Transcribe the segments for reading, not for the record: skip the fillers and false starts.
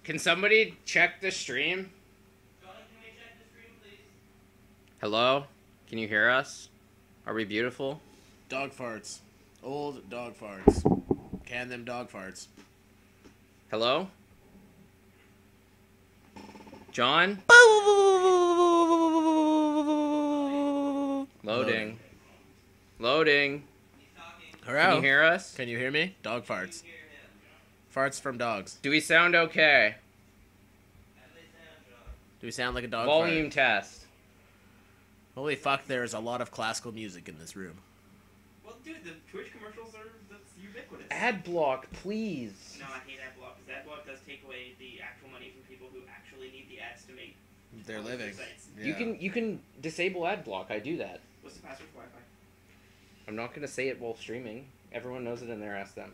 Can somebody check the stream? John, can we check the stream, please? Hello? Can you hear us? Are we beautiful? Dog farts. Old dog farts. Can them dog farts. Hello? John? Loading. Loading. He's talking. Hello? Can you hear us? Can you hear me? Dog Can farts. you hear him? Farts from dogs. Do we sound okay? At least sound, John. Do we sound like a dog Volume fart? test. Holy fuck, there's a lot of classical music in this room. Well, dude, the Twitch commercials that's ubiquitous. Ad block, please. No, I hate AdBlock, because AdBlock does take away the actual money from people who actually need the ads to make They're all of living. their sites. Yeah. You can disable ad block. I do that. What's the password for Wi-Fi? I'm not gonna say it while streaming. Everyone knows it in there. Ask them.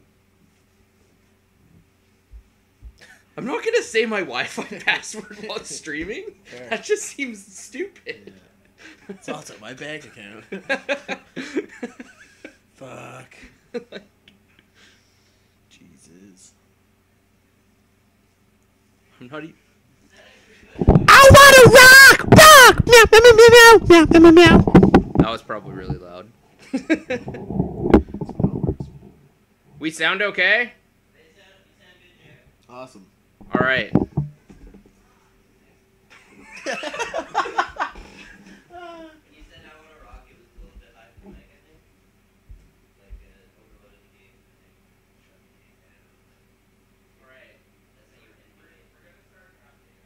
I'm not gonna say my Wi-Fi password while streaming. Fair. That just seems stupid. It's also my bank account. Fuck. Jesus. I'm not even. I wanna rock! Rock! Meow, meow, meow, meow, meow, meow, meow, meow. That was probably really loud. We sound okay? You sound good, Jared. Awesome. All right. You said I wanna rock, it was a little bit high for Mike, I think. Like, overloaded the game, I think. Right. That's how you were in it. We're gonna start crafting.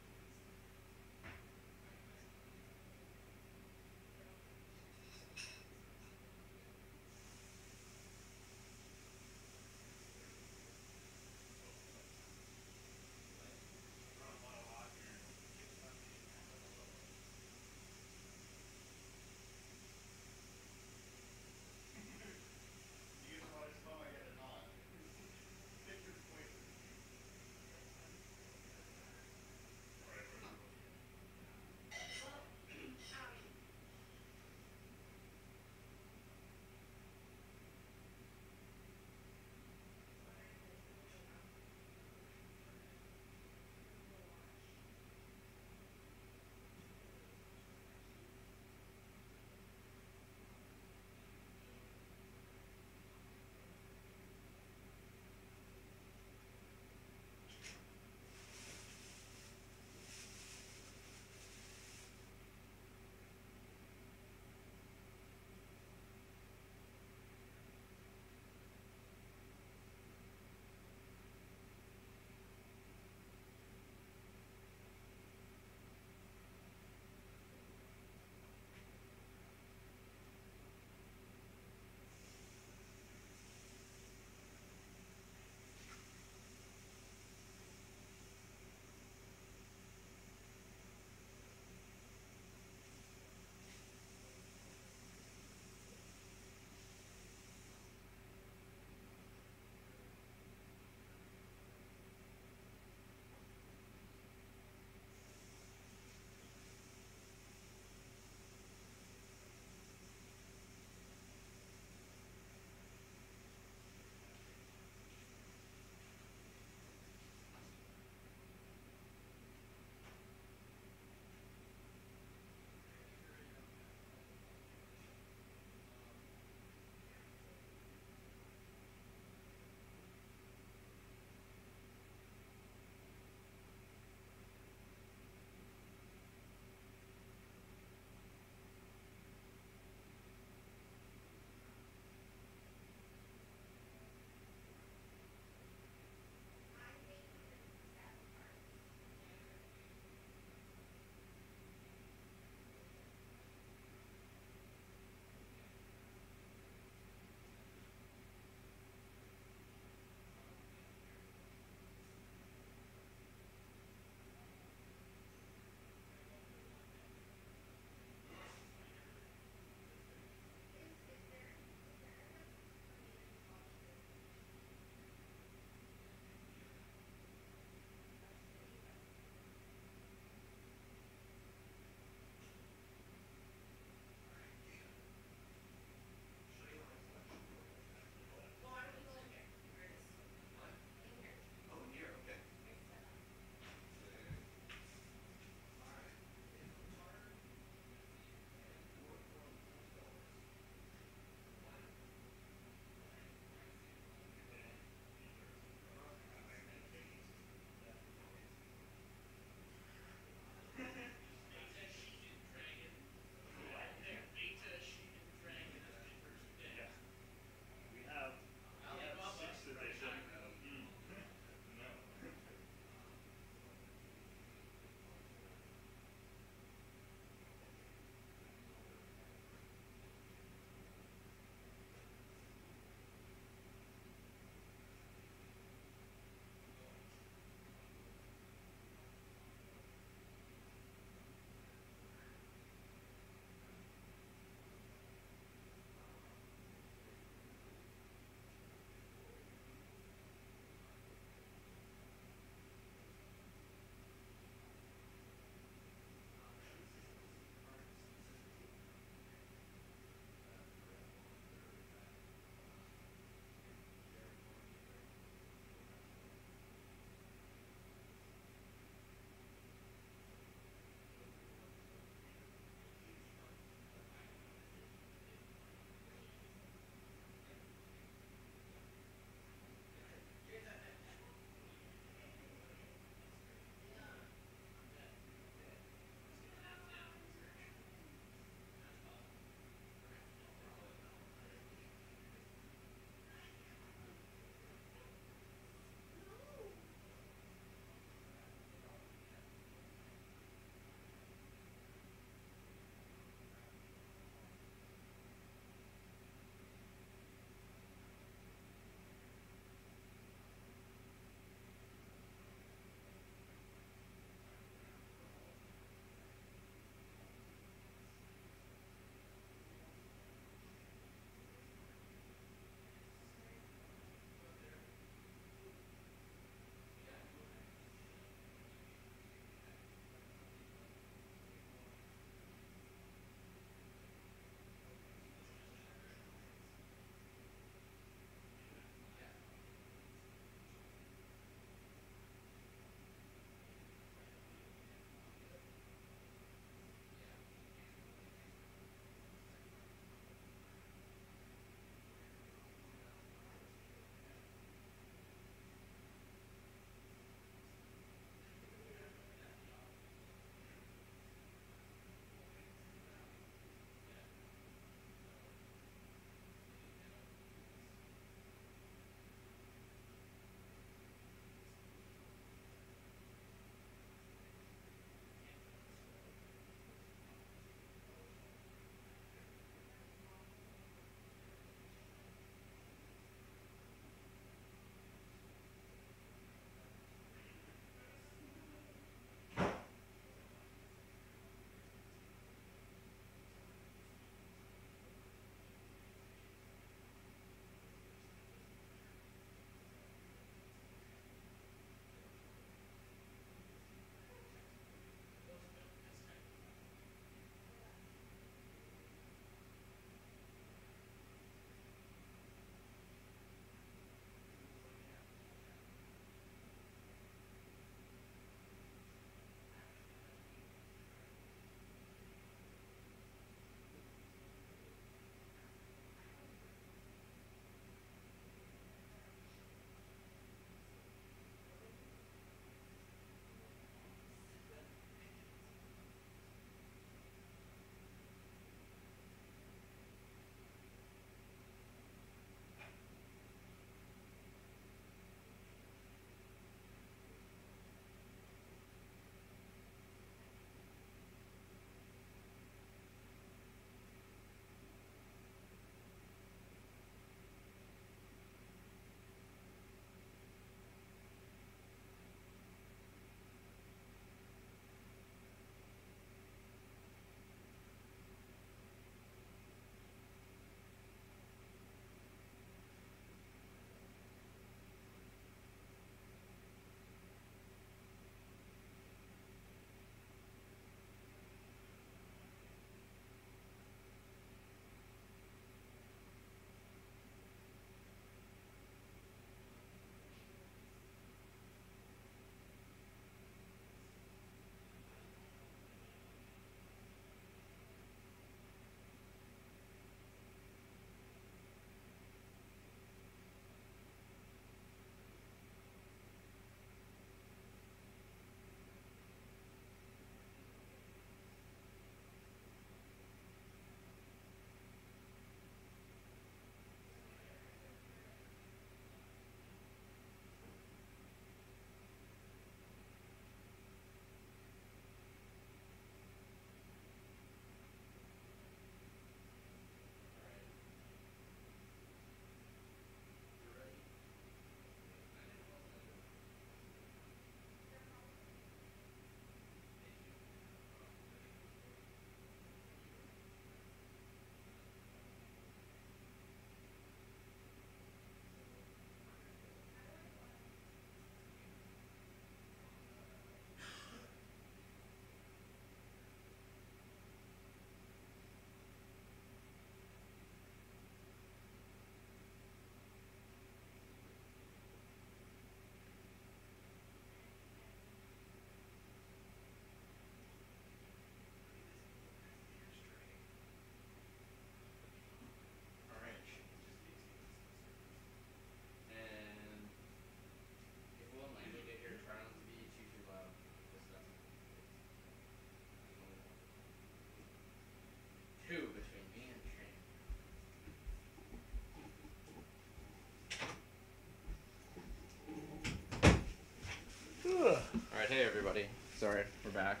Hey everybody. Sorry, we're back.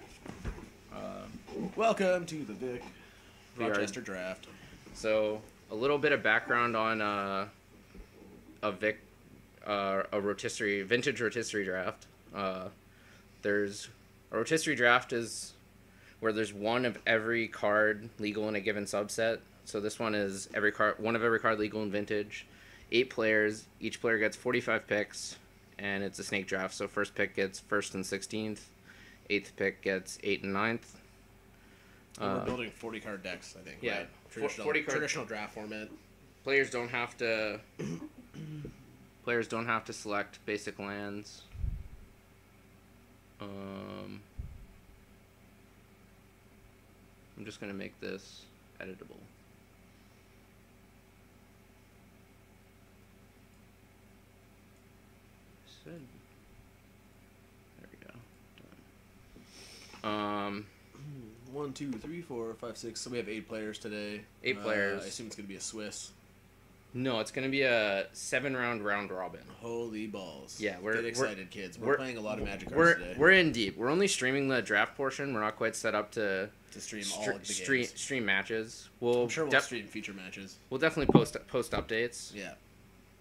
Welcome to the Vic VRD. Rochester draft. So, a little bit of background on a Vic, vintage rotisserie draft. There's a rotisserie draft is where there's one of every card legal in a given subset. So this one is one of every card legal in vintage. 8 players. Each player gets 45 picks, and it's a snake draft. So first pick gets 1st and 16th. 8th pick gets 8th and 9th. We're building 40 card decks, I think. Yeah, right? Traditional, 40 card. traditional draft format. Players don't have to. Players don't have to select basic lands. I'm just gonna make this editable. There we go. Done. 1, 2, 3, 4, 5, 6. So we have 8 players today. 8 players. I assume it's gonna be a Swiss. No, it's gonna be a 7-round round robin. Holy balls! Yeah, get excited, kids. We're playing a lot of Magic cards today. We're in deep. We're only streaming the draft portion. We're not quite set up to stream all of the games. Stream matches. I'm sure we'll stream future matches. We'll definitely post updates. Yeah.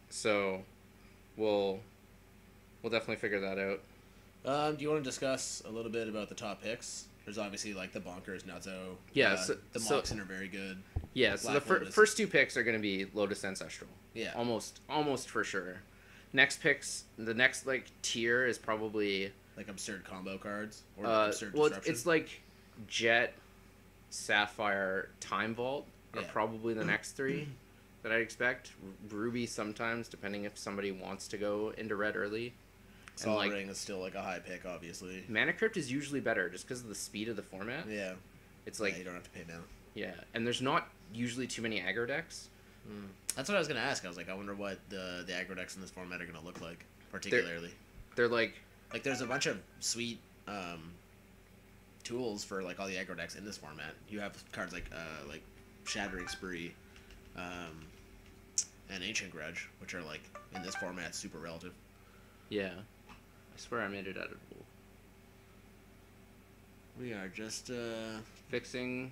So, we'll definitely figure that out. Do you want to discuss a little bit about the top picks? There's obviously like the Bonkers, Nutso. Yeah, the Moxen are very good. Yeah, so the first 2 picks are going to be Lotus Ancestral. Yeah. Almost for sure. Next picks, the next like tier is probably like absurd combo cards or absurd well, disruption. it's like Jet, Sapphire, Time Vault are probably the next 3 that I'd expect. Ruby sometimes, depending if somebody wants to go into red early. Solid Ring is still like a high pick, obviously. Mana Crypt is usually better just because of the speed of the format. Yeah. It's like you don't have to pay mana. Yeah, and there's not usually too many aggro decks. That's what I was gonna ask. I was like, I wonder what the aggro decks in this format are gonna look like, particularly. They're like there's a bunch of sweet tools for like all the aggro decks in this format. You have cards like Shattering Spree, and Ancient Grudge, which are like in this format super relative. Yeah, I swear I made it editable. We are just fixing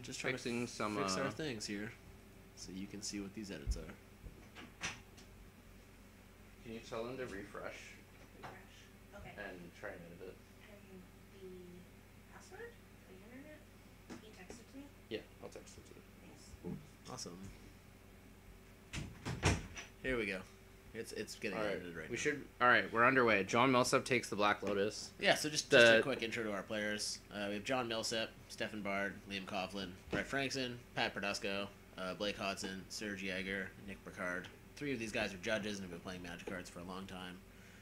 some fix our things here, so you can see what these edits are. Can you tell them to refresh? Okay. And try and edit it. And the password for the internet? Can you text it to me? Yeah, I'll text it to you. Thanks. Awesome. Here we go. It's getting edited right now. All right, we're underway. John Millsap takes the Black Lotus. Yeah, so just a quick intro to our players. We have John Millsap, Stefan Bard, Liam Coughlin, Brett Frankson, Pat Perdusco, Blake Hodson, Serge Jaeger, Nick Burkhardt. 3 of these guys are judges and have been playing Magic cards for a long time.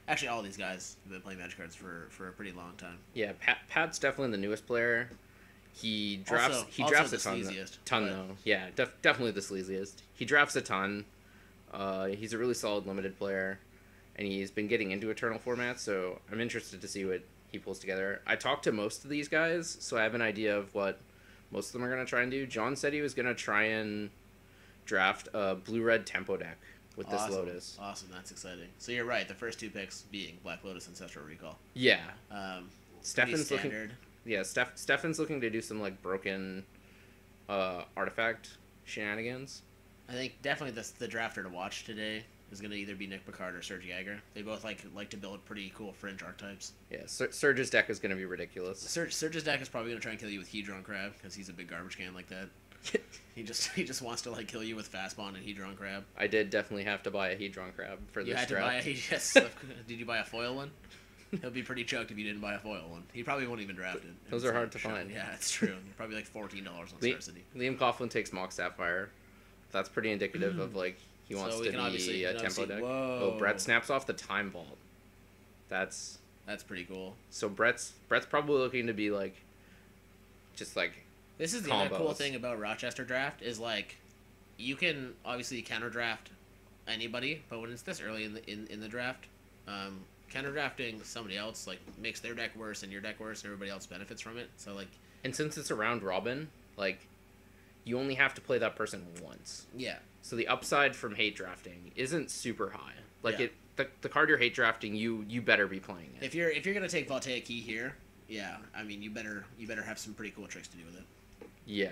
Actually, all these guys have been playing Magic cards for a pretty long time. Yeah, Pat's definitely the newest player. He drafts also a ton. Sleaziest, Though. Yeah, definitely the sleaziest. He drafts a ton. He's a really solid limited player, and he's been getting into Eternal format, so I'm interested to see what he pulls together. I talked to most of these guys, so I have an idea of what most of them are going to try and do. John said he was going to try and draft a blue-red tempo deck with this Lotus. Awesome, that's exciting. So you're right, the first 2 picks being Black Lotus and Ancestral Recall. Yeah. Stefan's looking... Yeah, Stefan's looking to do some, like, broken artifact shenanigans. I think definitely the drafter to watch today is going to either be Nick Burkhardt or Serge Jaeger. They both like to build pretty cool fringe archetypes. Yeah, Serge's deck is going to be ridiculous. Serge's deck is probably going to try and kill you with Hedron Crab because he's a big garbage can like that. he just wants to like kill you with Fastbond and Hedron Crab. I did definitely have to buy a Hedron Crab for this draft. You had to buy yes. Did you buy a foil one? He'll be pretty choked if you didn't buy a foil one. He probably won't even draft it. Those are hard to find. Yeah, it's true. Probably like $14 on Star City. Liam Coughlin takes Mox Sapphire. That's pretty indicative of like he wants to be a tempo deck. Whoa. Oh, Brett snaps off the Time Vault. That's pretty cool. So Brett's probably looking to be like, just like. This is the other cool thing about Rochester Draft is like, you can obviously counter draft anybody, but when it's this early in the draft, counter drafting somebody else like makes their deck worse and your deck worse, and everybody else benefits from it. So like, and since it's a round robin, like. You only have to play that person once. Yeah. So the upside from hate drafting isn't super high. Like the card you're hate drafting, you better be playing it. If you're gonna take Voltaic Key here, Yeah, I mean, you better have some pretty cool tricks to do with it. Yeah.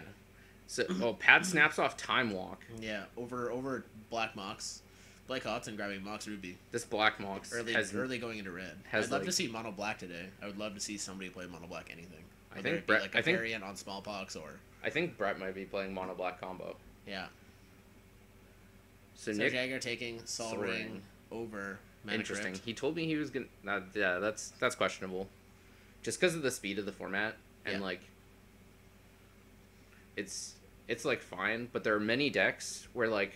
So, Pat snaps off Time Walk. Yeah, over Black Mox. Blake Hodson grabbing Mox Ruby. This Black Mox Early going into red. has, I'd love like- to see Mono Black today. I would love to see somebody play Mono Black anything. I Whether think it be Brett- like a I think- variant on Smallpox or... I think Brett might be playing Mono Black combo. Yeah. So So Nick, Jagger taking Sol Sol Ring Ring. over Mana interesting. Crypt. He told me he was gonna. Yeah, that's questionable. Just because of the speed of the format and Yeah. like, it's like fine, but there are many decks where like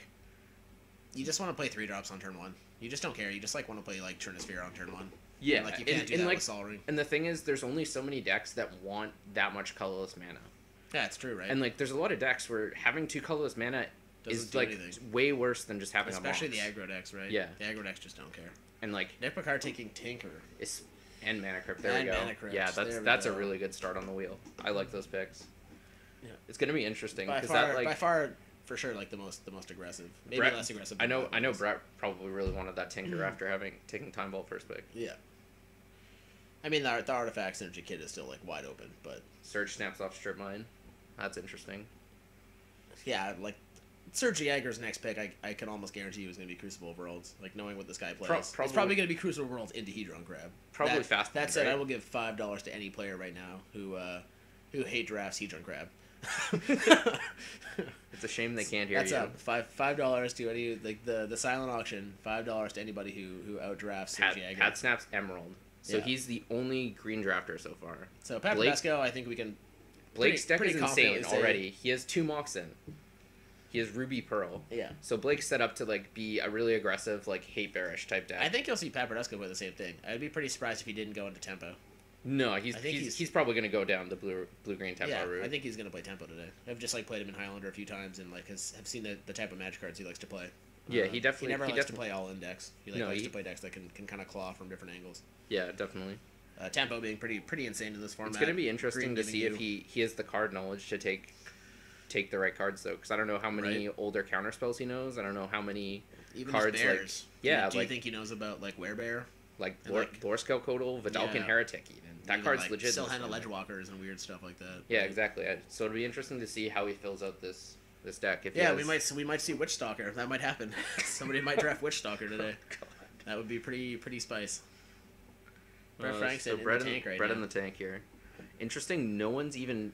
You just want to play 3-drops on turn 1. You just don't care. You just like want to play like Churnosphere on turn 1. yeah, Like you can't do that like with Sol Ring. and the thing is, there's only so many decks that want that much colorless mana, Yeah, it's true, right? and like there's a lot of decks where having 2 colorless mana Doesn't is do like anything. way worse than just having Especially a the Mox. aggro decks, right? Yeah. The aggro decks just don't care. And like Nick Picard taking Tinker. it's and Mana Crypt. There And we go. Mana Crypt. Yeah, There we that's a go. really good start on the wheel. I like those picks. Yeah. It's gonna be interesting By because far, that like by far, for sure, like the most aggressive. Maybe Brett- less aggressive. I than know Black Mox. Brett probably really wanted that Tinker after having taken Time Vault first pick. Yeah. I mean, the Artifact Synergy Kit is still like wide open, but Surge snaps off Strip Mine. That's interesting. yeah, like Serge Jaeger's next pick, I can almost guarantee you is going to be Crucible Worlds. Like knowing what this guy plays, it's probably- probably going to be Crucible Worlds into Hedron Grab. Probably that, fast. That said, right? I will give $5 to any player right now who hate drafts Hedron Grab. It's a shame they can't hear That's you. up. $5 to any like the silent auction. $5 to anybody who outdrafts Pat, Serge Jaeger. Pat snaps Emerald, so Yeah. he's the only green drafter so far. So Pat Blake- Pedesco, I think we can. Blake's deck pretty is insane confidently say- already. He has 2 Moxen. He has Ruby Pearl. Yeah. So Blake's set up to like be a really aggressive, like hate bearish type deck. I think you'll see Pat Pedesco play the same thing. I'd be pretty surprised if he didn't go into tempo. No, I think he's probably gonna go down the blue green tempo Yeah, route. I think he's gonna play tempo today. I've just like played him in Highlander a few times and like have seen the type of Magic cards he likes to play. Yeah, he definitely- He never he likes to definitely- play all in decks. He No, likes he- to play decks that can kind of claw from different angles. Yeah, definitely. Tempo being pretty insane in this format. It's gonna be interesting Green to giving see if you- he has the card knowledge to take the right cards though, because I don't know how many older counter spells he knows. I don't know how many even cards, his bears. like- yeah, Do you like- think he knows about like Werebear? like And, like- Lorskell Codal, Vidalcan Yeah. Heretic even. That Even, card's like, legit. in Still this handle format. Edgewalkers and weird stuff like that. Yeah, Like, exactly. So it'll be interesting to see how he fills out this deck. If he Yeah, has- we might see Witch Stalker. That might happen. Somebody might draft Witch Stalker today. That would be pretty spice. Brett Frank's so in Brett the tank right Brett now. in the tank here. Interesting. No one's even.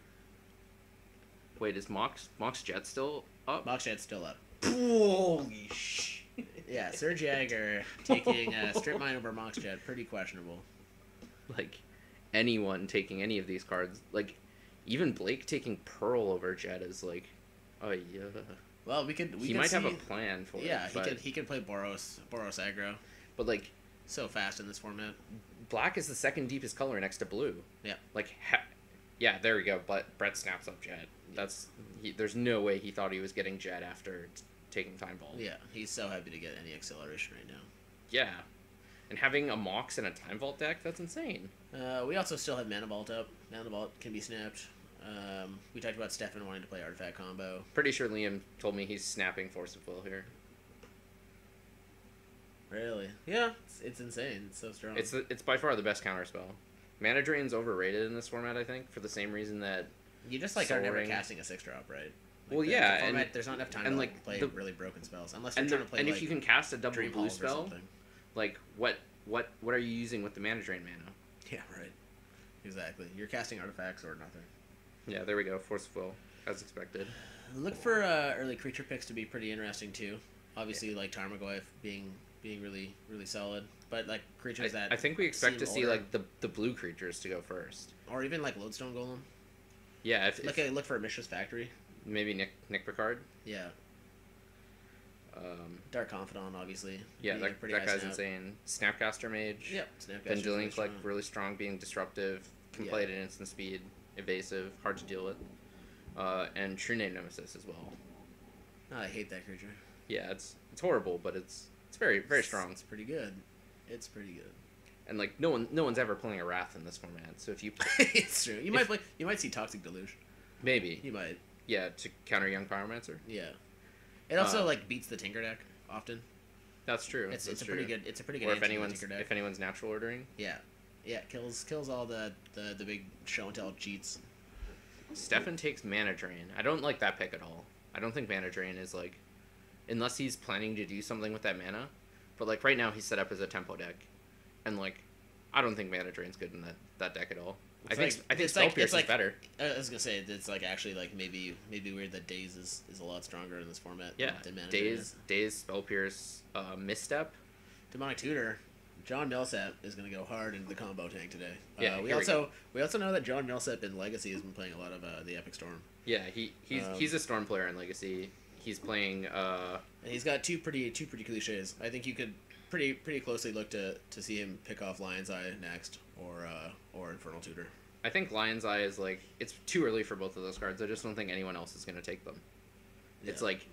Wait, is Mox Jet still up? Moxshad's still up. Holy shit! Yeah, Serge Jaeger taking Strip Mine over Moxjet, pretty questionable. Like anyone taking any of these cards, like even Blake taking Pearl over Jet is like, oh yeah. Well, we He can might have a see- plan for Yeah, it. But, he can play Boros aggro but like so fast in this format. black is the second deepest color next to blue. Yeah. Like, yeah, there we go. But Brett snaps up Jet. There's no way he thought he was getting Jet after taking Time Vault. Yeah, he's so happy to get any acceleration right now. Yeah. And having a Mox and a Time Vault deck, that's insane. We also still have Mana Vault up. Mana Vault can be snapped. We talked about Stefan wanting to play Artifact combo. Pretty sure Liam told me he's snapping Force of Will here. Really? Yeah, it's insane. It's so strong. It's by far the best counter spell. Mana Drain's overrated in this format, I think, for the same reason that. You just like Soul are never Ring. casting a 6-drop, right? Well, the yeah, format, and- there's not enough time and, to like, play the- really broken spells unless you're And, trying to play and like if you can cast a double Dream blue Halls or spell, something. like what are you using with the Mana Drain mana? Yeah, right. Exactly. You're casting artifacts or nothing. Yeah, there we go. Force of Will, as expected. Look for early creature picks to be pretty interesting too. Obviously, like Tarmogoyf being really solid, but like creatures that I think we expect seem to see older. like the blue creatures to go first. or even like Lodestone Golem. Yeah, if Look for a Mishra's Factory. maybe Nick Picard. Yeah. Dark Confidant, obviously. Yeah, being a that pretty guy's high snap. insane. Snapcaster Mage. Yep. Snapcaster's Vendilion really Click, strong. really strong, being disruptive, can Yeah. play at an instant speed, evasive, hard to deal with. And True Name Nemesis as well. Oh, I hate that creature. Yeah, it's horrible, but it's very strong. It's pretty good. It's pretty good. And like no one's ever playing a Wrath in this format. So if you It's true. You might see Toxic Deluge. maybe You might. yeah to counter Young Pyromancer. Yeah. It also like beats the Tinker deck often. That's true. It's That's a true. pretty good. It's a pretty good. Or if answer to the anyone's Tinker deck. if anyone's natural ordering. Yeah. Yeah, kills all the big show and tell cheats. Stefan takes Mana Drain. I don't like that pick at all. I don't think Mana Drain is like, unless he's planning to do something with that mana. But like right now he's set up as a tempo deck, and like I don't think Mana Drain's good in that deck at all. I think Spell Pierce is better. I was gonna say it's like actually like maybe weird that Daze is a lot stronger in this format. Yeah, than Mana Drain. Daze, Spell Pierce, Misstep. Demonic Tutor. John Millsap is going to go hard into the combo tank today. Yeah, we also know that John Millsap in Legacy has been playing a lot of the Epic Storm. Yeah, he's a Storm player in Legacy. He's playing. And he's got two pretty cliches. I think you could pretty closely look to see him pick off Lion's Eye next, or Infernal Tutor. I think Lion's Eye is like, it's too early for both of those cards. I just don't think anyone else is going to take them. Yeah. It's like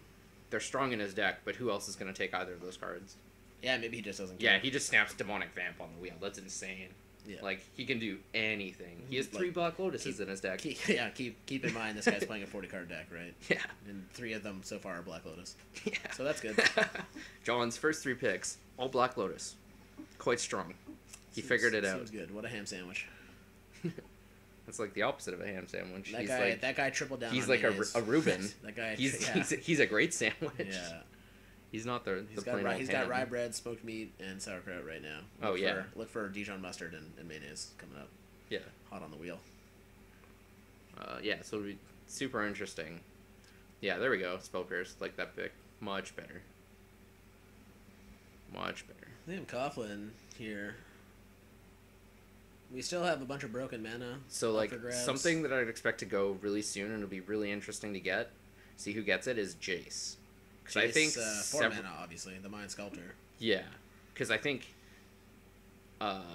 they're strong in his deck, but who else is going to take either of those cards? Yeah, maybe he just doesn't care. Yeah, he just snaps Demonic Vamp on the wheel. That's insane. Yeah. Like, he can do anything. He has 3 Black Lotuses in his deck. Keep in mind this guy's playing a 40-card deck, right? Yeah. And 3 of them so far are Black Lotus. Yeah. So that's good. John's first 3 picks, all Black Lotus. Quite strong. He figured it out. Seems good. What a ham sandwich. That's like the opposite of a ham sandwich. That guy tripled down. He's on like a Reuben. That guy. He's a great sandwich. Yeah. He's not the He's plain got old he's ham. got rye bread, smoked meat, and sauerkraut right now. Look for Dijon mustard and mayonnaise coming up. Yeah. Hot on the wheel. Yeah, so it'll be super interesting. Yeah, there we go. Spell Pierce, like that pick. Much better. Much better. Liam Coughlin here. We still have a bunch of broken mana. So like something that I'd expect to go really soon and it'll be really interesting to get, see who gets it, is Jace. Because I think 4 mana, obviously, the Mind Sculptor. Yeah, because I think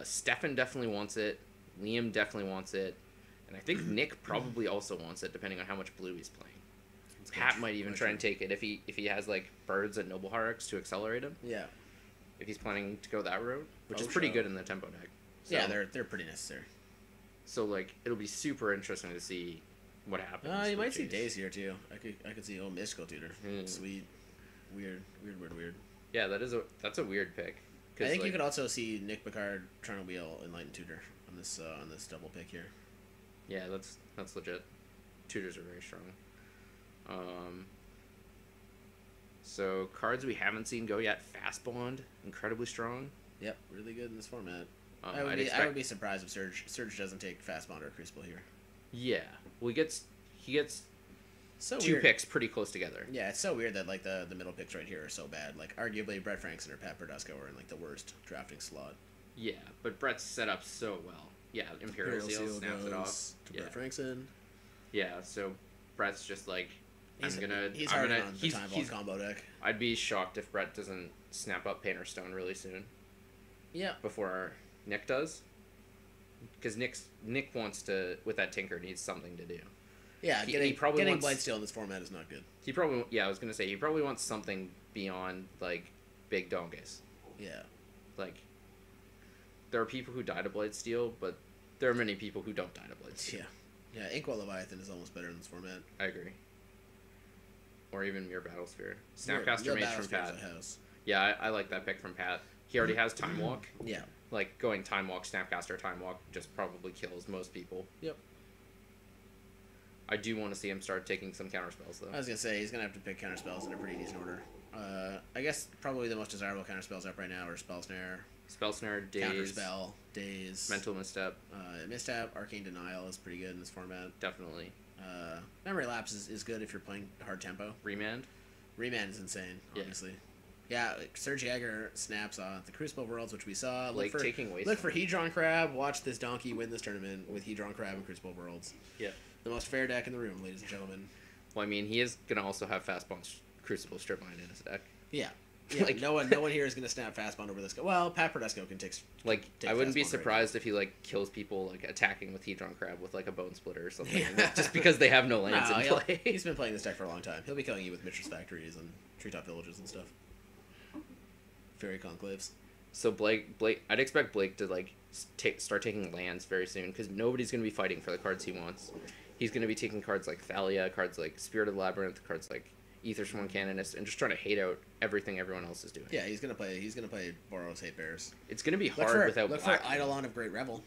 Stefan definitely wants it, Liam definitely wants it, and I think Nick probably also wants it, depending on how much blue he's playing. Pat might even try and take it if he has like birds and Noble Hierarchs to accelerate him. Yeah. If he's planning to go that route, which is pretty good in the tempo deck. So, yeah, they're pretty necessary. So like it'll be super interesting to see what happens. You might see Daze here too. I could see Mystical Tutor. Sweet. Weird. Yeah, that's a weird pick. I think you could also see Nick Picard trying to wheel Enlightened Tutor on this double pick here. Yeah, that's legit. Tutors are very strong. So cards we haven't seen go yet. Fast Bond, incredibly strong. Yep, really good in this format. I would be surprised if Surge doesn't take Fast Bond or Crucible here. Yeah, well he gets so two weird. picks pretty close together. Yeah, it's so weird that like the middle picks right here are so bad. Like arguably Brett Frankson or Pat Perdusco are in like the worst drafting slot. Yeah, but Brett's set up so well. Yeah, Imperial Seal snaps it off. To Brett Frankson. Yeah, so Brett's just like he's hard on the Time Vault combo deck. I'd be shocked if Brett doesn't snap up Painter Stone really soon. Yeah. Before Nick does. Because Nick wants to, with that Tinker, needs something to do. Yeah, getting Blightsteel in this format is not good. I was going to say, he probably wants something beyond, like, big Dongus. Yeah. Like, there are people who die to Blightsteel, but there are many people who don't die to Blightsteel. Yeah. Yeah, Inkwell Leviathan is almost better in this format. I agree. Or even Mere Battlesphere. Snapcaster Mage from Pat. Yeah, I like that pick from Pat. He already has Time Walk. Yeah. Like, going Time Walk, Snapcaster, Time Walk just probably kills most people. Yep. I do want to see him start taking some counterspells, though. I was going to say, he's going to have to pick counterspells in a pretty decent order. I guess probably the most desirable counterspells up right now are Spell Snare, Daze. Counterspell, Daze. Mental Misstep. Misstep, Arcane Denial is pretty good in this format. Definitely. Memory Lapse is good if you're playing hard tempo. Remand is insane, obviously. Yeah, Serge Jäger snaps on the Crucible Worlds, which we saw. Look for Hedron Crab. Watch this donkey win this tournament with Hedron Crab and Crucible Worlds. Yeah. The most fair deck in the room, ladies and gentlemen. Well, I mean, he is going to also have Fastbond Crucible Stripmine in his deck. Yeah. Like, no one here is going to snap Fastbond over this guy. Well, Pat Perdusco can take I wouldn't be surprised if he, like, kills people, like, attacking with Hedron Crab with, like, a Bone Splitter or something. Just because they have no lands in play. He's been playing this deck for a long time. He'll be killing you with Mitchell's Factories and Treetop Villages and stuff. Fairy Conclaves. So Blake, I'd expect Blake to like start taking lands very soon because nobody's going to be fighting for the cards he wants. He's going to be taking cards like Thalia, cards like Spirit of the Labyrinth, cards like Ether Sworn Canonist and just trying to hate out everything everyone else is doing. Yeah, he's gonna play Boros Hate Bears. It's gonna be Look hard without look black. for Eidolon of Great Revel.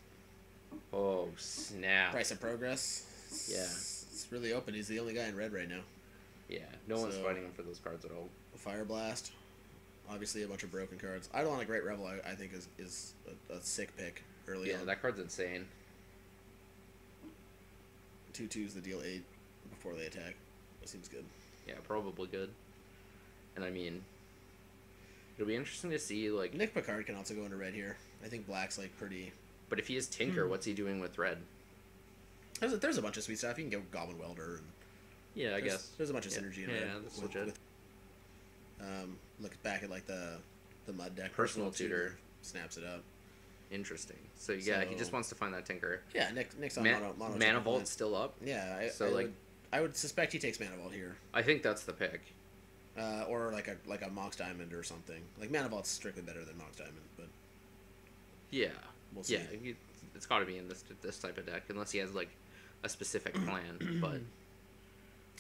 Oh snap! Price of Progress. Yeah. It's really open. He's the only guy in red right now. Yeah, no one's So- fighting him for those cards at all. Fire Blast. Obviously, a bunch of broken cards. Eidolon of Great Revel, I think, is a sick pick early Yeah, on. that card's insane. 2/2s that deal 8 before they attack. That seems good. Yeah, probably good. And I mean, it'll be interesting to see like. Nick Picard can also go into red here. I think black's like pretty. But if he is Tinker, what's he doing with red? There's a bunch of sweet stuff. You can go Goblin Welder. And Yeah, I there's, guess. there's a bunch of Yeah. synergy in Yeah, red. yeah, that's legit. Look back at like the mud deck. Personal Tutor. Snaps it up. Interesting. So yeah, he just So- wants to find that Tinker. Yeah, Nick's on mono Mana Tinker Vault's Plant. still up. Yeah, So, like- I would suspect he takes Mana Vault here, I think that's the pick. or like a Mox Diamond or something. Like Mana Vault's strictly better than Mox Diamond, but Yeah. we'll see. Yeah, it's got to be in this type of deck unless he has like a specific plan. But You like, can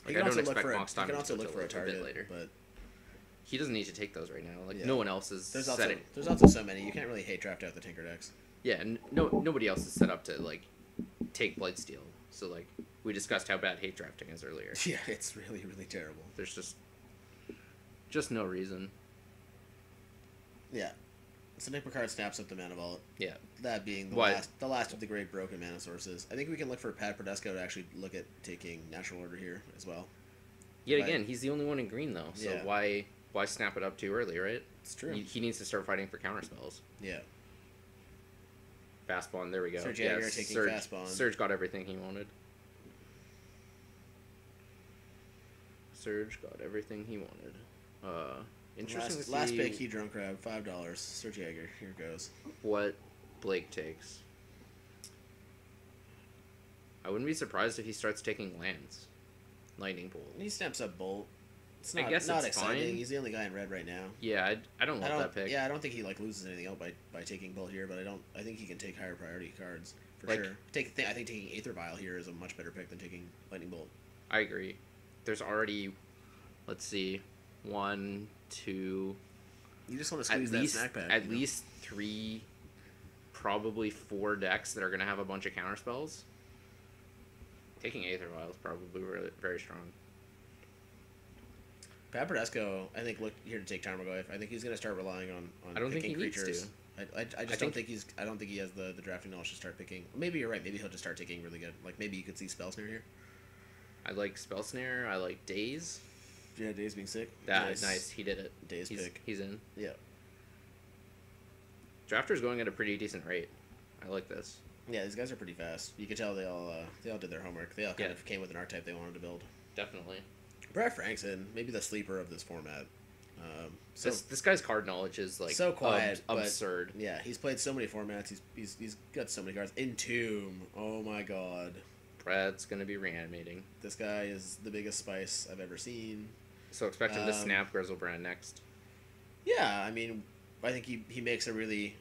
I don't also look expect for Mox you can Diamond also look until for a a bit target later. but He doesn't need to take those right now. Like Yeah. no one else is there's setting. also so many you can't really hate draft out the Tinker decks. Yeah, nobody else is set up to like take Blightsteel. So like we discussed how bad hate drafting is earlier. Yeah, it's really really terrible. There's just no reason. Yeah. So Nick Picard snaps up the Mana Vault. Yeah. That being What? the last of the great broken mana sources. I think we can look for Pat Prodesco to actually look at taking Natural Order here as well. Yet Right. again, he's the only one in green though. So Yeah. why snap it up too early, right? It's true. He needs to start fighting for counter spells. Yeah. Fast Bond, there we go. Surge Jagger taking Surge, Fast Bond. Surge got everything he wanted. Surge got everything he wanted. Interesting to see Last pick, he Drunk Crab, $5. Surge Jagger, here goes. what Blake takes. I wouldn't be surprised if he starts taking lands. Lightning Bolt. He snaps up Bolt. It's I not, guess not it's exciting. fine. He's the only guy in red right now. Yeah, I don't love that pick. Yeah, I don't think he like loses anything out by taking Bolt here, but I think he can take higher priority cards for Like- sure. I think taking Aether Vial here is a much better pick than taking Lightning Bolt. I agree. There's already, let's see, 1, 2, You just want to squeeze that snack pack. at least 3, probably 4 decks that are gonna have a bunch of counter spells. Taking Aether Vial is probably really, very strong. Pat Prodesco, I think, looked here to take Tarmogoyf. I think he's going to start relying on I don't think picking he needs creatures. to. I just don't think I don't think he has the drafting knowledge to start picking. Maybe you're right. Maybe he'll just start taking really good. Like maybe you could see Spell Snare here. I like Spell Snare. I like Daze. Yeah, Days being sick. Nice. He did it. Daze pick. He's in. Yeah. Drafter's going at a pretty decent rate. I like this. Yeah, these guys are pretty fast. You can tell they all did their homework. They all kind of came with an archetype they wanted to build. Definitely. Brett Frankson, maybe the sleeper of this format. This guy's card knowledge is like so quiet, but- absurd. Yeah, he's played so many formats. He's got so many cards. Entomb. Oh my god. Brad's gonna be reanimating. This guy is the biggest spice I've ever seen. So expect him to snap Grizzlebrand next. Yeah, I mean, I think he makes a really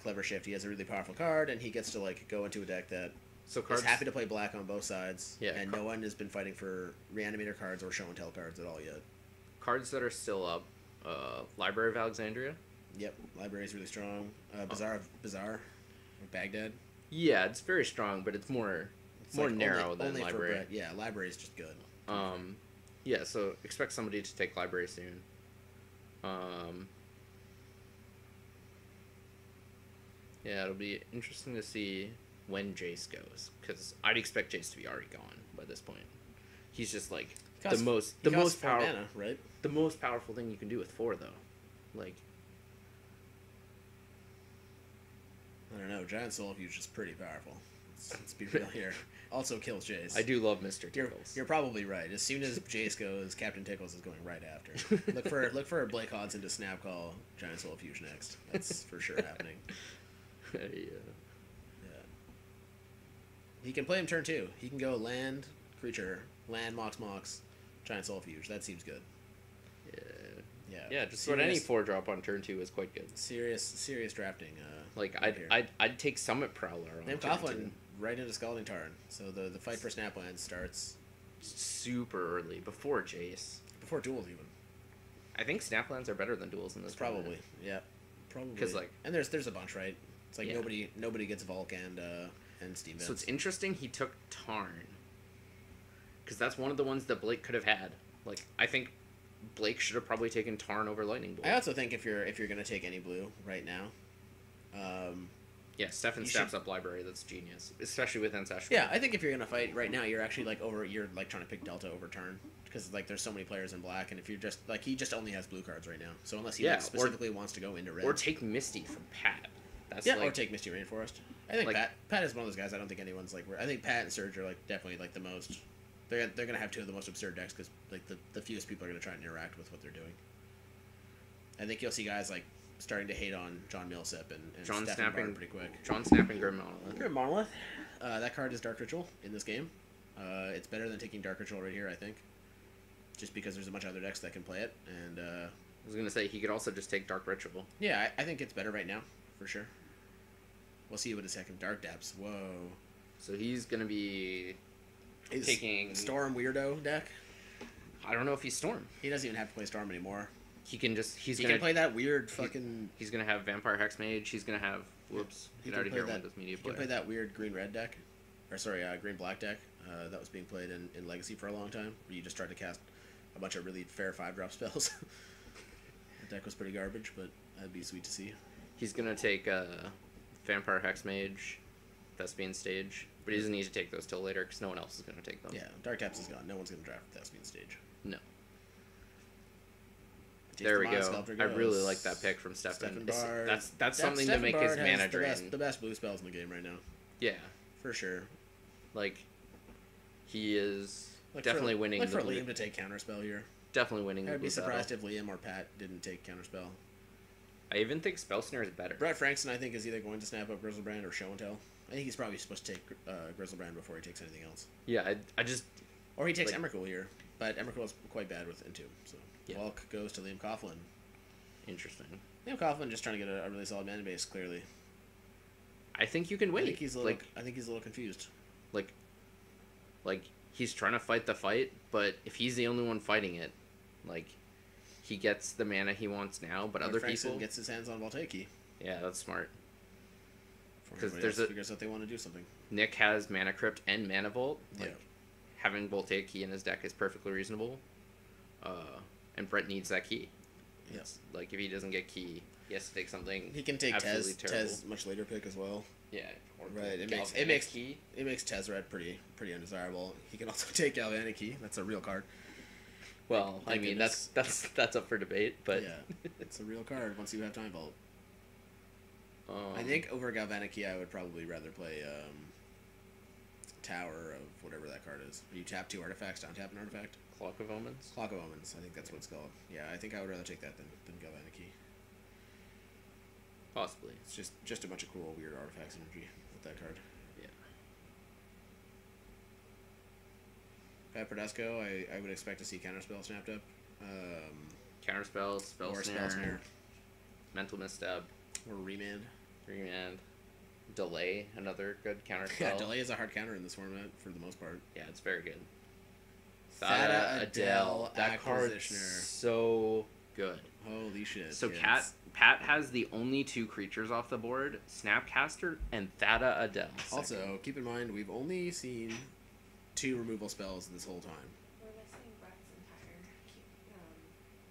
clever shift. He has a really powerful card, and he gets to like go into a deck that So is cards happy to play black on both sides. Yeah, and no one has been fighting for reanimator cards or show and tell cards at all yet. cards that are still up. Library of Alexandria. Yep, library's really strong. Bazaar of Baghdad. Yeah, it's very strong, but it's more Like narrow only than for library. Brett. Yeah, library's just good. Yeah, so expect somebody to take library soon. Yeah, it'll be interesting to see when Jace goes, because I'd expect Jace to be already gone by this point. He's just like the most powerful, mana, right? the most powerful thing you can do with 4 though. Like I don't know. Giant Soul Fuge is pretty powerful. Let's be real here. Also kills Jace. I do love Mr. Tickles. You're probably right. As soon as Jace goes, Captain Tickles is going right after. Look for Blake Hodson to snap call Giant Soul Fuge next. That's for sure happening. Yeah. Yeah. He can play him turn 2. He can go land, creature, land, mox, Giant Soul Fuge. That seems good. Yeah. Just about any 4-drop on turn 2 is quite good. Serious drafting. Like right here. I'd take Summit Prowler on Name turn Coughlin 2. right into Scalding Tarn. So the fight for Snapland starts Super early before Jace. before duels even. I think Snaplands are better than duels in this. Probably, tournament. yeah, probably. Because like, and there's a bunch, right? It's like Yeah. nobody gets Volk and Steam. so it's interesting he took Tarn. Because that's one of the ones that Blake could have had. Like, I think Blake should have probably taken Tarn over Lightning Bolt. I also think if you're gonna take any blue right now, Yeah, Stefan You snaps should- up library. That's genius, especially with Ancestral. yeah, I think if you're gonna fight right now, you're actually you're like trying to pick Delta over turn because like there's so many players in black, and if you're just like he just only has blue cards right now, so unless he Yeah, like, specifically wants to go into red, Or take Misty from Pat. That's yeah, like, or take Misty Rainforest. I think like- Pat is one of those guys. I don't think anyone's like. I think Pat and Surge are like definitely like the most. They're gonna have two of the most absurd decks because like the fewest people are gonna try and interact with what they're doing. I think you'll see guys like starting to hate on John Millsap and John Stefan snapping Bard pretty quick. John snapping Grim Monolith. Grim Monolith. That card is Dark Ritual in this game. It's better than taking Dark Ritual right here, I think. Just because there's a bunch of other decks that can play it, and I was gonna say he could also just take Dark Ritual. yeah, I think it's better right now for sure. We'll see with a second Dark Depths. Whoa. So he's gonna be His taking. Storm Weirdo deck. I don't know if he's Storm. He doesn't even have to play Storm anymore. He can just. He's He gonna can play that weird fucking. He's gonna have Vampire Hexmage. He's gonna have. Whoops. He Get can out of play here, that- Windows Media He can Player. play that weird green-red deck. Or sorry, green-black deck that was being played in Legacy for a long time. Where you just tried to cast a bunch of really fair 5-drop spells. The deck was pretty garbage, but that'd be sweet to see. He's gonna take Vampire Hexmage, Thespian Stage, but he doesn't need to take those till later because no one else is gonna take them. Yeah, Dark Depths is gone. No one's going to draft Thespian Stage. No. Takes There the we Mana go. Sculptor I really goes. like that pick from Stefan. Stefan It's- Bard. That's something Stefan to make Bard his has mana drain. the best blue spells in the game right now, Yeah, for sure. like he is Like definitely for, winning. Like for the blue, Liam to take Counterspell here. definitely winning. I'd the be blue surprised battle. if Liam or Pat didn't take Counterspell. I even think Spell Snare is better. Brett Frankson, I think, is either going to snap up Grizzlebrand or Show and Tell. I think he's probably supposed to take Grizzlebrand before he takes anything else. Yeah, I just Or he takes Like- Emrakul here, but Emrakul is quite bad with Entomb. So Yeah. Volk goes to Liam Coughlin. interesting. Liam Coughlin just trying to get a really solid mana base, clearly. I think you can wait. I think he's a little, like I think he's a little confused. like he's trying to fight the fight, but if he's the only one fighting it, like he gets the mana he wants now, but other Frankson people gets his hands on Voltaiki. yeah, that's smart. 'Cause there's there's a- figures out they want to do something. Nick has Mana Crypt and Mana Vault. Like, Yeah. having Voltaic Key in his deck is perfectly reasonable. And Brett needs that key. Yeah. It's like if he doesn't get key, he has to take something. He can take absolutely Tez terrible. much later pick as well. Yeah. Or Right, it Galvanic makes- key. It makes Tezzeret pretty undesirable. He can also take Galvanic Key. That's a real card. Well, I Thank mean goodness. that's up for debate, but yeah, it's a real card once you have Time Vault. um, I think over Galvanic Key, I would probably rather play Tower of whatever that card is. You tap 2 artifacts, down tap an artifact. Clock of Omens. Clock of Omens, I think that's what it's called. Yeah, I think I would rather take that than Galvanic Key. Possibly. It's just a bunch of cool, weird artifacts energy with that card. Yeah. Pat Perdesco, I would expect to see Counterspell snapped up. Counterspell, Spell Or Snare, Spell Snare. Mental Misstep, Or Remand. Remand, Delay, another good counterspell. Yeah, Delay is a hard counter in this format for the most part. Yeah, it's very good. Thada Adele that card is Acquisitioner. so good. Holy shit. So kids. Pat has the only 2 creatures off the board: Snapcaster and Thada Adele. Also, keep in mind, we've only seen 2 removal spells this whole time. We're missing Brett's entire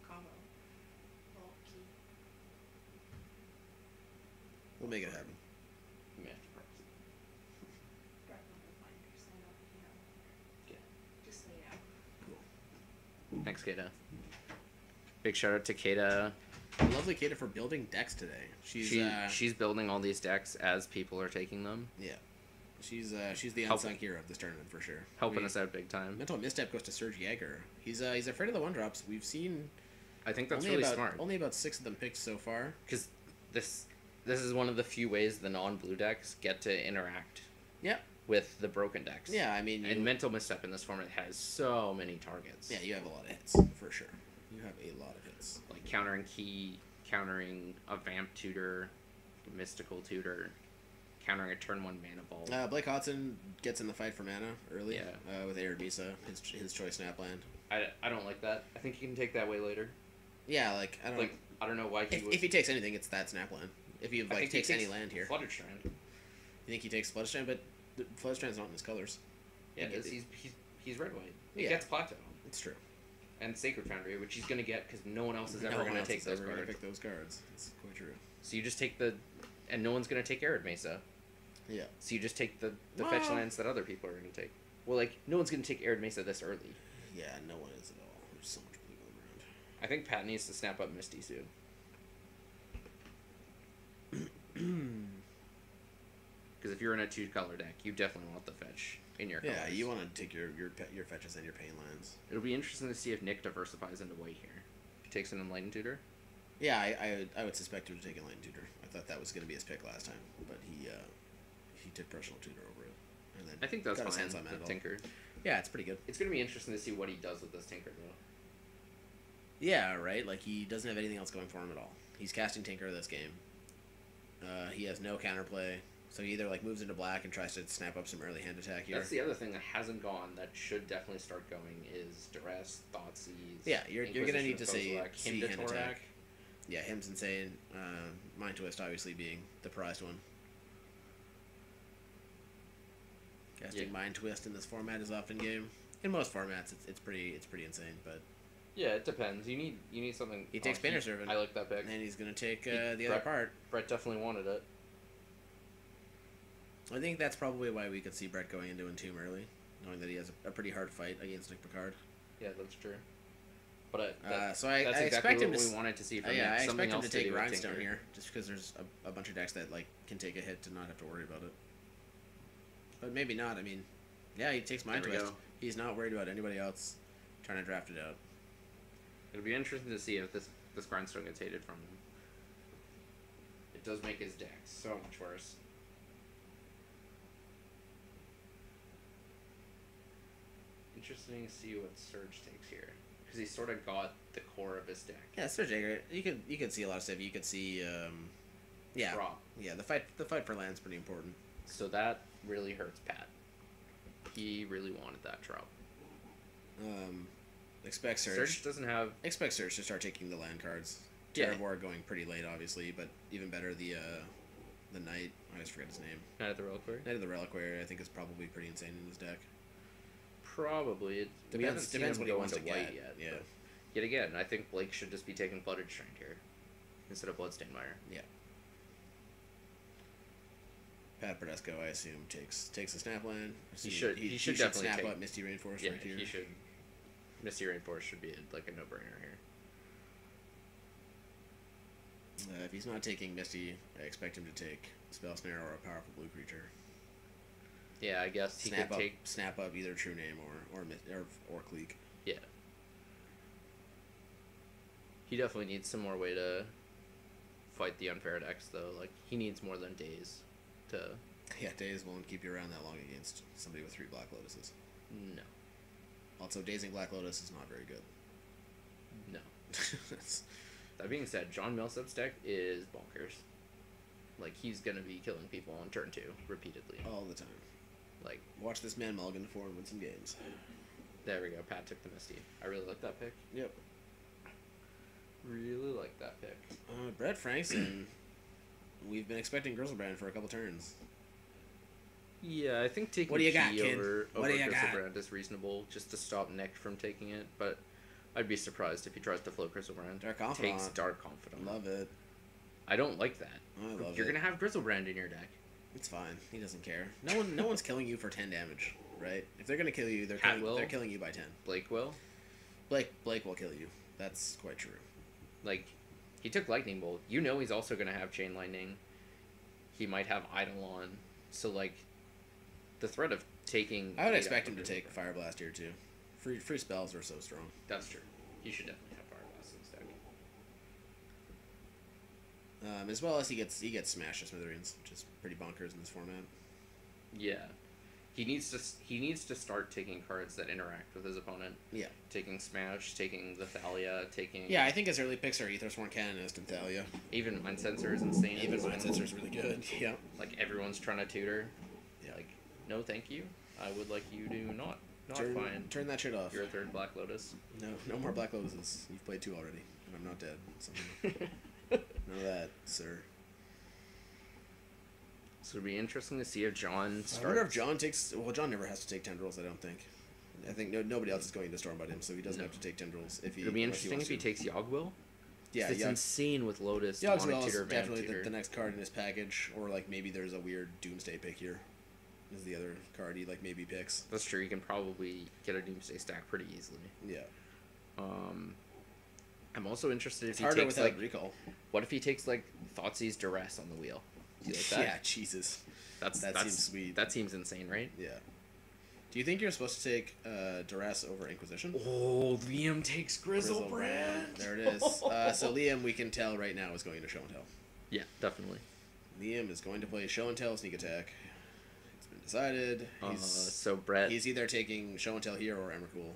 combo. Vault key. We'll make it happen. Yeah. Brett will find her, so I don't, Yeah. just so you know. Thanks, Kata. Big shout out to Kata. Lovely Kata for building decks today. She's building all these decks as people are taking them, She's the Helping. unsung hero of this tournament for sure. helping us out big time. Mental Misstep goes to Serge Jaeger. He's afraid of the 1-drops. We've seen I think that's only really about smart only about 6 of them picked so far. because this is one of the few ways the non-blue decks get to interact. Yep. With the broken decks. Yeah, I mean, And Mental Misstep in this format has so many targets. yeah, you have a lot of hits for sure. You have a lot of hits. Like countering Key, countering a Vamp Tutor, Mystical Tutor, countering a turn 1 mana ball. Blake Hodson gets in the fight for mana early. Yeah. With Arid Mesa, his choice snap land. I don't like that. I think you can take that way later. Yeah, like I don't. Like I don't know why he would. If he takes anything, it's that snap land. If he I like think he takes any land here, Flooded Strand. you think he takes Flood Strand? But the Flood Strand's not in his colors. Yeah, He- he's red white. He Yeah. gets Plateau It's true. and Sacred Foundry, which he's gonna get because no one else is No ever one gonna else take is those ever gonna cards. pick those cards. It's quite true. So you just take and no one's gonna take Arid Mesa. Yeah. So you just take the fetch Well- lands that other people are gonna take. Well, like no one's gonna take Arid Mesa this early. Yeah, no one is at all. There's so much blue going around. I think Pat needs to snap up Misty soon. Because if you're in a 2-color deck, you definitely want the fetch in your colors. Yeah, you want to take your fetches and your pain lands. It'll be interesting to see if Nick diversifies into white here. If he takes an Enlightened Tutor. Yeah, I would suspect him to take Enlightened Tutor. I thought that was going to be his pick last time, but he took Personal Tutor over it, and then I think that's got his fine hands on with Mandal. Tinker. Yeah, it's pretty good. It's going to be interesting to see what he does with this Tinker, though. Yeah, right. Like he doesn't have anything else going for him at all. He's casting Tinker this game. He has no counterplay, so he either like moves into black and tries to snap up some early hand attack here. That's the other thing that hasn't gone that should definitely start going is Duress, Thoughtseize. Yeah, you're gonna need to say Kozilek, see Hymn hand to Torak. attack. Yeah, him's insane. Mind Twist obviously being the prized one. Casting Yeah. Mind Twist in this format is often game. In most formats, it's pretty insane. But Yeah, it depends. You need something. he takes Banner Servant. I like that pick. and he's gonna take He- the other part. Brett definitely wanted it. I think that's probably why we could see Brett going into Entomb early, knowing that he has a pretty hard fight against Nick Picard. Yeah, that's true. But So I that's expect exactly him what to. we wanted to see from Yeah, Nick. I Something expect him to else take do with Grindstone Tinker. here, just because there's a bunch of decks that like can take a hit to not have to worry about it. But maybe not. I mean, yeah, he takes Mind There we Twist. go. He's not worried about anybody else trying to draft it out. It'll be interesting to see if this Grindstone gets hated from him. It does make his deck so much worse. Interesting to see what Surge takes here, because he sort of got the core of his deck. Yeah, Surge Jaeger. You could see a lot of stuff. You could see, yeah, Drop. yeah. The fight for land's pretty important. So that really hurts Pat. He really wanted that drop. Expect Surge. Surge doesn't have. Expect Surge to start taking the land cards. Yeah. Terravor going pretty late, obviously, but even better the Knight. I always forget his name. Not at the Reliquary. Knight of the Reliquary. I think is probably pretty insane in this deck. Probably. We haven't seen Depends him what he go wants into to white get. yet. Yeah. But yet again, I think Blake should just be taking Flooded Strand here instead of Bloodstained Mire. Yeah. Pat Bradesco, I assume, takes a snap land. He should definitely snap take- up Misty Rainforest Yeah, right here. he should. Misty Rainforest should be like a no-brainer here. If he's not taking Misty, I expect him to take Spell Snare or a powerful blue creature. Yeah, I guess he could take. Snap up either True Name or Cleek. Yeah. He definitely needs some more way to fight the unfair decks, though. Like, he needs more than days to. Yeah, Days won't keep you around that long against somebody with 3 Black Lotuses. No. Also, Dazing Black Lotus is not very good. No. That being said, John Millsap's deck is bonkers. Like, he's gonna be killing people on turn 2 repeatedly. All the time. Like, Watch this man mulligan before and win some games. there we go. Pat took the Misty. I really like that pick. Yep. Really like that pick. Brett Frankson, we've been expecting Grizzlebrand for a couple turns. Yeah, I think taking What do you got, Key kid? over What do you got? Grizzlebrand is reasonable, just to stop Nick from taking it. But I'd be surprised if he tries to float Grizzlebrand. Dark Confidant. Takes Dark Confidant. Love it. I don't like that. I love You're it. gonna have Grizzlebrand in your deck. It's fine. He doesn't care. No one's killing you for 10 damage, right? If they're gonna kill you, they're Cat will. killing you by 10. Blake will. Blake will kill you. That's quite true. Like, he took Lightning Bolt. You know he's also gonna have Chain Lightning. He might have Eidolon. So like, the threat of taking. I would 8 expect out him to of take Grizzlebrand- Fire Blast here too. Free spells are so strong. That's true. He should definitely have Fire Blast in his deck. As well as he gets smashed to smithereens, which is pretty bonkers in this format. Yeah. He needs to start taking cards that interact with his opponent. Yeah. Taking Smash, taking the Thalia, taking... Yeah, I think his early picks are Aethersworn Canonist and Thalia. Even Mind Sensor is insane. Even Mind Sensor is really good. Yeah. Like, everyone's trying to tutor. Yeah. Like, no thank you. I would like you to not turn that shit off. Your third Black Lotus. No more Black Lotuses. You've played 2 already, and I'm not dead. So none of that, sir. So it'd be interesting to see if John starts... I wonder if John takes... Well, John never has to take Tendrils, I don't think. I think nobody else is going to Storm but him, so he doesn't have to take Tendrils. It'd be interesting if he takes Yogg-Will. Yeah, it's insane with Lotus. Yogg-Will is definitely the next card in his package, or like maybe there's a weird Doomsday pick here. Is the other card he like maybe picks. That's true. You can probably get a Doomsday stack pretty easily. Yeah. I'm also interested if he takes like recall. What if he takes like Thoughtseize Duress on the wheel? Do you like that? Yeah, Jesus. That seems sweet. That seems insane, right? Yeah. Do you think you're supposed to take Duress over Inquisition? Oh, Liam takes Grizzlebrand. There it is. So Liam, we can tell right now, is going to Show and Tell. Yeah, definitely. Liam is going to play Show and Tell Sneak Attack. It's been decided. So Brett... He's either taking Show and Tell here or Emrakul.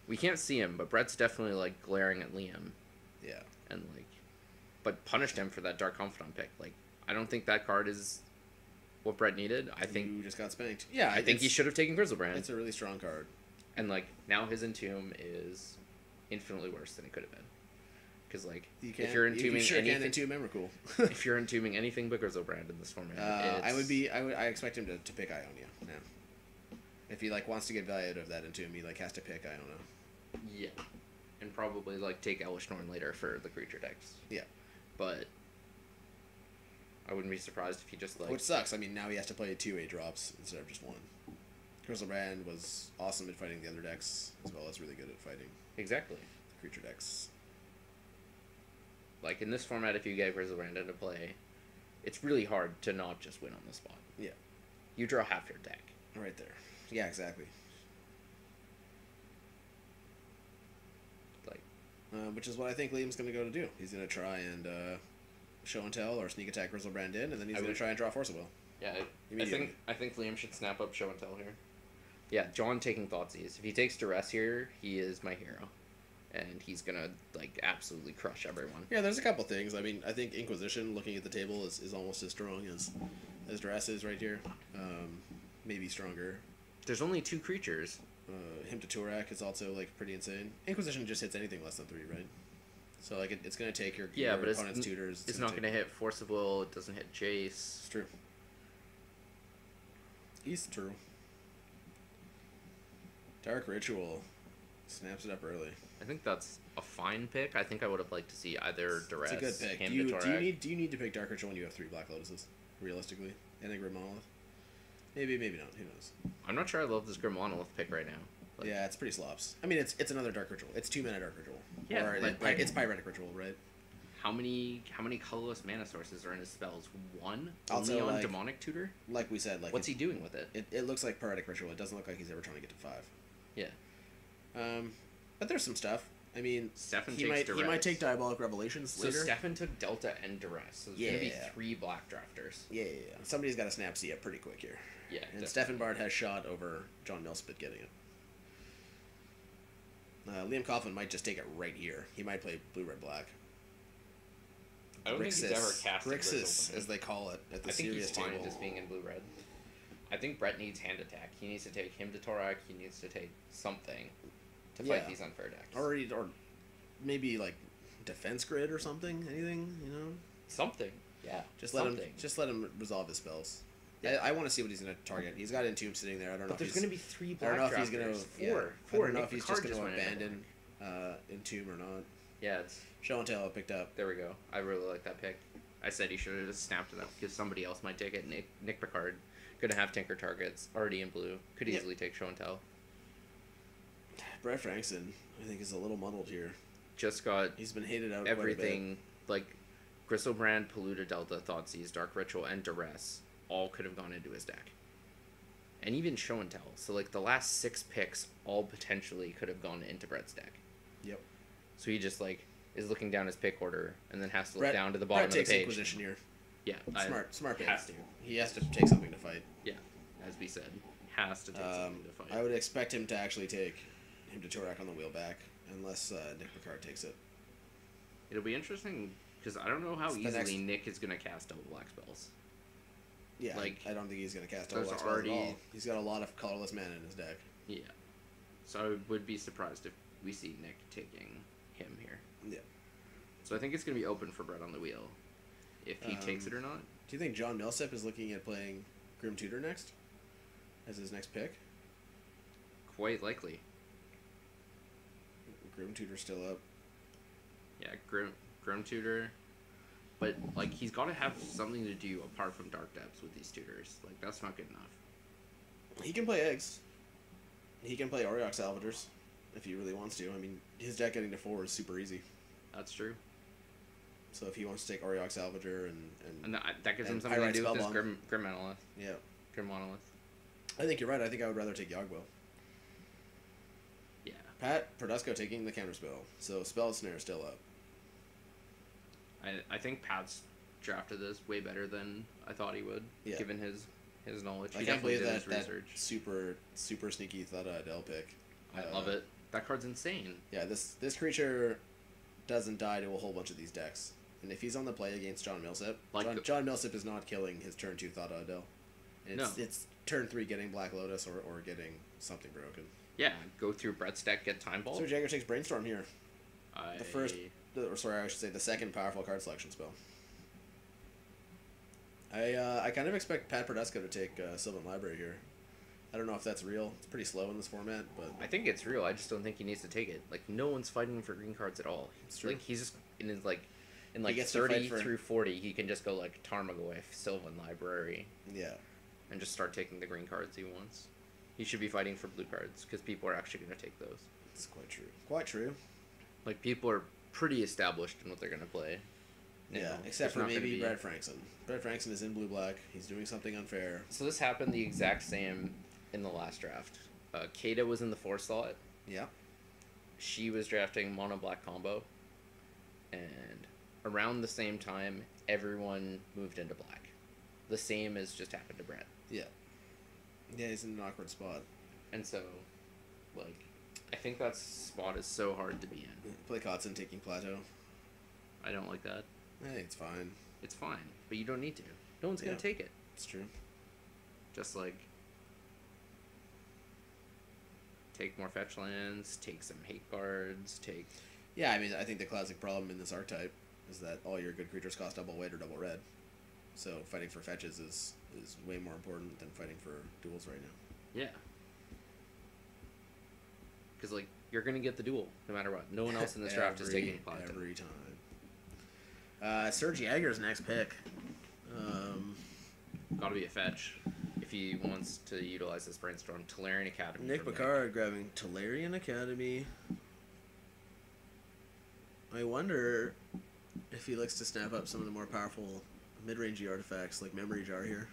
We can't see him, but Brett's definitely like glaring at Liam. Yeah. And like... But punished him for that Dark Confidant pick. Like, I don't think that card is... what Brett needed. I think you just got spanked. Yeah, I think he should have taken Grizzlebrand. It's a really strong card, and like now his Entomb is infinitely worse than it could have been. Because like if you're entombing anything, entomb Emrakul. If you're entombing anything but Grizzlebrand in this format, I expect him to pick Ionia now. If he like wants to get value out of that entomb, he like has to pick Iona. Yeah, and probably like take Elesh Norn later for the creature decks. Yeah, but I wouldn't be surprised if he just like... Which sucks. I mean, now he has to play 2 8-drops instead of just 1. Grizzlebrand was awesome at fighting the other decks, as well as really good at fighting exactly the creature decks. Like, in this format, if you get Grizzlebrand into play, it's really hard to not just win on the spot. Yeah. You draw half your deck. Right there. Yeah, exactly. Like... which is what I think Liam's going to go to do. He's going to try and... Show and Tell or Sneak Attack Grizzlebrand in, and then he's going to try and draw Force of Will. Yeah, I think Liam should snap up Show and Tell here. Yeah, John taking Thoughtseize. If he takes Duress here, he is my hero. And he's going to, like, absolutely crush everyone. Yeah, there's a couple things. I mean, I think Inquisition, looking at the table, is almost as strong as Duress is right here. Maybe stronger. There's only 2 creatures. Him to Turak is also, like, pretty insane. Inquisition just hits anything less than 3, right? So, like, it's going to take your opponent's tutors. It's not going to hit Force of Will. It doesn't hit Jace. It's true. He's true. Dark Ritual. Snaps it up early. I think that's a fine pick. I think I would have liked to see either Duress, it's a good pick. him Do to Torak. you need to pick Dark Ritual when you have 3 Black Lotuses? Realistically? And a Grim Monolith? Maybe not. Who knows? I'm not sure I love this Grim Monolith pick right now. Like, yeah, it's pretty slops. I mean, it's another Dark Ritual. It's 2-mana Dark Ritual. Yeah, or it's Pyretic Ritual, right? How many colorless mana sources are in his spells? 1? Also, only on like, Demonic Tutor? Like we said, like what's he doing with it? It looks like Pyretic Ritual. It doesn't look like he's ever trying to get to 5. Yeah. But there's some stuff. I mean, he might take Diabolic Revelations later. So Stefan took Delta and Duress. So there's gonna be 3 black drafters. Yeah. Somebody's got to snap C up pretty quick here. Yeah. And Stefan Bard has shot over John Millspit getting it. Liam Coughlin might just take it right here. He might play blue, red, black. I don't think he's ever cast Grixis, as they call it at the serious table. I think he's fine just being in blue, red. I think Brett needs hand attack. He needs to take him to Torak. He needs to take something to fight these unfair decks. Or maybe like defense grid or something. Anything, you know? Something. Yeah. Just let him resolve his spells. Yeah. I want to see what he's going to target. He's got Entomb sitting there. I don't know. But there's going to be 3 black. I don't know if he's going to four. I don't know if he's just going to abandon Entomb or not. Yeah, it's Show and Tell I picked up. There we go. I really like that pick. I said he should have just snapped it up because somebody else might take it. Nick Picard, going to have Tinker targets already in blue. Could easily take Show and Tell. Brett Frankson, I think, is a little muddled here. He's been hated out everything like Grizzlebrand, Polluta Delta, Thoughtseize, Dark Ritual, and Duress all could have gone into his deck. And even Show and Tell. So like the last 6 picks all potentially could have gone into Brett's deck. Yep. So he just like is looking down his pick order and then has to look down to the bottom of the page. Brett takes Inquisition here. Yeah. Smart pick. Has to. He has to take something to fight. Yeah. As we said. has to take something to fight. I would expect him to actually take him to Torak on the wheel back, unless Nick Picard takes it. It'll be interesting because I don't know how It's the easily next- Nick is gonna cast double black spells. Yeah, Like, I don't think he's going to cast double there's black spells already- at all. He's got a lot of colorless mana in his deck. Yeah. So I would be surprised if we see Nick taking him here. Yeah. So I think it's gonna be open for Brett on the wheel, if he takes it or not. Do you think John Millsap is looking at playing Grim Tutor next? As his next pick? Quite likely. Grim Tutor's still up. Yeah, Grim Tutor. But, like, he's got to have something to do apart from Dark Depths with these tutors. Like, that's not good enough. He can play eggs. He can play Auriok Salvagers if he really wants to. I mean, his deck getting to 4 is super easy. That's true. So if he wants to take Auriok Salvager And that gives him and something to Pyrite do with his Spellbomb. Grim Monolith. Yeah. Grim Monolith. I think you're right. I think I would rather take Yogbo. Yeah. Pat Perdusco taking the counterspell. So Spell Snare is still up. I think Pat's drafted this way better than I thought he would, Yeah. given his knowledge. I He can't definitely believe did that, his research. super sneaky Thada Adele pick. I love it. That card's insane. Yeah, this creature doesn't die to a whole bunch of these decks. And if he's on the play against John Millsap, Like John Millsap is not killing his turn 2 Thada Adele. It's turn 3 getting Black Lotus or getting something broken. Yeah, go through Brett's deck, get Time Ball. So Jagger takes Brainstorm here. I I should say the second powerful card selection spell. I kind of expect Pat Perdusco to take Sylvan Library here. I don't know if that's real. It's pretty slow in this format, but I think it's real. I just don't think he needs to take it. Like, no one's fighting for green cards at all. It's true. Like, he's just in his in gets to 30 fight for- through 40, he can just go like Tarmogoyf, Sylvan Library, yeah. and just start taking the green cards he wants. He should be fighting for blue cards because people are actually going to take those. It's quite true. Quite true. Like, people are pretty established in what they're going to play. You Yeah, know, except there's for not gonna maybe be- Brad Frankson. Brad Frankson is in blue-black. He's doing something unfair. So this happened the exact same in the last draft. Kata was in the 4 slot. Yeah. She was drafting mono black combo, and around the same time, everyone moved into black. The same as just happened to Brett. Yeah. Yeah, he's in an awkward spot. And so, like, I think that spot is so hard to be in. Play Kotzen taking Plateau. I don't like that. Hey, it's fine. It's fine, but you don't need to. No one's Yeah. gonna take it. It's true. Just like take more fetch lands, take some hate cards, take. Yeah, I mean, I think the classic problem in this archetype is that all your good creatures cost double white or double red. So fighting for fetches is way more important than fighting for duels right now. Yeah. Because, like, you're going to get the duel no matter what. No one else in this draft is taking Platinum. Every time. Serge Jager's next pick. Gotta be a fetch if he wants to utilize this brainstorm. Tolarian Academy. Nick from Picard grabbing Tolarian Academy. I wonder if he likes to snap up some of the more powerful mid-rangey artifacts like Memory Jar here.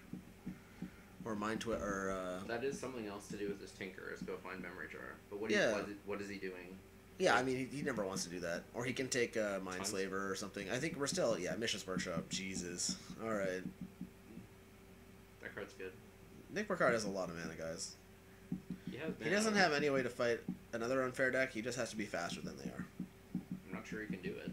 Or Mind Twit, or That is something else to do with this Tinker, is go find Memory Jar. But Yeah. what is he doing? yeah, I mean, he never wants to do that. Or he can take Mind Tons. Slaver or something. I think we're still, Missions Workshop. Jesus. Alright. That card's good. Nick Picard has a lot of mana, guys. He He doesn't have any way to fight another unfair deck. He just has to be faster than they are. I'm not sure he can do it.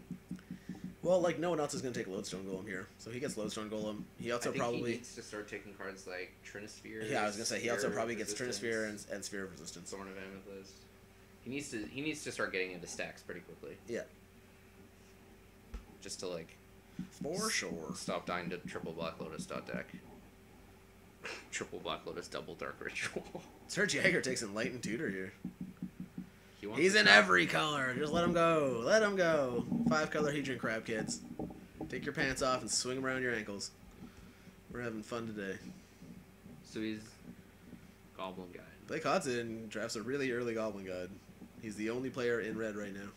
Well, like, no one else is going to take Lodestone Golem here. So he gets Lodestone Golem. He I also think probably... he needs to start taking cards like Trinisphere. Yeah, I was going to say, he also Sphere of probably gets Resistance, Trinisphere and Sphere of Resistance. Thorn of Amethyst. He needs to start getting into stacks pretty quickly. Yeah. Just to, like, For sure. stop dying to triple Black Lotus deck. Triple Black Lotus, double Dark Ritual. Serge Jager takes Enlightened Tutor here. He wants He's to in stop- every color. Just let him go. Let him go. 5-color Hedron Crab, kids. Take your pants off and swing them around your ankles. We're having fun today. So he's Goblin Guy. Blake Hodson drafts a really early Goblin Guide. He's the only player in red right now.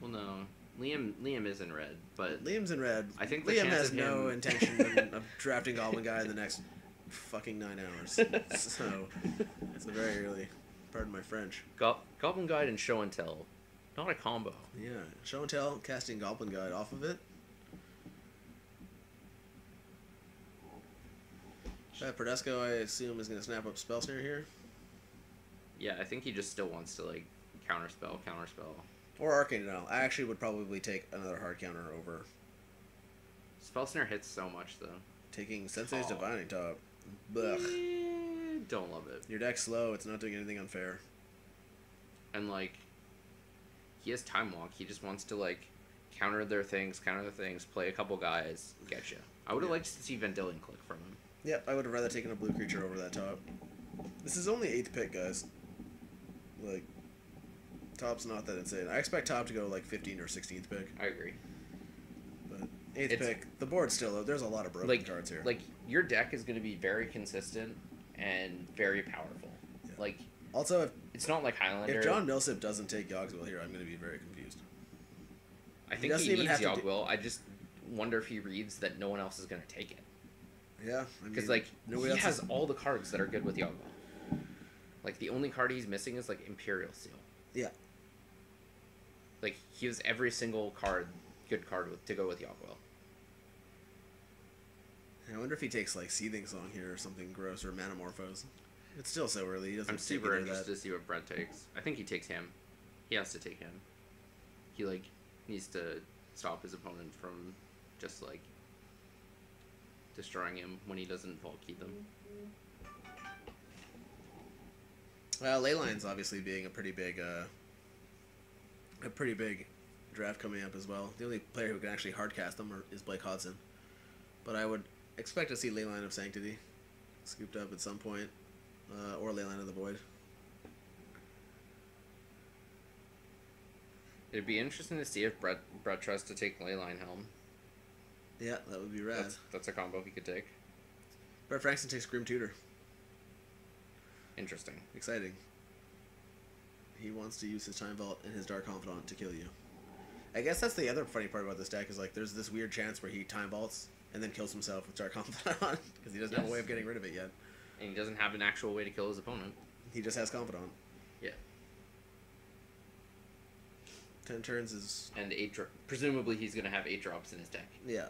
Well, no. Liam is in red, but Liam's in red. I think the Liam chance has of no him- intention of drafting Goblin Guy in the next fucking 9 hours. So, it's a very early. Pardon my French. Goblin Guide and Show and Tell, not a combo. Yeah, Show and Tell, casting Goblin Guide off of it. Prodesco, I assume, is going to snap up Spell Snare here. Yeah, I think he just still wants to like counterspell. Or Arcane Denial. I actually would probably take another hard counter over Spell Snare hits so much though. taking Sensei's Oh. Divining Top. Ugh. Don't love it. Your deck's slow. It's not doing anything unfair. And like, he has Time Walk. He just wants to like counter their things, play a couple guys, get you. I would have liked to see Vendilion click from him. Yep, I would have rather taken a blue creature over that top. This is only 8th pick, guys. Like, top's not that insane. I expect top to go like 15th or 16th pick. I agree. But 8th pick, the board's still, there's a lot of broken cards here. Like, your deck is going to be very consistent and very powerful. Yeah. Like, also, it's not like Highlander. if John Millsap doesn't take Yogswell here, I'm going to be very confused. I think he needs Yogwill. I just wonder if he reads that no one else is going to take it. Yeah, because like he has all the cards that are good with Yogwill. Like the only card he's missing is like Imperial Seal. Yeah. Like he has every single good card to go with Yogwill. I wonder if he takes like Seething Song here or something gross or Manamorphose. It's still so early. He doesn't. I'm super interested to see what Brett takes. I think he takes him. He has to take him. He like needs to stop his opponent from just like destroying him when he doesn't vault key them. Well, Leyline's obviously being a pretty big draft coming up as well. The only player who can actually hardcast them is Blake Hodson. But I would expect to see Leyline of Sanctity scooped up at some point, or Leyline of the Void. It'd be interesting to see if Brett tries to take Leyline Helm. Yeah, that would be rad. That's a combo he could take. Brett Frankson takes Grim Tutor. Interesting. Exciting. He wants to use his Time Vault and his Dark Confidant to kill you. I guess that's the other funny part about this deck is like there's this weird chance where he Time Vaults and then kills himself with Dark Confidant because he doesn't have a way of getting rid of it yet. And he doesn't have an actual way to kill his opponent. He just has Confidant. Yeah. 10 turns is... And presumably he's going to have 8 drops in his deck. Yeah.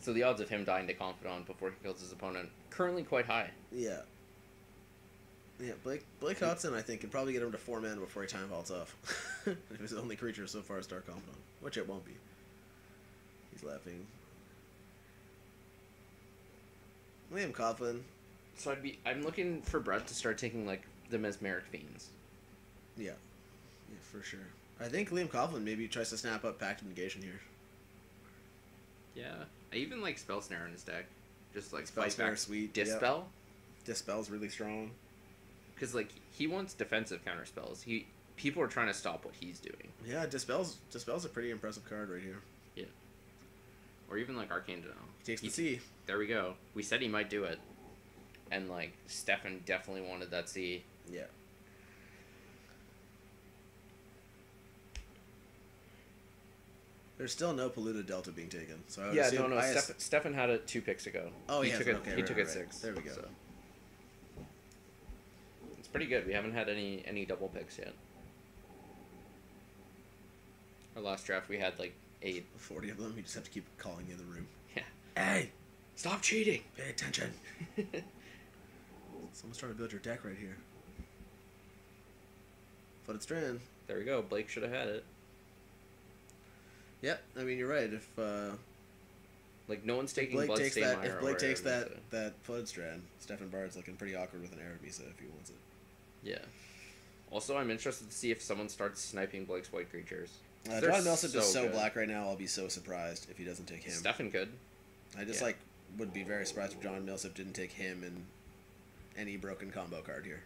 So the odds of him dying to Confidant before he kills his opponent currently quite high. Yeah. Yeah, Blake Hodson, I think, can probably get him to 4 mana before he Time Vaults off. If his only creature so far is Dark Confidant, which it won't be. He's laughing. Liam Coughlin. So I'm looking for Brett to start taking like the Mesmeric Fiends. Yeah. Yeah, for sure. I think Liam Coughlin maybe tries to snap up Pact of Negation here. Yeah. I even like Spell Snare in his deck. Just like Spell fight Snare, back sweet. Dispel. Yep. Dispel's really strong. Because like he wants defensive counter spells. People are trying to stop what he's doing. Yeah, Dispel's a pretty impressive card right here. Yeah. Or even like Arcane Denial. He takes the C. There we go. We said he might do it. And like Stefan definitely wanted that C. Yeah. There's still no polluted Delta being taken. So I would assume Stefan had it 2 picks ago. Oh, he took it 6. There we go. So. It's pretty good. We haven't had any double picks yet. Our last draft we had like 8. 40 of them. You just have to keep calling in the room. Yeah. Hey, stop cheating. pay attention. Someone's trying to build your deck right here. Flooded Strand. There we go. Blake should have had it. Yep, I mean you're right. If like no one's taking Blake takes that, Mire if Blake or takes Aramisa. that Flood Strand, Stefan Bard's looking pretty awkward with an Aramisa if he wants it. Yeah. Also, I'm interested to see if someone starts sniping Blake's white creatures. John Millsap is so good. black right now. I'll be so surprised if he doesn't take him. Stefan could. I just would be very surprised if John Millsap didn't take him and any broken combo card here.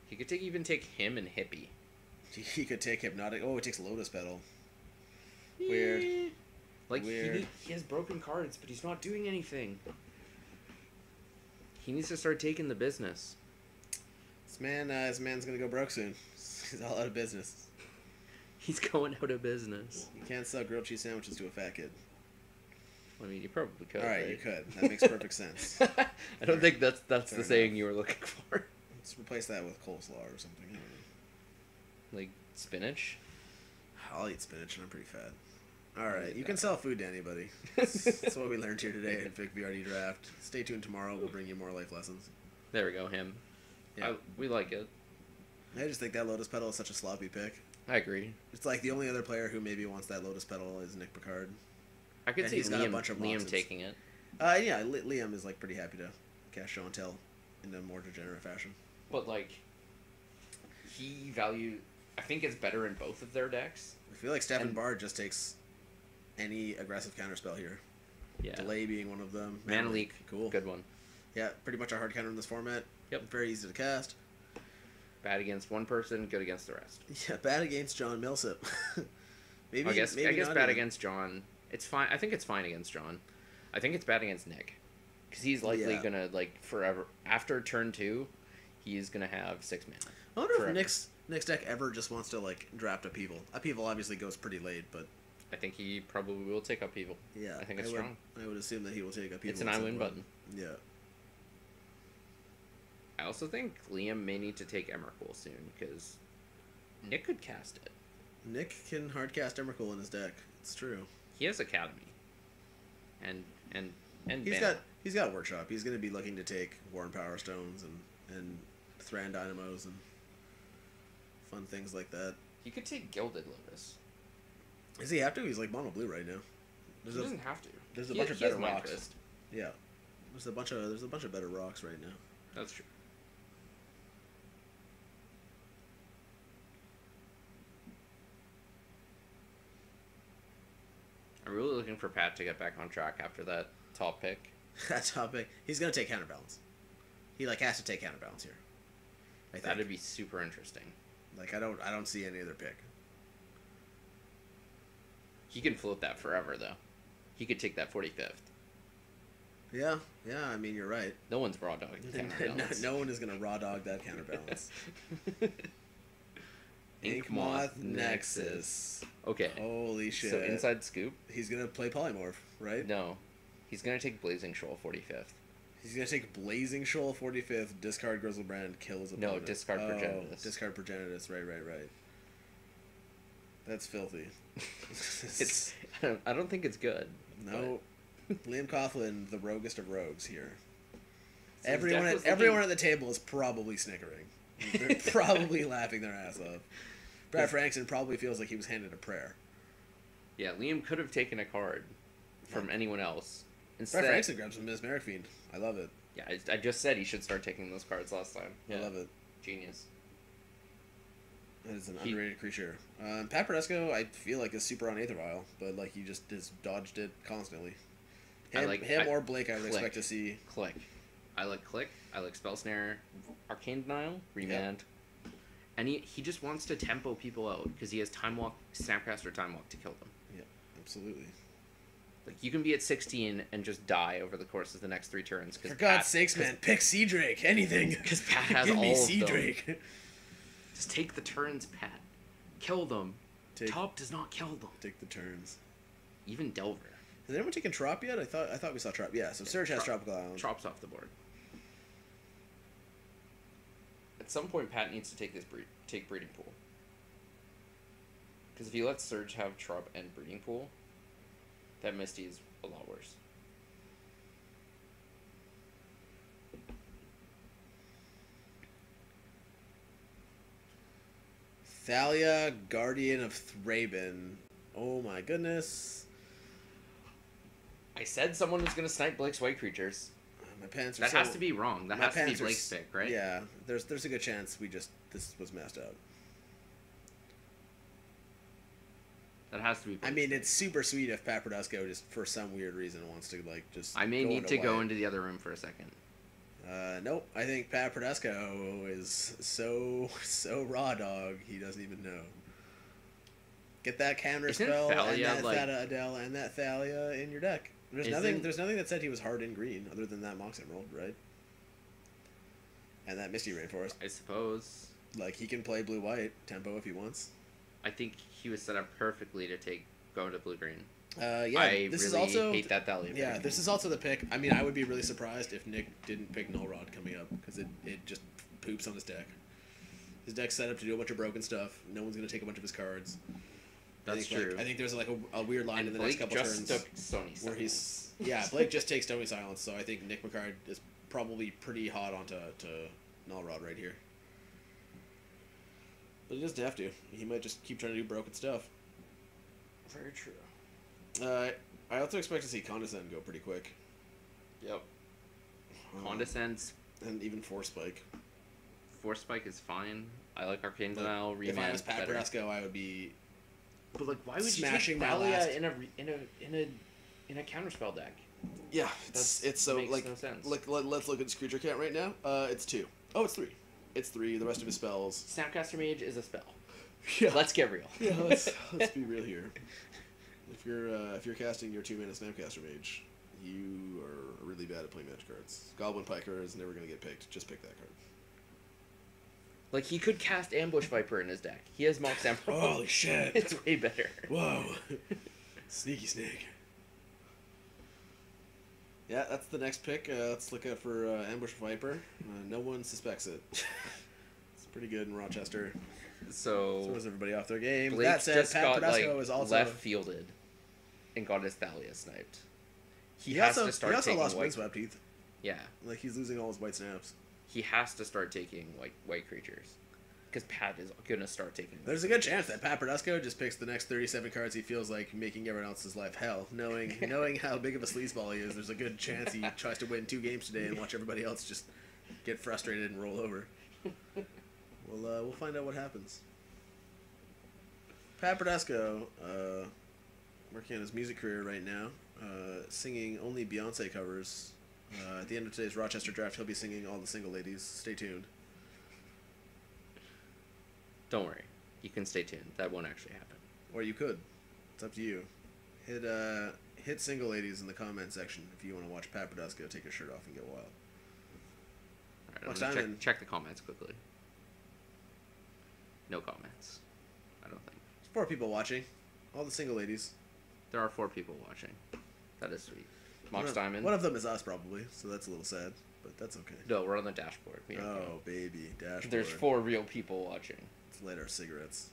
He could even take him and Hippie. He could take Hypnotic. Oh, it takes Lotus Petal. Weird. Like Weird. He has broken cards, but he's not doing anything. He needs to start taking the business. This man's gonna go broke soon. He's all out of business. He's going out of business. You can't sell grilled cheese sandwiches to a fat kid. I mean, you probably could. All right, right? you could. That makes perfect sense. I don't think that's Fair the enough. saying you were looking for. Let's replace that with coleslaw or something. I don't know. Like spinach. I'll eat spinach and I'm pretty fat. All right, you can sell food to anybody. That's what we learned here today at Vic VRD Draft. Stay tuned tomorrow. We'll bring you more life lessons. There we go, him. Yeah. We like it. I just think that Lotus Petal is such a sloppy pick. I agree. It's like the only other player who maybe wants that Lotus Petal is Nick Picard. I could And see he's got a Liam, bunch of Liam boxes. taking it. Yeah, Liam is like pretty happy to cast Show and Tell in a more degenerate fashion. But, like, I think it's better in both of their decks. I feel like Stefan And- Bard just takes any aggressive counterspell here. Yeah. Delay being one of them. Mana Leak. Cool. Good one. Yeah, pretty much a hard counter in this format. Yep. Very easy to cast. Bad against one person, good against the rest. Yeah, bad against John Millsap. maybe I guess maybe not bad even. against John. It's fine. I think it's fine against John. I think it's bad against Nick. Because he's likely Yeah. going to, like, forever... After turn 2, he's going to have 6 mana. I wonder forever. if Nick's deck ever just wants to like draft Upheaval. Upheaval obviously goes pretty late, but I think he probably will take Upheaval. yeah, I think it's would, strong. I would assume that he will take Upheaval. It's an at I some win point. button. Yeah. I also think Liam may need to take Emrakul soon, because Nick could cast it. Nick can hardcast Emrakul in his deck. It's true. He has Academy. And He's got Workshop. He's going to be looking to take Worn Power Stones and Thran Dynamos and fun things like that. he could take Gilded Lotus. Does he have to? He's like mono blue right now. He doesn't have to. There's a He- bunch of he has better Mind rocks. Fist. Yeah. There's a bunch of better rocks right now. That's true. I'm really looking for Pat to get back on track after that top pick. That topic. He's going to take Counterbalance. He like has to take Counterbalance here. I think. That'd be super interesting. Like I don't see any other pick. He can float that forever, though. He could take that 45th. Yeah, I mean you're right. No one's raw dogging Counterbalance. No one is gonna raw dog that Counterbalance. Ink Moth Nexus. Okay. Holy shit. So inside scoop? He's gonna play Polymorph, right? No. He's gonna take Blazing Shoal 45th. He's gonna take Blazing Shoal 45th, discard Grizzlebrand, kill his opponent. No, discard Progenitus. Discard Progenitus, right. That's filthy. It's. I don't think it's good. No. Liam Coughlin, the roguest of rogues here. So his deck Everyone was everyone at the table is probably snickering. They're probably laughing their ass off. Brad Frankson probably feels like he was handed a prayer. Yeah, Liam could have taken a card from anyone else. Brad Instead, Frankson grabs a Mesmeric Fiend. I love it. yeah, I just said he should start taking those cards last time. Yeah, I love it. Genius. That is an He- underrated creature. Pat Prodesco, I feel like is super on Aether Vial, but like he just has dodged it constantly. Him or Blake, I would Click. expect to see. Click. I like Click. I like Spell Snare. Arcane Denial. Remand. And he just wants to tempo people out because he has Time Walk, Snapcaster Time Walk to kill them. Yeah, absolutely. Like, you can be at 16 and just die over the course of the next 3 turns. For God's sakes, man, pick Sea Drake. Anything. Because Pat has Give all me of Sea them. Drake. Just take the turns, Pat. Kill them. Take- Top does not kill them. Take the turns. Even Delver. Has anyone taken Trop yet? I thought we saw Trop. Yeah, so Surge has Trop- Tropical Island. Trop's off the board. At some point, Pat needs to take take Breeding Pool. Because if he lets Surge have Trop and Breeding Pool, that Misty is a lot worse. Thalia, Guardian of Thraben. Oh my goodness. I said someone was going to snipe Blake's white creatures. My pants are That so... has to be wrong. That my has to be pants are Blake's pick, right? Yeah, there's a good chance this was messed up. That has to be I Blake's mean, pick. it's super sweet if Pat Prodesco just for some weird reason wants to like just. I may go need into to go white. into the other room for a second. Nope. I think Pat Prodesco is so raw dog. He doesn't even know. Get that counter Isn't spell and Thalia, that like- Theta Adele and that Thalia in your deck. There's Isn't- nothing that said he was hard in green other than that Mox Emerald, right? And that Misty Rainforest. I suppose. Like he can play blue white tempo if he wants. I think he was set up perfectly to go to blue-green. Yeah. I this really is also hate that Thalia Yeah, pick. this is also the pick. I mean, I would be really surprised if Nick didn't pick Null Rod coming up because it just poops on his deck. His deck's set up to do a bunch of broken stuff. No one's gonna take a bunch of his cards. That's true. I think there's like a weird line And in the Blake next couple just turns took Sony where Silence. Blake just takes Stony Silence, so I think Nick Picard is probably pretty hot onto Null Rod right here. But he doesn't have to. He might just keep trying to do broken stuff. Very true. I also expect to see Condescend go pretty quick. Yep. Condescends. And even Force Spike. Force Spike is fine. I like Arcane But Denial. if I Remand was Pat better. Brasco, I would be. But like, why would Smashing you my take Thalia last- in a counterspell deck? Yeah, That's- it's so makes like no sense. let's look at his creature count right now. It's 2. Oh, it's 3. It's 3. The rest of his spells. Snapcaster Mage is a spell. Yeah. Let's get real. Yeah, let's be real here. If you're casting your 2-mana Snapcaster Mage, you are really bad at playing magic cards. Goblin Piker is never gonna get picked. Just pick that card. Like, he could cast Ambush Viper in his deck. He has Mox Emerald. Holy shit! It's way better. Whoa, sneaky snake. Yeah, that's the next pick. Let's look out for Ambush Viper. No one suspects it. It's pretty good in Rochester. So Throws everybody off their game. Blake That said, just Pat got Pedesco like is also left fielded and got his Thalia sniped. He He has also to start he also taking lost white. Windswept Heath. Yeah, Like he's losing all his white snaps. he has to start taking white creatures because Pat is gonna start taking. There's a good chance that Pat Pedesco just picks the next 37 cards he feels like making everyone else's life hell. Knowing how big of a sleazeball he is, there's a good chance he tries to win 2 games today and watch everybody else just get frustrated and roll over. We'll find out what happens. Pat Pedesco, working on his music career right now, singing only Beyonce covers. At the end of today's Rochester draft, he'll be singing all the single ladies. Stay tuned. Don't worry, you can stay tuned. That won't actually happen. Or you could. It's up to you. Hit single ladies in the comment section if you want to watch Pat Pedesco take his shirt off and get wild. All right, Next I'm gonna time in- check the comments quickly. No comments. I don't think. There's 4 people watching. All the single ladies. There are 4 people watching. That is sweet. Mox One of- Diamond. One of them is us probably, so that's a little sad, but that's okay. No, we're on the dashboard. We don't Oh, know. baby. Dashboard. There's 4 real people watching. Let's light our cigarettes.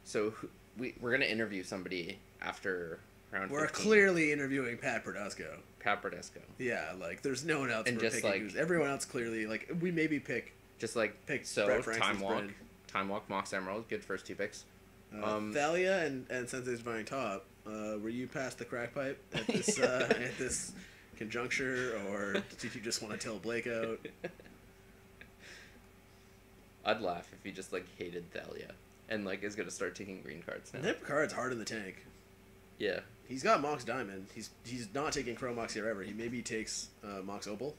So we're gonna interview somebody after round. We're 15. clearly interviewing Pat Pedesco. Pat Bradesco. Yeah, like, there's no one else And we're just, picking. like- Who's, everyone else clearly, like, we maybe pick Just like Pick so. Brett Frankston's Time Walk. brain. Time Walk. Mox Emerald. Good first 2 picks. Thalia and Sensei's Divine Top. Were you past the crack pipe at this at this conjuncture, or did you just want to tell Blake out? I'd laugh if he just like hated Thalia and like is gonna start taking green cards now. Nip Card's hard in the tank. Yeah. He's got Mox Diamond. He's not taking Chrome Mox here ever. He maybe takes Mox Opal.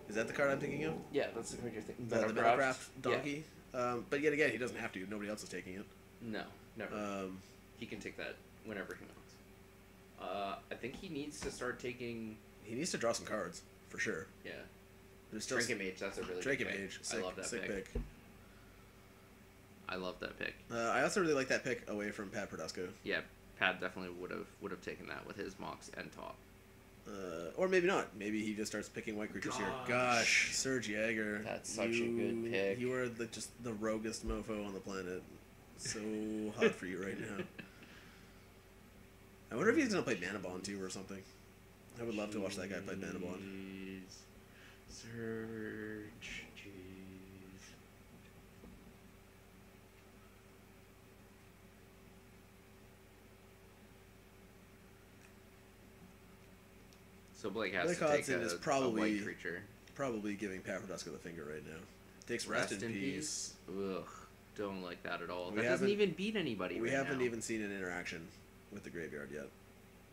Is that the card I'm thinking of? Yeah, that's the card you're thinking. The Metalcraft Donkey. But yet again, he doesn't have to. Nobody else is taking it. No, never. Um, He can take that whenever he wants. I think he needs to start taking. he needs to draw some cards for sure. Yeah. There's still Trinket Mage. That's a really Trinket good pick. Mage. Sick, I love that sick pick. pick. I love that pick. I also really like that pick away from Pat Pedesco. Yeah, Pat definitely would have taken that with his Mox and Top. Or maybe not. Maybe he just starts picking white creatures here. Gosh, Serge Jaeger. That's such a good pick. You are just the roguest mofo on the planet. So hot for you right now. I wonder if he's gonna play Mana Bond too or something. I would love to watch that guy play Mana Bond. Jeez. Surge. Jeez. So Blake has Blake to take Hodgson is a probably- white creature. Probably giving Pat Pedesco the finger right now. Takes rest in peace. Ugh, don't like that at all. We That doesn't haven't- even beat anybody. We right haven't now. even seen an interaction with the graveyard yet.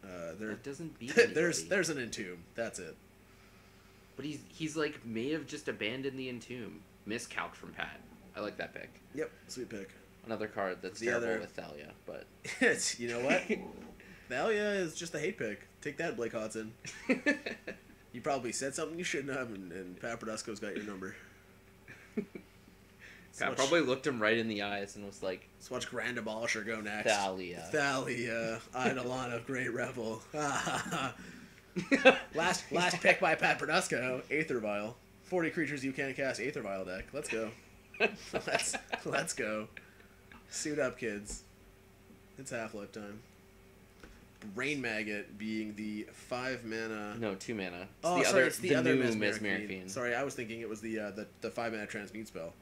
That doesn't beat anybody. there's an Entomb. That's it. But he's like may have just abandoned the Entomb. Miscalc from Pat. I like that pick. Yep, sweet pick. Another card that's The terrible other- with Thalia, but It's, you know what? Thalia is just a hate pick. Take that, Blake Hodgson. You probably said something you shouldn't have, and Pat Pedesco's got your number. Pat probably looked him right in the eyes and was like, Let's watch Grand Abolisher go next. Thalia. Thalia, Eidolon of Great Revel. Last pick by Pat Perdusco, Aether Vial. 40 creatures you can't cast, Aether Vial deck. Let's go. Let's go. Suit up, kids. It's Half-Life time. Brain Maggot being the 5 mana. No, 2 mana. It's the other new Mesmeric Fiend. Sorry, I was thinking it was the 5 mana transmute spell.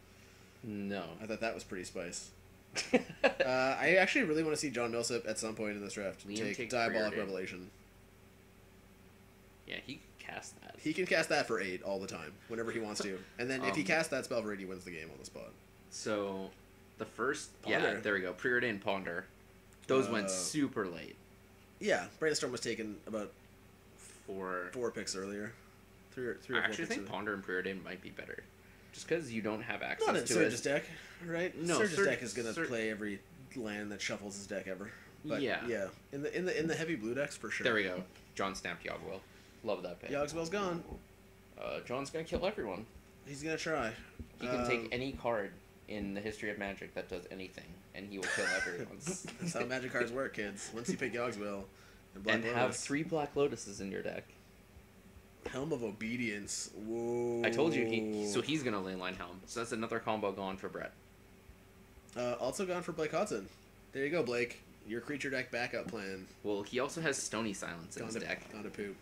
No. I thought that was pretty spice. I actually really want to see John Millsap at some point in this draft take Diabolic Revelation. Yeah, he can cast that. He can cast that for 8 all the time, whenever he wants to. And then if he casts that spell for 8, he wins the game on the spot. So, the first... Ponder. Yeah, there we go. Preordained Ponder. Those went super late. Yeah, Brainstorm was taken about 4 picks earlier. Three or 4 I actually picks think earlier. Ponder and Preordained might be better. Just because you don't have access Not in to Surge's it. deck, right? No, Surge's deck is gonna play every land that shuffles his deck ever. But Yeah. in the heavy blue decks for sure. There we go. John snapped Yogwell. Love that pick. Yogswell's gone. John's gonna kill everyone. He's gonna try. He can take any card in the history of Magic that does anything, and he will kill everyone. That's how Magic cards work, kids. Once you pick Yogswell and Black And Lotus, have 3 Black Lotuses in your deck. Helm of Obedience. Whoa. I told you he's gonna Leyline Helm. So that's another combo gone for Brett. Also gone for Blake Hudson. There you go, Blake. Your creature deck backup plan. Well, he also has Stony Silence in his deck. Gone to poop.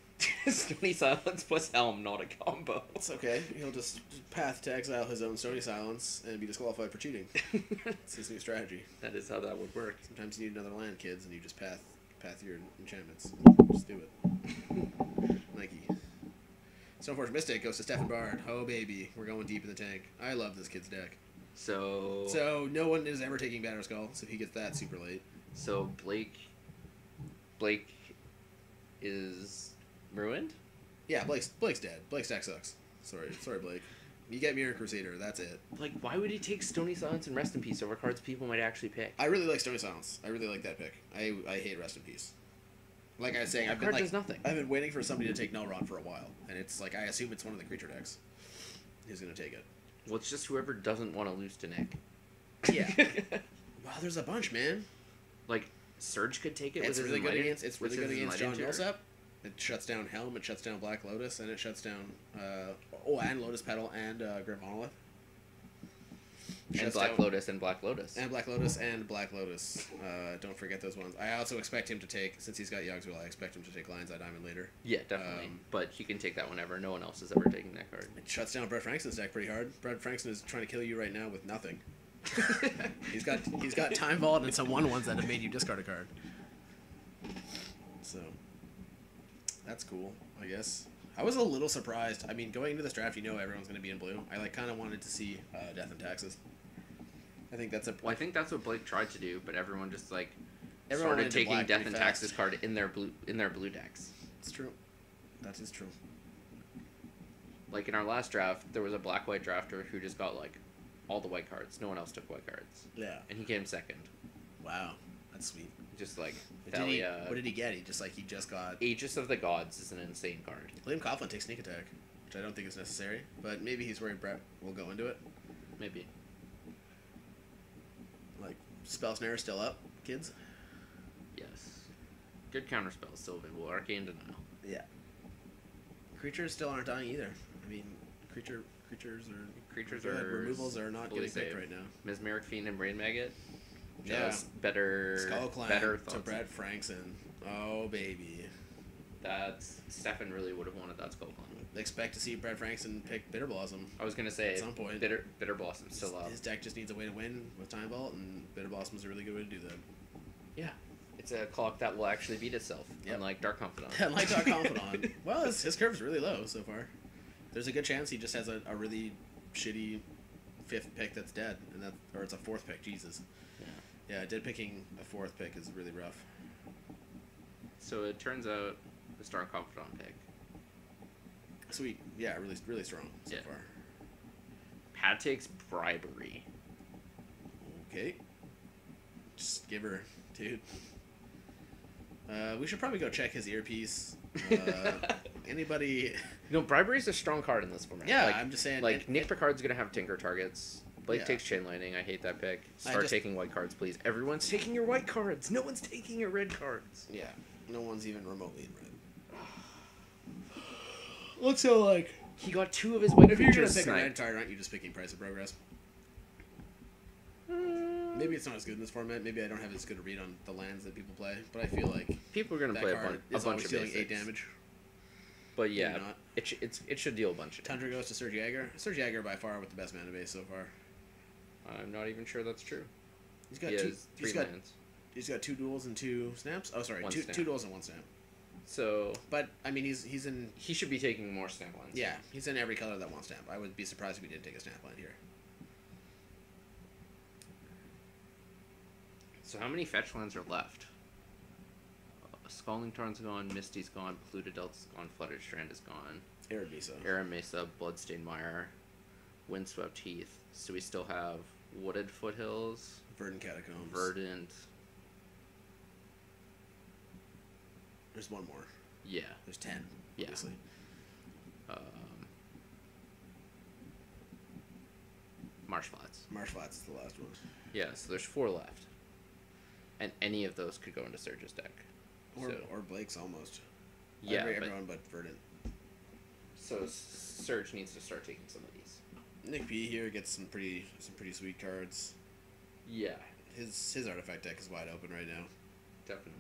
Stony Silence plus Helm, not a combo. It's okay. He'll just path to exile his own Stony Silence and be disqualified for cheating. It's his new strategy. That is how that would work. Sometimes you need another land, kids, and you just path your enchantments. Just do it. Mikey. Stoneforge Mystic goes to Stefan Bard. Oh, baby. We're going deep in the tank. I love this kid's deck. So no one is ever taking Banner Skull, so he gets that super late. So Blake is ruined? Yeah, Blake's dead. Blake's deck sucks. Sorry, Blake. You get Mirror Crusader, that's it. Like, why would he take Stony Silence and Rest in Peace over cards people might actually pick? I really like Stony Silence. I really like that pick. I hate Rest in Peace. Like I was saying, That card does nothing. I've been waiting for somebody to take Nullrod for a while, and it's like I assume it's one of the creature decks. Who's gonna take it? Well, it's just whoever doesn't want to lose to Nick. Yeah. Wow, there's a bunch, man. Like, Surge could take it. It's really good against. It's really good against John Millsap. Millsap. It shuts down Helm. It shuts down Black Lotus, and it shuts down and Lotus Petal and Grim Monolith. And Black Lotus and Black Lotus. And Black Lotus and Black Lotus. Don't forget those ones. I also expect him to take, since he's got Yogswell, I expect him to take Lion's Eye Diamond later. Yeah, definitely. But he can take that whenever. No one else is ever taking that card. It shuts down Brett Frankston's deck pretty hard. Brett Frankston is trying to kill you right now with nothing. he's got Time Vault and some 1/1s that have made you discard a card. So that's cool, I guess. I was a little surprised. I mean, going into this draft, you know everyone's going to be in blue. I kind of wanted to see Death and Taxes. I think that's Well, I think that's what Blake tried to do, but everyone just Everyone started went into taking black Death pretty and fast. Taxes card in their blue decks. It's true. That is true. Like in our last draft, there was a black-white drafter who just got like all the white cards. No one else took white cards, Yeah. and he came second. Wow. That's sweet. Just like What did he get? He just got. Aegis of the Gods is an insane card. Liam Coughlin takes Sneak Attack, which I don't think is necessary, but maybe he's worried Brett will go into it. Maybe. Like, Spell Snare is still up, kids? Yes. Good counterspell still available. Arcane Denial. Yeah. Creatures still aren't dying either. I mean, creatures are removals are not fully getting picked saved. right now. Mesmeric Fiend and Brain Maggot. Yeah. Just better Skull Clan better to thoughts. Brett Frankson. Oh, baby. That's Stefan really would have wanted that Skull Clan. Expect to see Brett Frankson pick Bitter Blossom. I was gonna say At some point. Bitter Blossom's still up. His deck just needs a way to win with Time Vault, and Bitter Blossom's a really good way to do that. Yeah. It's a clock that will actually beat itself, Yep. unlike Dark Confidant. Unlike Dark Confidant. Well, his curve's really low so far. There's a good chance he just has a really shitty 5th pick that's dead, or it's a 4th pick. Jesus. Yeah, dead picking a 4th pick is really rough. So it turns out the Dark Confidant pick. Sweet. Yeah, really, really strong so Yeah. far. Pat takes Bribery. Okay. Just give her, dude. We should probably go check his earpiece. Anybody? No, Bribery's a strong card in this format. Yeah, like, I'm just saying. Like, Nick Picard's gonna have Tinker targets. Blake Yeah. takes Chain Lightning. I hate that pick. Start just- taking white cards, please. Everyone's taking your white cards. No one's taking your red cards. Yeah, no one's even remotely in red. Looks so like. He got 2 of his white If you're gonna creatures pick a red sniped. card, aren't you just picking Price of Progress? Maybe it's not as good in this format. Maybe I don't have as good a read on the lands that people play, but I feel like People are gonna that play card a is bunch always of dealing basics. 8 damage. But yeah, Maybe not. it should deal a bunch of damage. Tundra goes to Surge Jäger. Surge Jäger by far with the best mana base so far. I'm not even sure that's true. He's got He two. has 3 lands. He's got 2 duels and 2 snaps. Oh, sorry, One two snap. 2 duels and 1 snap. So But I mean, he's in. he should be taking more snap lands. Yeah, he's in every color that wants snap. I would be surprised if he didn't take a snap line here. So how many fetch lands are left? Scalding Tarn's gone, Misty's gone, Polluted Delta's gone, Flooded Strand is gone, Arid Mesa. Aram Mesa, Bloodstained Mire, Windswept Heath. So we still have Wooded Foothills, Verdant Catacombs. Verdant. There's one more. Yeah. There's 10. Yeah. Obviously. Marsh Flats. Marsh Flats is the last one. Yeah, so there's 4 left. And any of those could go into Surge's deck. Or, So- or Blake's almost. Yeah, Everyone but Verdant. so Surge needs to start taking some of these. Nick P here gets some pretty sweet cards. Yeah, His artifact deck is wide open right now. definitely.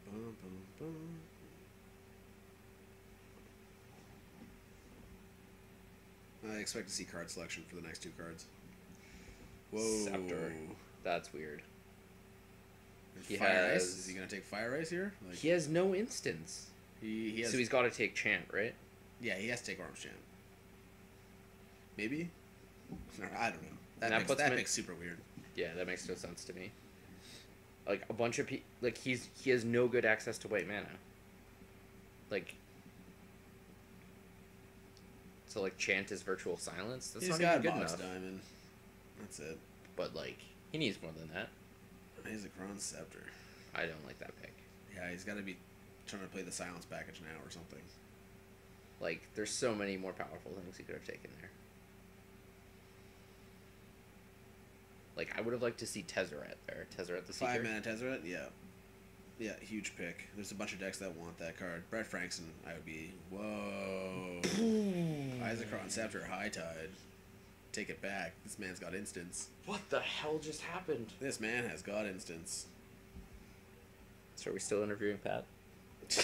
Bum, bum, bum. I expect to see card selection for the next 2 cards. Whoa. Scepter. That's weird. He Fire Ice? has- Is he gonna take Fire Ice here? Like, He has no instance. he has. So he's got to take Chant, right? Yeah, he has to take Orange Champ. Maybe. No, I don't know. That That puts him in- makes super weird. Yeah, that makes no sense to me. Like a bunch of like he has no good access to white mana. Like, so like Chant is Virtual Silence. That's He's not got even good Box enough. Diamond. That's it. But like he needs more than that. He's a Kron Scepter. I don't like that pick. Yeah, he's got to be trying to play the Silence package now or something. Like there's so many more powerful things he could have taken there. Like I would have liked to see Tezzeret there. Tezzeret the Seeker. 5 mana Tezzeret, yeah. Yeah, huge pick. There's a bunch of decks that want that card. Brett Frankson, I would be, whoa. Isaac Scepter, High Tide. Take it back. This man's got instance. What the hell just happened? This man has got instance. So are we still interviewing Pat?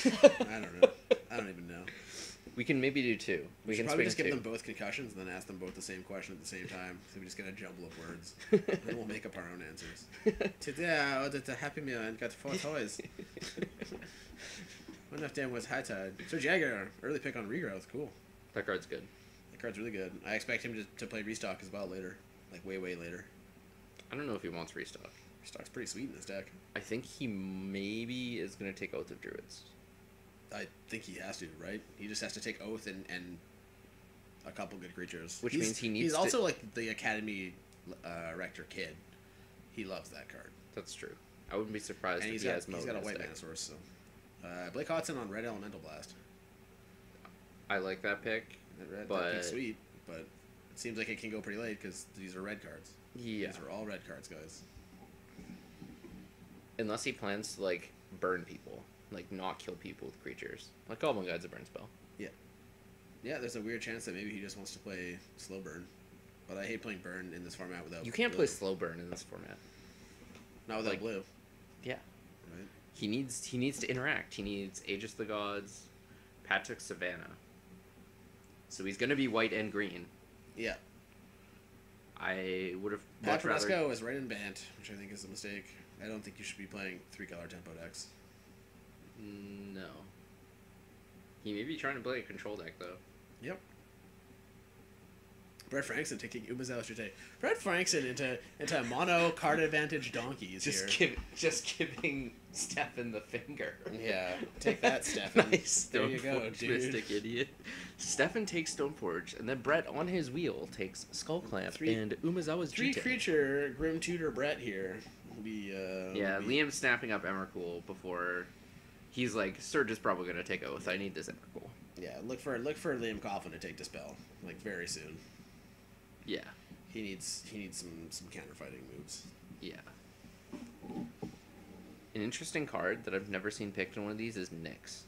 I don't know. I don't even know. We can maybe do 2. We should can probably spin just give 2. them both concussions and then ask them both the same question at the same time. So we just get a jumble of words. Then we'll make up our own answers. Today I ordered a Happy Meal and got 4 toys. One of them was High Tide. Surge Jäger, early pick on Regrowth. Cool. That card's good. That card's really good. I expect him to play Restock as well later. Like way later. I don't know if he wants restock. Restock's pretty sweet in this deck. I think he maybe is going to take Oath of Druids. I think he has to, right? He just has to take Oath and a couple good creatures. Which means he needs He's to- also like the Academy Rector kid. He loves that card. That's true. I wouldn't be surprised And if he's he got, has he's Mo got a in his white deck. mana source, so. Blake Hodson on Red Elemental Blast. I like that pick. That But- pick's sweet, but it seems like it can go pretty late because these are red cards. Yeah. These are all red cards, guys. Unless he plans to, like, burn people. Like, not kill people with creatures. Like, Goblin Guide's a burn spell. Yeah, there's a weird chance that maybe he just wants to play slow burn. But I hate playing burn in this format without You can't blue. play slow burn in this format. Not without like- blue. Yeah. Right? He needs to interact. He needs Aegis of the Gods, Patrick Savannah. So he's going to be white and green. Yeah. I would have Pat much rather... Fresco is right in Bant, which I think is a mistake. I don't think you should be playing 3-color tempo decks. No. He may be trying to play a control deck, though. Yep. Brett Frankson taking Umazawa Shite. Brett Frankson into mono card advantage donkeys here. Just giving Stefan the finger. Yeah, take that, Stefan. Nice. There you go, Stoneforge, dude. Mystic idiot. Stefan takes Stoneforge, and then Brett on his wheel takes Skull Clamp Three- and Umazawa's 3 Jite. creature Grim Tutor Brett here. Yeah, Liam's snapping up Emrakul before he's like, Surge is probably gonna take Oath. I need this Emrakul. Yeah, look for Liam Coffin to take Dispel like very soon. Yeah, He needs some counterfighting moves. yeah. An interesting card that I've never seen picked in one of these is Nyx.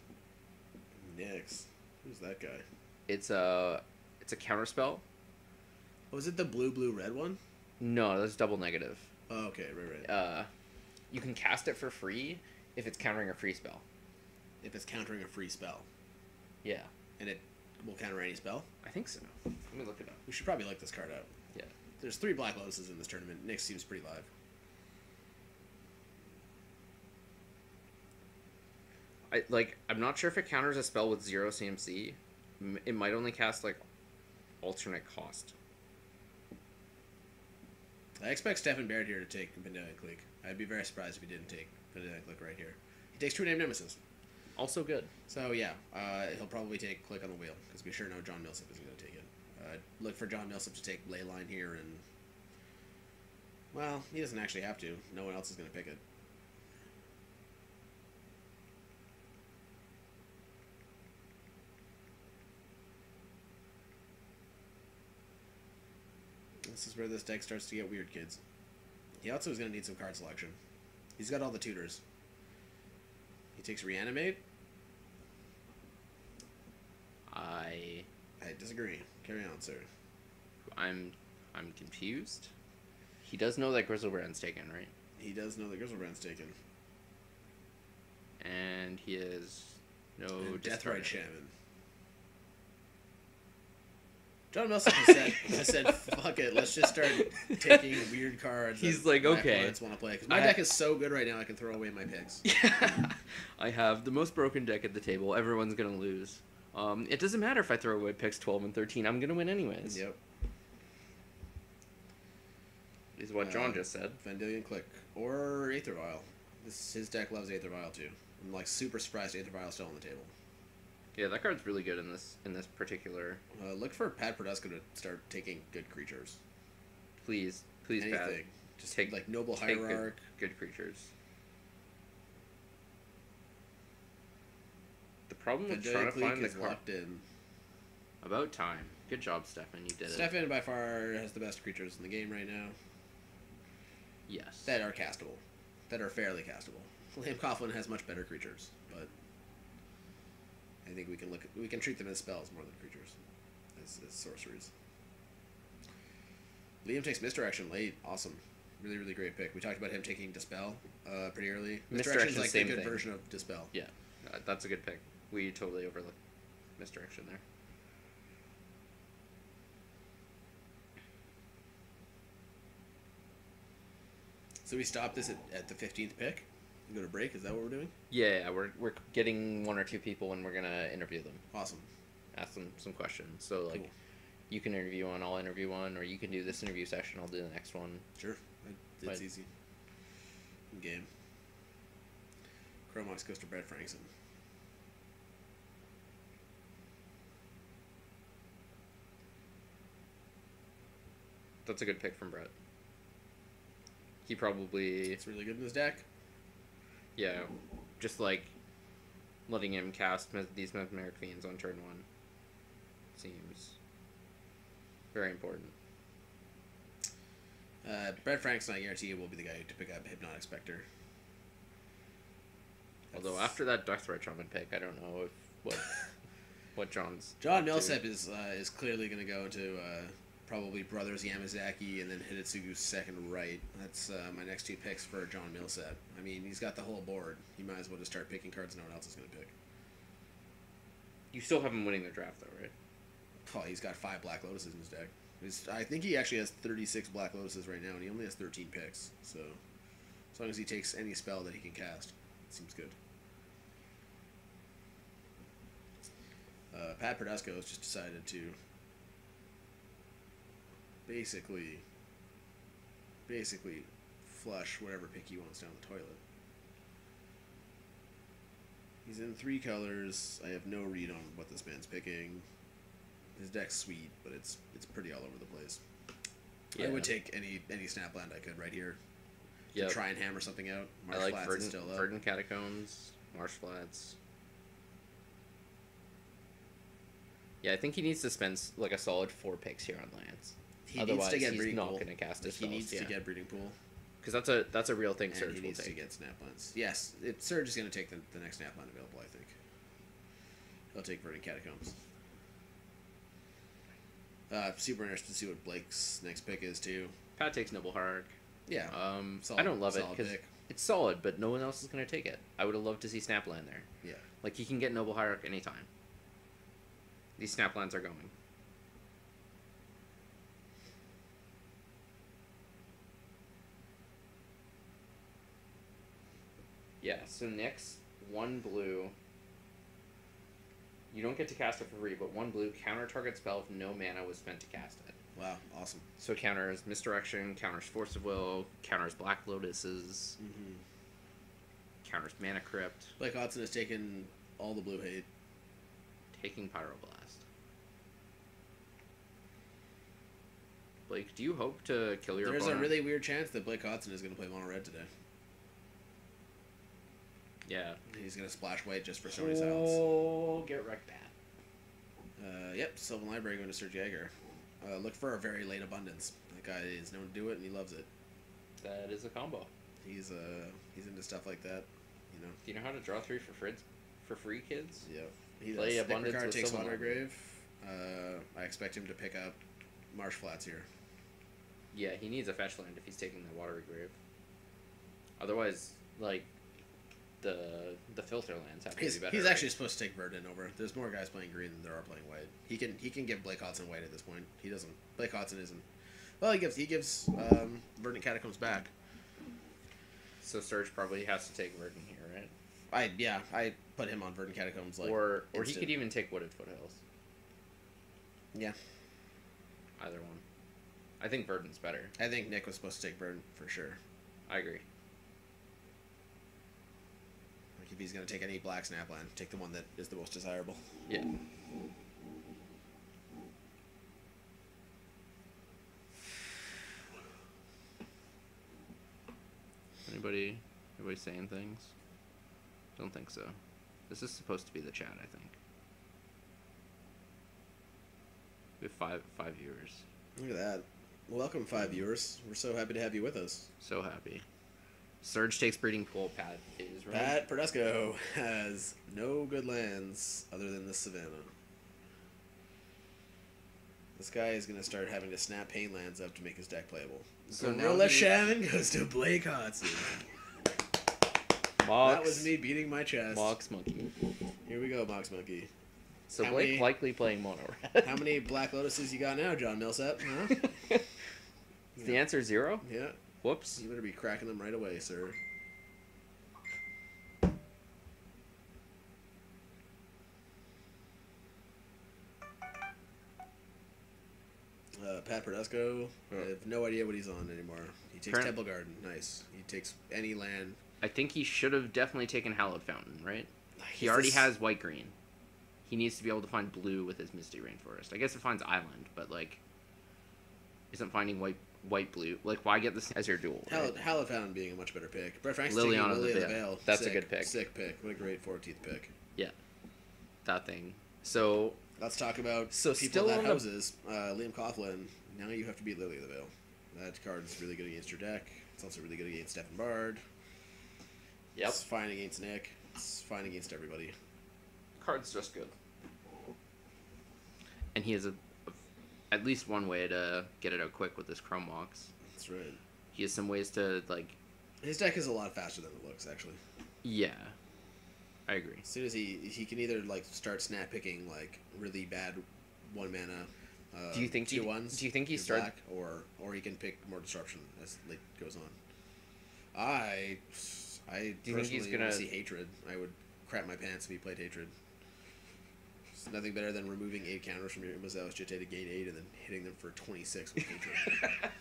Nyx. Who's that guy? It's a counterspell. Was it the blue red one? No, that's double negative. Oh, okay, right. You can cast it for free if it's countering a free spell. If it's countering a free spell. Yeah, And it will counter any spell? I think so. Let me look it up. We should probably look this card out. Yeah. There's 3 Black Lotuses in this tournament. Nyx seems pretty live. I'm not sure if it counters a spell with 0 CMC. It might only cast like alternate cost. I expect Stefan Baird here to take Vanilla Click. I'd be very surprised if he didn't take Vanilla Click right here. He takes True Name Nemesis. Also good. So yeah, he'll probably take Click on the Wheel, because we sure know John Millsap isn't going to take it. Look for John Millsap to take Leyline here, and... Well, he doesn't actually have to. No one else is going to pick it. This is where this deck starts to get weird, kids. He also is going to need some card selection. He's got all the tutors. He takes Reanimate. I disagree. Carry on, sir. I'm confused. He does know that Grizzlebrand's taken, right? He does know that Grizzlebrand's taken. And he is no Deathrite discard. Shaman. John Millsap has said, fuck it, let's just start taking weird cards. He's that like, my okay. opponents want to play. Because my deck is so good right now, I can throw away my picks. I have the most broken deck at the table. Everyone's gonna lose. It doesn't matter if I throw away picks 12 and 13. I'm gonna win anyways. Yep. Is what John just said. Vendilion Click. Or Aether Vial. His deck loves Aether Vial too. I'm like super surprised Aether Vial is still on the table. Yeah, that card's really good in this particular. Look for Pat Produsco to start taking good creatures. Please, Anything. Pat. Just Take- like Noble take Hierarch. Good creatures. The problem with trying Vendilion to Click find the is card. locked in. About time. Good job, Stefan. You did it. Stefan by far has the best creatures in the game right now. Yes. That are castable. That are fairly castable. Liam Coughlin has much better creatures, but I think we can treat them as spells more than creatures. As sorceries. Liam takes Misdirection late. Awesome. Really, really great pick. We talked about him taking Dispel pretty early. Misdirection's like the same good thing. version of Dispel. Yeah, that's a good pick. We totally overlooked Misdirection there. So we stop this at the 15th pick and go to break? Is that what we're doing? Yeah, we're getting 1 or 2 people and we're gonna interview them. Awesome. Ask them some questions. So like, Cool. you can interview one, I'll interview one, or you can do this interview session, I'll do the next one. Sure. It's But- easy. Game. Chromox goes to Brett Frankson. That's a good pick from Brett. He probably, It's really good in his deck. yeah, just like letting him cast these Mesmeric Fiends on turn 1 seems very important. Brett Frankson, I guarantee you, will be the guy to pick up Hypnotic Spectre. Although after that Deathrite Shaman pick, I don't know what John's John up to. Millsap is clearly going to go to probably Brothers Yamazaki and then Hidetsugu's second right. That's my next 2 picks for John Millsap. I mean, he's got the whole board. He might as well just start picking cards no one else is going to pick. You still have him winning the draft though, right? Oh, he's got 5 Black Lotuses in his deck. I think he actually has 36 Black Lotuses right now, and he only has 13 picks. So, as long as he takes any spell that he can cast, it seems good. Pat Produsco has just decided to basically flush whatever pick he wants down the toilet. He's in 3 colors. I have no read on what this man's picking. His deck's sweet, but it's pretty all over the place. Yeah. I would take any Snapland I could right here to Yep. try and hammer something out. Marsh I like Flats is still up. Verdant Catacombs, Marsh Flats. Yeah, I think he needs to spend like a solid 4 picks here on lands. He Otherwise, needs to get he's breeding not pool. going to cast his He spells. needs yeah. to get breeding pool because that's a real thing. And Surge he will needs to take. get Snaplands. Yes, Surge is going to take the next Snapland available, I think. He'll take Verdant Catacombs. Super interested to see what Blake's next pick is, too. Pat takes Noble Hierarch. Yeah. I don't love it solid because pick. it's solid, but no one else is going to take it. I would have loved to see Snapland there. Yeah. Like, he can get Noble Hierarch anytime. These Snaplands are going. Yeah, so Nyx, 1 blue. You don't get to cast it for free, but 1 blue, counter target spell if no mana was spent to cast it. Wow, awesome. So it counters Misdirection, counters Force of Will, counters Black Lotuses, counters Mana Crypt, Blake Hodson has taken all the blue hate. taking Pyroblast. Blake, do you hope to kill your There's opponent? a really weird chance that Blake Hodson is going to play mono red today. Yeah. He's going to splash white just for Sony Silence. Oh, get wrecked, Pat. Yep, Sylvan Library going to Serge Jaeger. Look for a very late abundance. That guy is known to do it, and he loves it. That is a combo. He's into stuff like that, you know. Do you know how to draw 3 for free, kids? Yeah. He Play does. Abundance Nick with takes Sylvan Watergrave. I expect him to pick up Marsh Flats here. Yeah, he needs a fetch land if he's taking the Watery Grave. Otherwise, like, the filter lands have to be better. He's right? actually supposed to take Verdant over. There's more guys playing green than there are playing white. He can give Blake Hodson white at this point. He doesn't. Blake Hodson isn't. Well, he gives Verdant Catacombs back. So Surge probably has to take Verdant here, right? I put him on Verdant Catacombs like or he instant. could even take Wooded Foothills. Yeah. Either one. I think Verdant's better. I think Nick was supposed to take Verdant for sure. I agree. Like if he's gonna take any black Snapland, take the one that is the most desirable. Yeah. Anybody saying things? Don't think so. This is supposed to be the chat, I think. We have five viewers. Look at that. Welcome, 5 viewers. We're so happy to have you with us. So happy. Surge takes Breeding Pool. Pat is right. Pat Perdusco has no good lands other than the Savannah. This guy is going to start having to snap pain lands up to make his deck playable. So now Gorilla he- Shaman goes to Blake Hodson. Mox, That was me beating my chest. Mox Monkey. Here we go, Mox Monkey. So How Blake many- likely playing mono red. How many Black Lotuses you got now, John Millsap? Huh? Is the answer 0? Yeah. Whoops. You better be cracking them right away, sir. Pat Perdusco, I have no idea what he's on anymore. He takes Current- Temple Garden. Nice. He takes any land. I think he should have definitely taken Hallowed Fountain, right? He Is already this- has white green. He needs to be able to find blue with his Misty Rainforest. I guess it finds island, but like isn't finding white blue. Like why get this as your duel? Right? Hallowed Fountain being a much better pick. Brett Frank's Liliana taking of the Lily of the Veil. Veil. That's a Sick, good pick. Sick pick. What a great 14th pick. That thing. So Let's talk about So people still that on the- houses. Liam Coughlin. Now you have to beat Lily of the Veil. That card is really good against your deck. It's also really good against Stephen Bard. yep, It's fine against Nick. It's fine against everybody. card's just good. And he has at least one way to get it out quick with his Chrome Walks. That's right. He has some ways to like. His deck is a lot faster than it looks, actually. Yeah, I agree. As soon as he can either like start snap picking like really bad 1 mana. Do you think he- 2/1s do you think he in start- black, or he can pick more disruption as late goes on? I Do you think he's personally gonna- want to see Hatred. I would crap my pants if he played Hatred. It's nothing better than removing 8 counters from your Umazawa Jete to gain 8 and then hitting them for 26 with Hatred.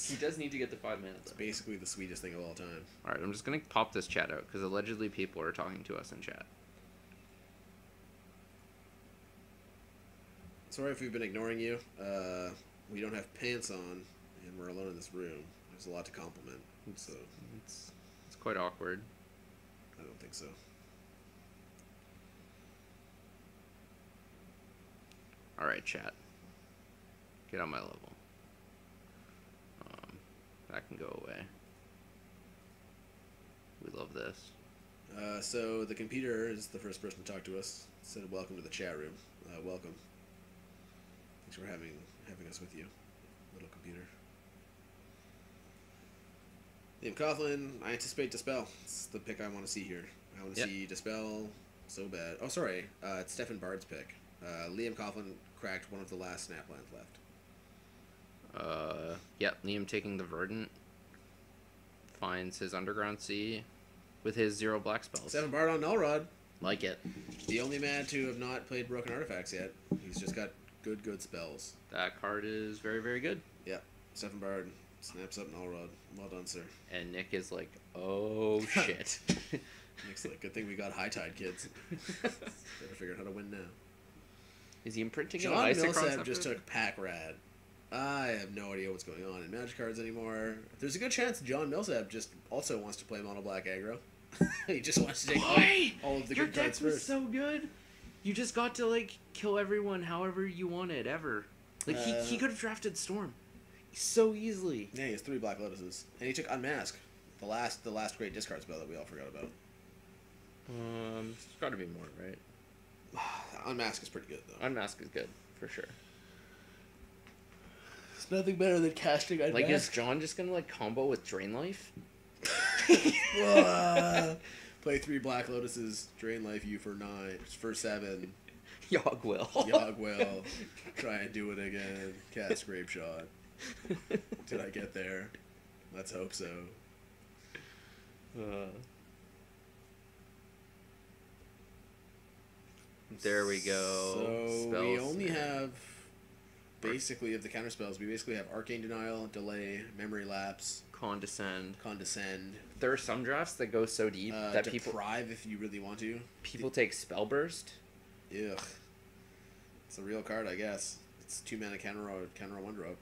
He does need to get the 5 minutes. It's basically the sweetest thing of all time. All right, I'm just gonna pop this chat out because allegedly people are talking to us in chat. Sorry if we've been ignoring you. We don't have pants on, and we're alone in this room. There's a lot to compliment, so It's quite awkward. I don't think so. All right, chat. Get on my level. That can go away. this? So the computer is the first person to talk to us. Said welcome to the chat room. Welcome. Thanks for having us with you, little computer. Liam Coughlin, I anticipate Dispel. It's the pick I want to see here. I want to see Dispel so bad. Oh, sorry. It's Stefan Bard's pick. Liam Coughlin cracked one of the last snap lands left. Yep, Liam taking the Verdant. Finds his Underground Sea with his 0 black spells. Stefan Bard on Nullrod. Like it. The only man to have not played Broken Artifacts yet. He's just got good spells. That card is very, very good. Yep. Stefan Bard snaps up Nullrod. Well done, sir. And Nick is like, oh shit. Nick's like, good thing we got High Tide, kids. Better figure out how to win now. Is he imprinting John on Ice Millsap across just took Pack Rad. I have no idea what's going on in Magic cards anymore. There's a good chance John Millsap just also wants to play mono black aggro. He just wants to take all of the Your good deck cards was first. so good. You just got to like kill everyone however you wanted ever. Like he could have drafted Storm so easily. Yeah, he has 3 Black Lotuses, and he took Unmask, the last great discard spell that we all forgot about. There's got to be more, right? Unmask is pretty good though. Unmask is good for sure. It's nothing better than casting Unmask. Like, is John just gonna like combo with Drain Life? Play 3 Black Lotuses, drain life you for 7. Yogg will. Yogg will. Try and do it again. Cast Grape Shot. Did I get there? Let's hope so. There we go. So Spells. we only have, basically, of the counter spells, we basically have Arcane Denial, Delay, Memory Lapse, Condescend. There are some drafts that go so deep that Deprive if you really want to. people take Spellburst. Ugh. It's a real card, I guess. It's 2 mana counter 1 drop.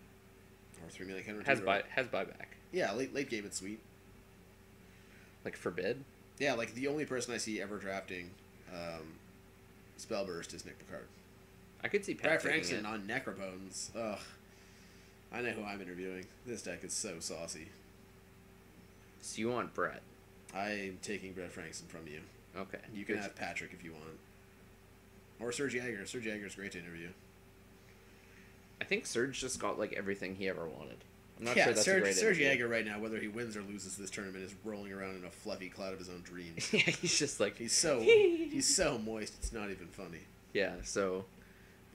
Or 3 mana counter 2 drop. Has buyback. Yeah, late game it's sweet. Like Forbid. Yeah, like the only person I see ever drafting Spellburst is Nick Picard. I could see Brad Pat taking Frankson it. on Necrobones. Ugh. I know who I'm interviewing. This deck is so saucy. So you want Brett? I'm taking Brad Frankson from you. Okay. You can have Patrick if you want. Or Serge Jaeger. Serge Jaeger's great to interview. I think Serge just got like everything he ever wanted. I'm not Yeah, sure that's a great Serge interview. Jaeger right now, whether he wins or loses this tournament, is rolling around in a fluffy cloud of his own dreams. Yeah, he's just like He's so moist, it's not even funny. yeah. So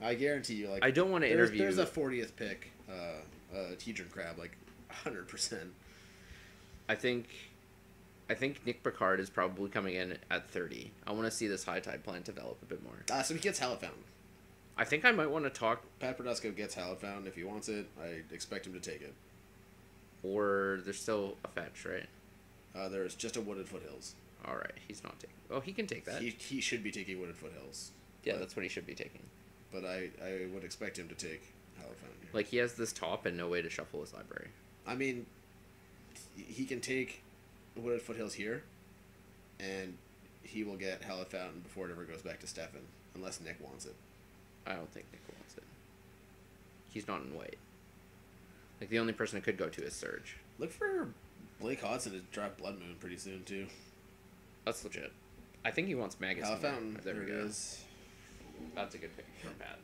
I guarantee you, like I don't want to interview. There's a 40th pick, Teedron Crab, like 100%. I think Nick Picard is probably coming in at 30. I want to see this High Tide plan develop a bit more. So he gets Hallowed Fountain. I think I might want to talk, Pat Produsco gets Hallowed Fountain if he wants it. I expect him to take it. or there's still a fetch, right? There's just a Wooded Foothills. All right, he's not taking. Oh, he can take that. He should be taking Wooded Foothills. Yeah, but, that's what he should be taking. But I would expect him to take Hallowed Fountain. Like he has this top and no way to shuffle his library. I mean, he can take Wooded Foothills here, and he will get Hallowed Fountain before it ever goes back to Stefan, unless Nick wants it. I don't think Nick wants it. He's not in white. Like the only person it could go to is Surge. Look for Blake Hodson to drop Blood Moon pretty soon too. That's legit. I think he wants Magus. Hallowed Fountain. There we it go. is. That's a good pick from Pat.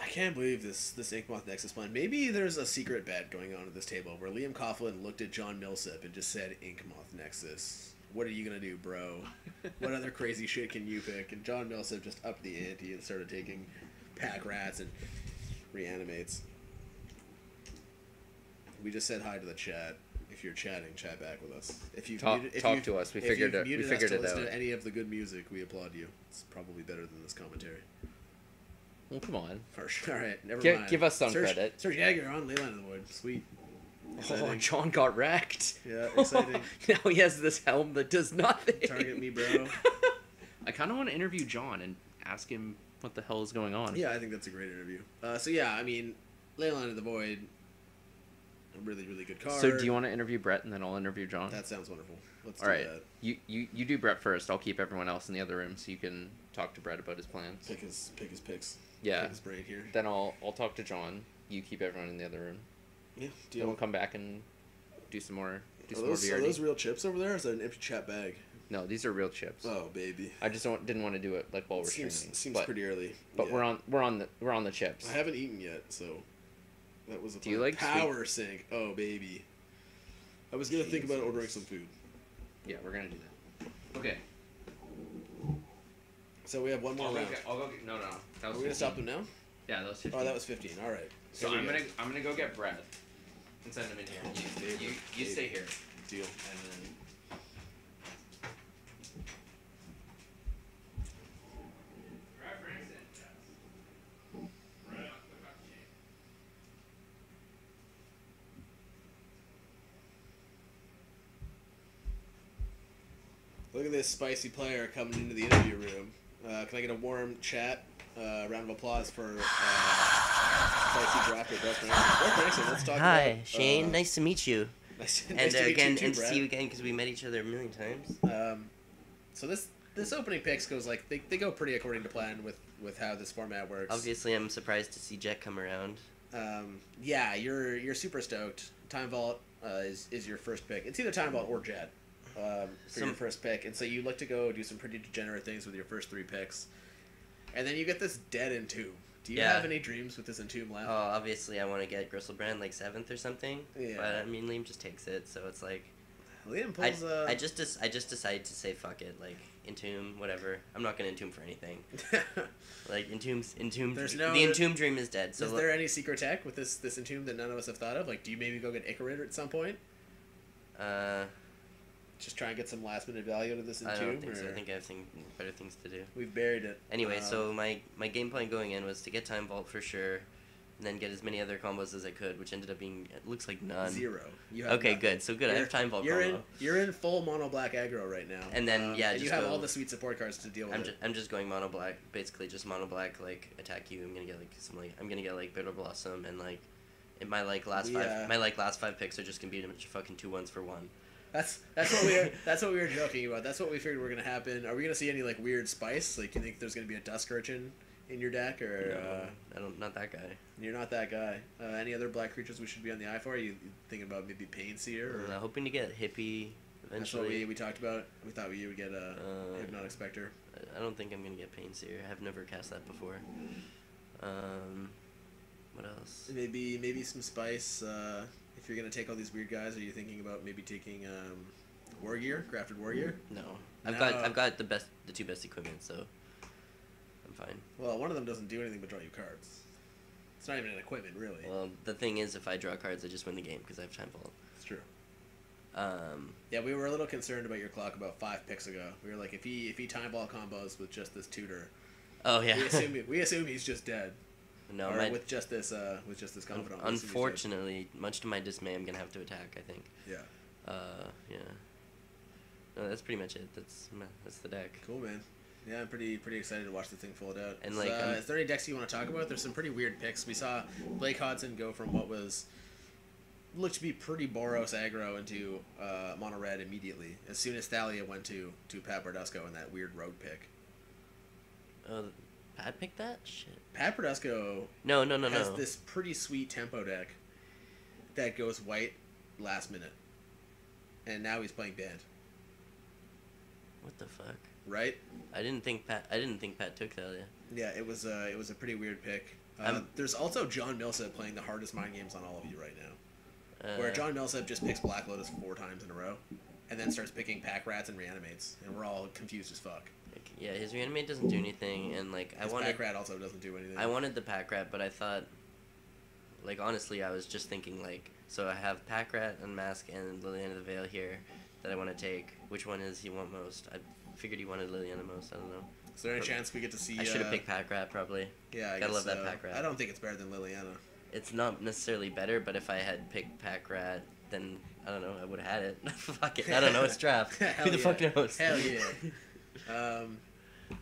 I can't believe this Inkmoth Nexus plan. Maybe there's a secret bet going on at this table where Liam Coughlin looked at John Millsap and just said Inkmoth Nexus. What are you gonna do, bro? What other crazy shit can you pick? And John Millsap just upped the ante and started taking Pack Rats and Reanimates. We just said hi to the chat. If you're chatting, chat back with us. If you've Talk muted, to us. We if figured you've it. We muted figured us to it listen out. to any of the good music, we applaud you. It's probably better than this commentary. Well, come on. For sure. All right, never Give- mind. give us some Serge, credit. Serge Jaeger on Leyline of the Void. Sweet. Oh, Exciting. John got wrecked. Yeah, exciting. Now he has this helm that does nothing. Target me, bro. I kind of want to interview John and ask him what the hell is going on. Yeah, I think that's a great interview. So yeah, I mean, Leyline of the Void, a really, really good card. So do you want to interview Brett and then I'll interview John? That sounds wonderful. Let's All do right. that. You do Brett first. I'll keep everyone else in the other room so you can talk to Brett about his plans. Pick his picks. Yeah. Pick his brain here. Then I'll talk to John. You keep everyone in the other room. Yeah, Then deal. we'll come back and do some more. Do Are some more those, are VRD. those real chips over there, or is that an empty chat bag? No, these are real chips. Oh, baby. I just didn't want to do it like while we're streaming. Seems but, pretty early. But Yeah. we're on the chips. I haven't eaten yet, so that was a Do you fun like power sync. Oh, baby. I was gonna think about ordering some food. Yeah, we're gonna do that. Okay. So we have one more I'll go round. get, no. That Are was we gonna 15. stop them now? Yeah, that was 15. Oh, that was 15. All right. So Here we go. I'm gonna go get bread and send them in here. You stay here. Deal. And then Look at this spicy player coming into the interview room. Can I get a warm chat? Round of applause for spicy drafter Brett Franklin. Brett Franklin, let's talk Hi, about. Shane. Nice to meet you. Nice And to meet you again, too, and to Brett. see you again because we met each other a million times. So this opening picks goes like they go pretty according to plan with how this format works. Obviously, I'm surprised to see Jet come around. Yeah, you're super stoked. Time Vault is your first pick. It's either Time Vault or Jet for your first pick, and so you look to go do some pretty degenerate things with your first 3 picks, and then you get this dead Entomb. Do you Yeah. have any dreams with this Entomb left? Oh, obviously, I want to get Gristlebrand like 7th or something. Yeah. But I mean, Liam just takes it, so it's like Liam I pulls. I just decided to say fuck it, like Entomb, whatever. I'm not gonna Entomb for anything. Like Entomb. There's no- The Entomb dream is dead. So is there any secret tech with this Entomb that none of us have thought of? Like, do you maybe go get Icarus at some point? Just try and get some last minute value out of this Entomb? I don't think so. or- I think I have better things to do. We've buried it. Anyway, so my game plan going in was to get Time Vault for sure, and then get as many other combos as I could, which ended up being, it looks like none. 0. You have Okay, nothing. good. So good. I have Time Vault You're combo. you're in full mono black aggro right now. And then, yeah, and you just have go- all the sweet support cards to deal with. I'm just going mono black, basically just mono black, like attack you. I'm gonna get like I'm gonna get like Bitter Blossom and like in my like last last 5 picks are just gonna be a bunch of fucking 2-1s for 1. That's what we were joking about. That's what we figured were gonna happen. Are we gonna see any like weird spice? Like, you think there's gonna be a Dusk Urchin in your deck, or Not that guy. you're not that guy? Any other black creatures we should be on the eye for? Are you thinking about maybe Pain Seer? Or Hoping to get Hippie that's what eventually. we talked about. We thought we would get a Hypnotic Spectre. I don't think I'm gonna get Pain Seer. I've never cast that before. What else? Maybe some spice. If you're gonna take all these weird guys, are you thinking about maybe taking War Gear, Grafted War Gear? No. No. I've got the 2 best equipment, so I'm fine. Well, one of them doesn't do anything but draw you cards. It's not even an equipment, really. Well, the thing is, if I draw cards, I just win the game because I have Time Vault. It's true. Um, Yeah, we were a little concerned about your clock about 5 picks ago. We were like, if he time ball combos with just this tutor, oh yeah. we assume he's just dead. No, or with just this confidant. We assume he's dead. unfortunately, much to my dismay, I'm gonna have to attack. I think. Yeah. Yeah. No, that's pretty much it. That's the deck. Cool, man. Yeah, I'm pretty excited to watch the thing fold out. And, Is, like, is there any decks you want to talk about? There's some pretty weird picks. We saw Blake Hodson go from what looked to be pretty Boros aggro into mono red immediately. As soon as Thalia went to Pat Bardusco in that weird rogue pick. Oh, Pat picked that shit. Pat Bardusco No. has this pretty sweet tempo deck that goes white last minute, and now he's playing band. What the fuck? Right? I didn't think Pat took that. Yeah, it was a pretty weird pick. I'm- There's also John Millsap playing the hardest mind games on all of you right now. Yeah. Where John Millsap just picks Black Lotus 4 times in a row, and then starts picking Pack Rats and Reanimates, and we're all confused as fuck. Yeah, his reanimate doesn't do anything, and like His Pack Rat also doesn't do anything. I wanted the pack rat, but I thought, like honestly, I was just thinking like, so I have pack rat, Unmask, and Liliana the Veil here that I want to take. Which one is he want most? I figured he wanted Liliana most. I don't know. Is there any chance we get to see? I should have picked pack rat probably. Yeah, I Gotta guess love that so. Pack Rat. I don't think it's better than Liliana. It's not necessarily better, but if I had picked pack rat, then I don't know, I would have had it. Fuck it, I don't know. It's draft. Who the fuck knows? Hell yeah.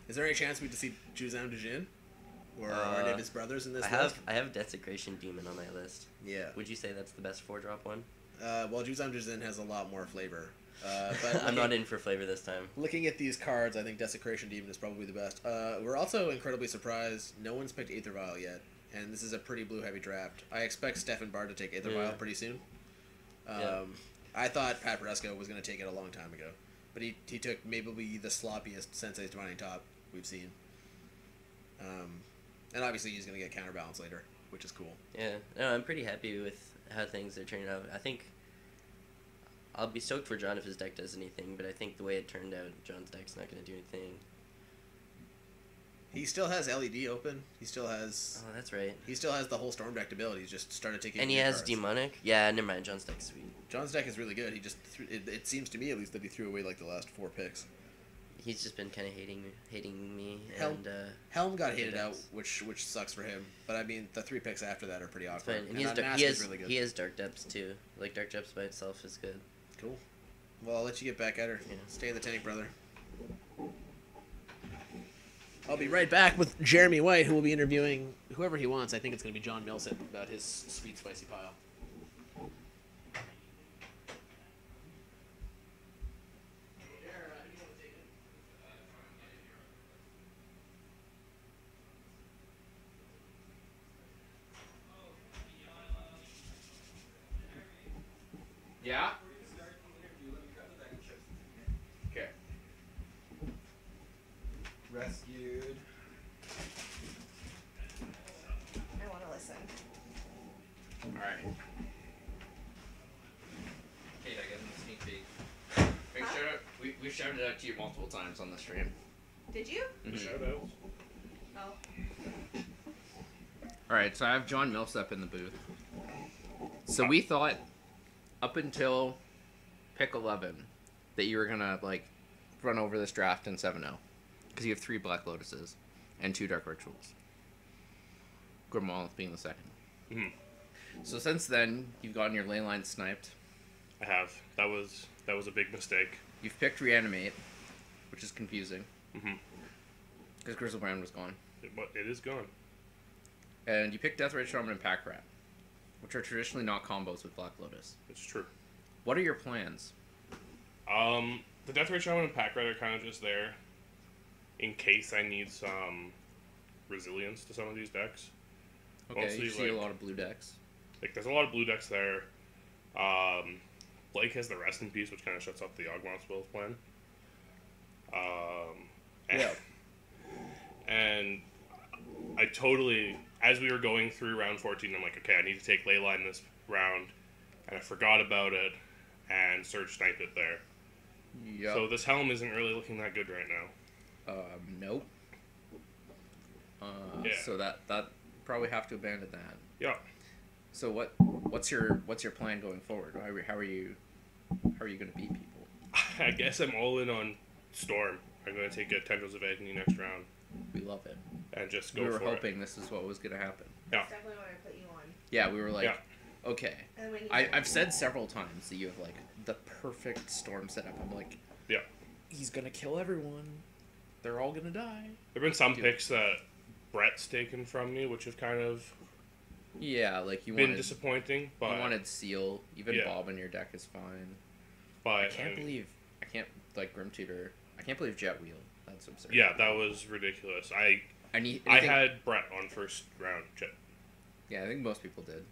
Is there any chance we get to see Juzam Dejin? Or any of his brothers in this list? I have Desecration Demon on my list. Yeah. Would you say that's the best 4-drop one? Well, Juzam Dejin has a lot more flavor. But I'm not in for flavor this time. Looking at these cards, I think Desecration Demon is probably the best. We're also incredibly surprised no one's picked Aether Vial yet. and this is a pretty blue-heavy draft. I expect Stefan Bard to take Aether Vial pretty soon. Yeah. I thought Pat Bradesco was going to take it a long time ago, but he took maybe the sloppiest Sensei's Divining Top we've seen. And obviously he's going to get Counterbalance later, which is cool. Yeah, no, I'm pretty happy with how things are turning out. I think I'll be stoked for John if his deck does anything, but I think the way it turned out, John's deck's not going to do anything. He still has LED open. He still has. Oh, that's right. He still has the whole Storm deck ability. He's just started taking. And he new has cards. Demonic? Yeah, never mind. John's deck's sweet. John's deck is really good. He just it seems to me at least that he threw away like the last 4 picks. He's just been kind of hating me. Helm, and Helm got hated decks. out, which sucks for him. But I mean, the 3 picks after that are pretty It's awkward. fine. And And he has, Mask he, is has, really good. he has Dark Depths too. Like, Dark Depths by itself is good. Cool. Well, I'll let you get back at her. Yeah. Stay in the tank, brother. I'll be right back with Jeremy White, who will be interviewing whoever he wants. I think it's going to be John Millsap about his sweet spicy pile. Yeah? Okay. Rescued. I want to listen. Alright. Kate, I get a sneak peek. Big Huh? shout out. We've shouted out to you multiple times on the stream. Did you? Shout out. Oh. Alright, so I have John Millsap in the booth. So we thought, up until pick 11, that you were gonna, like, run over this draft in 7-0. Because you have 3 Black Lotuses and 2 Dark Rituals. Grim Monolith being the second. Mhm. So since then, you've gotten your ley line sniped. I have. That was a big mistake. You've picked Reanimate, which is confusing. Mhm. Because Grizzlebrand was gone. But it is gone. And you picked Deathrite Shaman and Pack Rat, which are traditionally not combos with Black Lotus. It's true. What are your plans? The Death Ray Shaman and Pack Rat are kind of just there in case I need some resilience to some of these decks. Okay, Mostly, you see a like- lot of blue decks. Like, there's a lot of blue decks there. Blake has the Rest in Peace, which kind of shuts off the Ogmon's Will's plan. Yeah. And I totally, as we were going through round 14, I'm like, okay, I need to take Leyline this round. And I forgot about it and Surge sniped it there. Yep. So this Helm isn't really looking that good right now. Nope. Yeah. So that probably have to abandon that. Yeah. So what's your plan going forward? How are you going to beat people? I guess I'm all in on Storm. I'm going to take a Tendrils of Agony next round We love it. and just go We were for hoping this is what was going to happen. Yeah. That's definitely what I put you on. Yeah, we were like, Yeah. okay. And then when you I've said several times that you have like the perfect Storm setup. I'm like, Yeah. he's gonna kill everyone. They're all gonna die. There have been some Dude. picks that Brett's taken from me, which have kind of Yeah, like you been wanted, disappointing. But you wanted Seal. Even Yeah. Bob in your deck is fine. but I can't like Grim Tutor. I can't believe Jet Wheel. That's absurd. Yeah, that was ridiculous. I Anything, had Brett on first round. Yeah, I think most people did.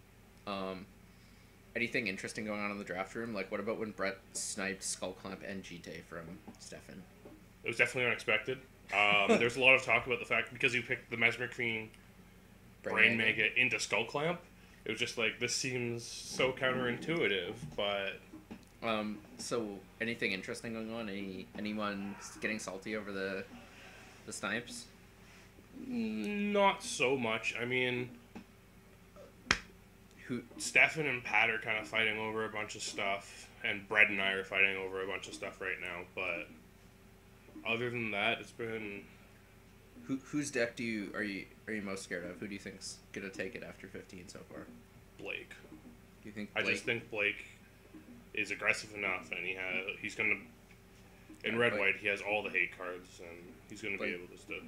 Anything interesting going on in the draft room? Like, what about when Brett sniped Skullclamp and GT from Stefan? It was definitely unexpected. There's a lot of talk about the fact because you picked the Mesmer Queen Brain Mega into Skull Clamp. It was just like, this seems so counterintuitive, but So anything interesting going on? Anyone getting salty over the snipes? not so much. I mean, Stefan and Pat are kind of fighting over a bunch of stuff, and Brett and I are fighting over a bunch of stuff right now, but other than that, it's been... Whose deck are you most scared of? Who do you think's gonna take it after 15 so far? Blake. Do you think I Blake? just think Blake is aggressive enough, and he's gonna... In Yeah, red Blake- white, he has all the hate cards, and he's gonna be Blake- able to stood.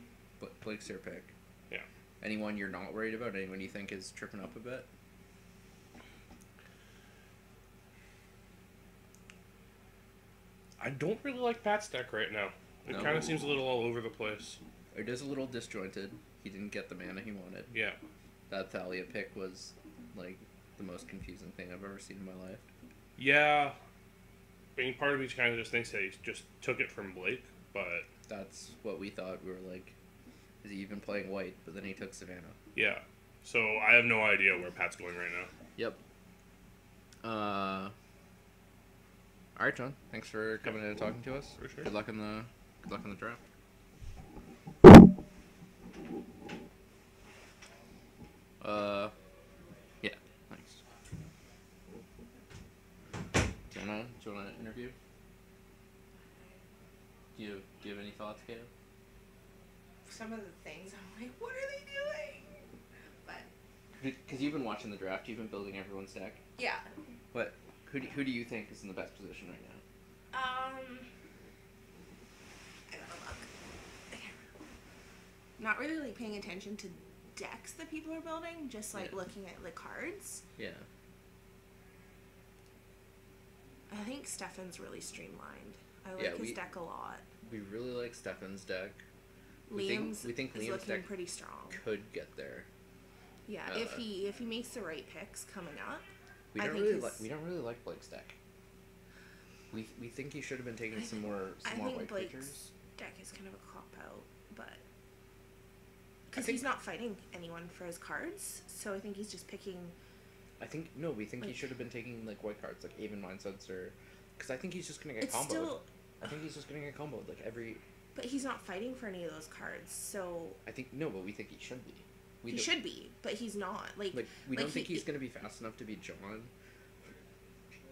Blake's your pick. Yeah. Anyone you're not worried about? Anyone you think is tripping up a bit? I don't really like Pat's deck right now. It No? kind of seems a little all over the place. It is a little disjointed. He didn't get the mana he wanted. Yeah. that Thalia pick was like the most confusing thing I've ever seen in my life. Yeah. I mean, part of me kind of just thinks that he just took it from Blake, but That's what we thought. We were like, is he even playing white? But then he took Savannah. yeah. So I have no idea where Pat's going right now. Yep. All right, John. Thanks for coming in and talking to us. For sure. Good luck in the draft. Yeah. Thanks. Do you wanna interview? Do you have any thoughts, Caleb? Some of the things I'm like, what are they doing? But Because you've been watching the draft, you've been building everyone's deck. yeah. What? Who do you think is in the best position right now? I gotta look. Not really like paying attention to decks that people are building, just like Yeah. looking at the cards. Yeah. I think Stefan's really streamlined. I like Yeah, his we- deck a lot. We really like Stefan's deck. Liam's we think is Liam's looking deck pretty strong. could get there. Yeah, if he makes the right picks coming up. We I don't think really his- like Blake's deck. We think he should have been taking some more I white think Blake's creatures. deck is kind of a cop out, but because think- he's not fighting anyone for his cards, so I think he's just picking. We think he Like- should have been taking like white cards like Avon Mindsense or because I think he's just gonna get It's comboed. still, I think he's just gonna get comboed like every. but he's not fighting for any of those cards, so I think no, but we think he should be. We he don't- should be, but he's not. Like we like don't think he- he's gonna be fast enough to be John.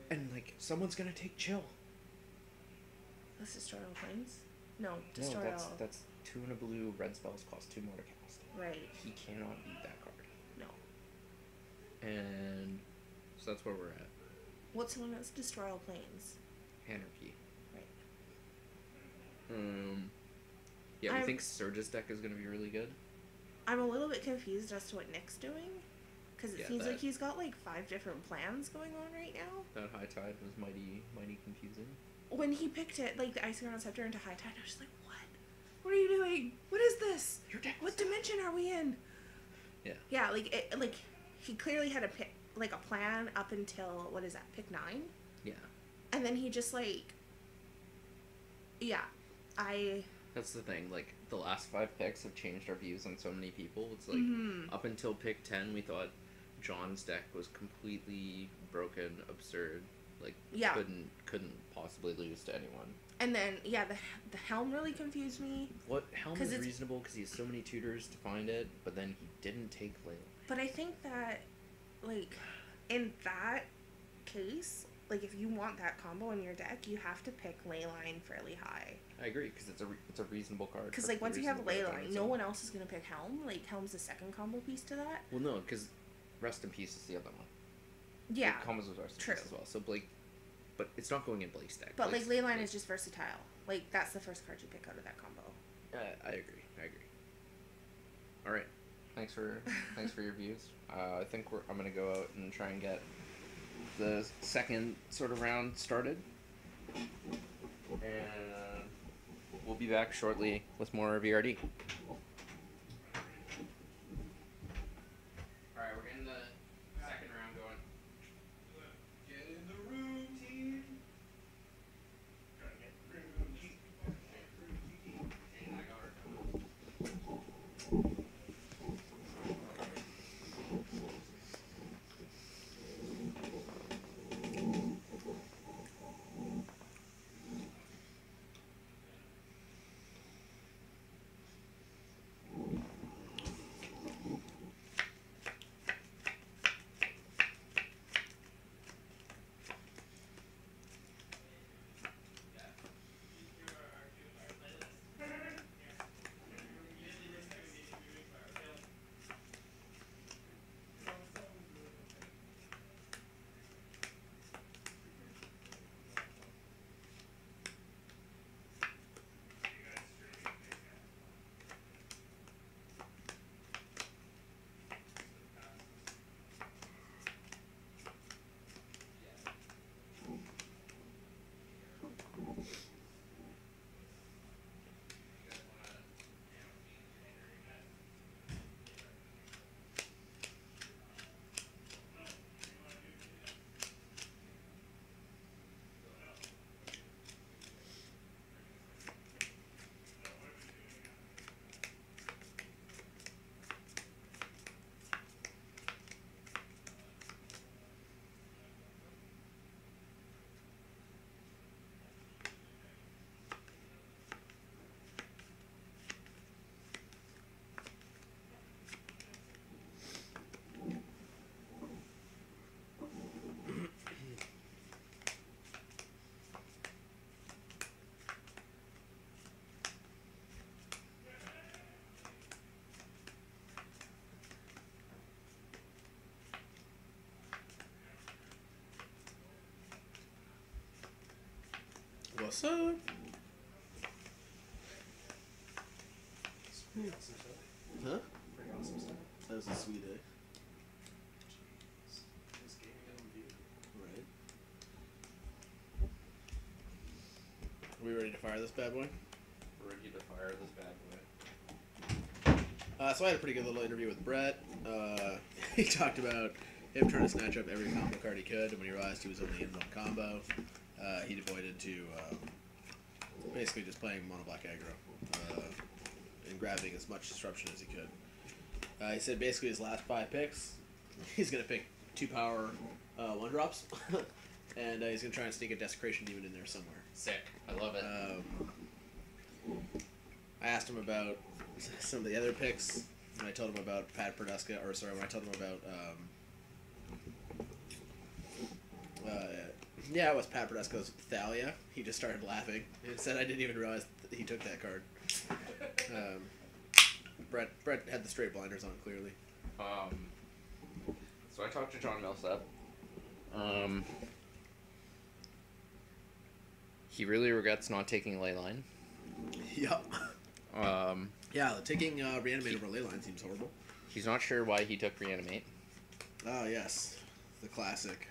And like someone's gonna take Chill. That's Destroy All Planes? No, No, Destroy All. that's 2 and a blue. Red spells cost 2 more to cast. Right. He cannot beat that card. No. And so that's where we're at. What's the one that's Destroy All Planes? Anarchy. Right. Yeah, we I'm- think Surge's deck is gonna be really good. I'm a little bit confused as to what Nick's doing, because it Yeah, seems like that- he's got like 5 different plans going on right now. That High Tide was mighty confusing. When he picked it, like the Iceground Scepter into High Tide, I was just like, what? What are you doing? What is this? Your deck. What dimension are we in? Yeah. Yeah, like he clearly had a pick, like a plan up until what is that, pick 9, Yeah. and then he just like, yeah, That's the thing. Like the last 5 picks have changed our views on so many people. It's like Mhm. up until pick 10, we thought John's deck was completely broken, absurd. Like Yeah. couldn't possibly lose to anyone. and then yeah, the helm really confused me. What Helm 'Cause is it's- reasonable because he has so many tutors to find it, but then he didn't take Layla. But I think that, like, in that case, like, if you want that combo in your deck, you have to pick Leyline fairly high. I agree because it's a reasonable card. Because, Perfectly like, once you have reasonable card on Leyline, its no own. one else is going to pick Helm. Like, Helm's the second combo piece to that. Well, no, because Rest in Peace is the other one. Yeah. Blake combos with Rest in true. Peace as well. So Blake, but it's not going in Blake's deck. But, like, Blake's- Leyline is just versatile. Like, that's the first card you pick out of that combo. I agree. All right. Thanks for your views. I think I'm gonna go out and try and get the second sort of round started, and we'll be back shortly with more VRD. All right, we're getting the second round going. Get in the room, team. What's up? Huh? That was a sweet day. Right. Are we ready to fire this bad boy? Ready to fire this bad boy. So I had a pretty good little interview with Brett. He talked about him trying to snatch up every combo card he could, and when he realized he was only in one combo, he devoted to basically just playing mono black aggro and grabbing as much disruption as he could. He said basically his last 5 picks, he's going to pick 2 power 1-drops, and he's going to try and sneak a Desecration Demon in there somewhere. Sick. I love it. I asked him about some of the other picks. When I told him about Pat Perduska, or sorry, when I told him about yeah, it was Pat Perduska's Thalia. He just started laughing and said, "I didn't even realize that he took that card." Brett had the straight blinders on, clearly. So I talked to John Millsap. He really regrets not taking Leyline. Yep. Yeah, taking Reanimate over Leyline seems horrible. He's not sure why he took Reanimate. Oh, yes. The classic.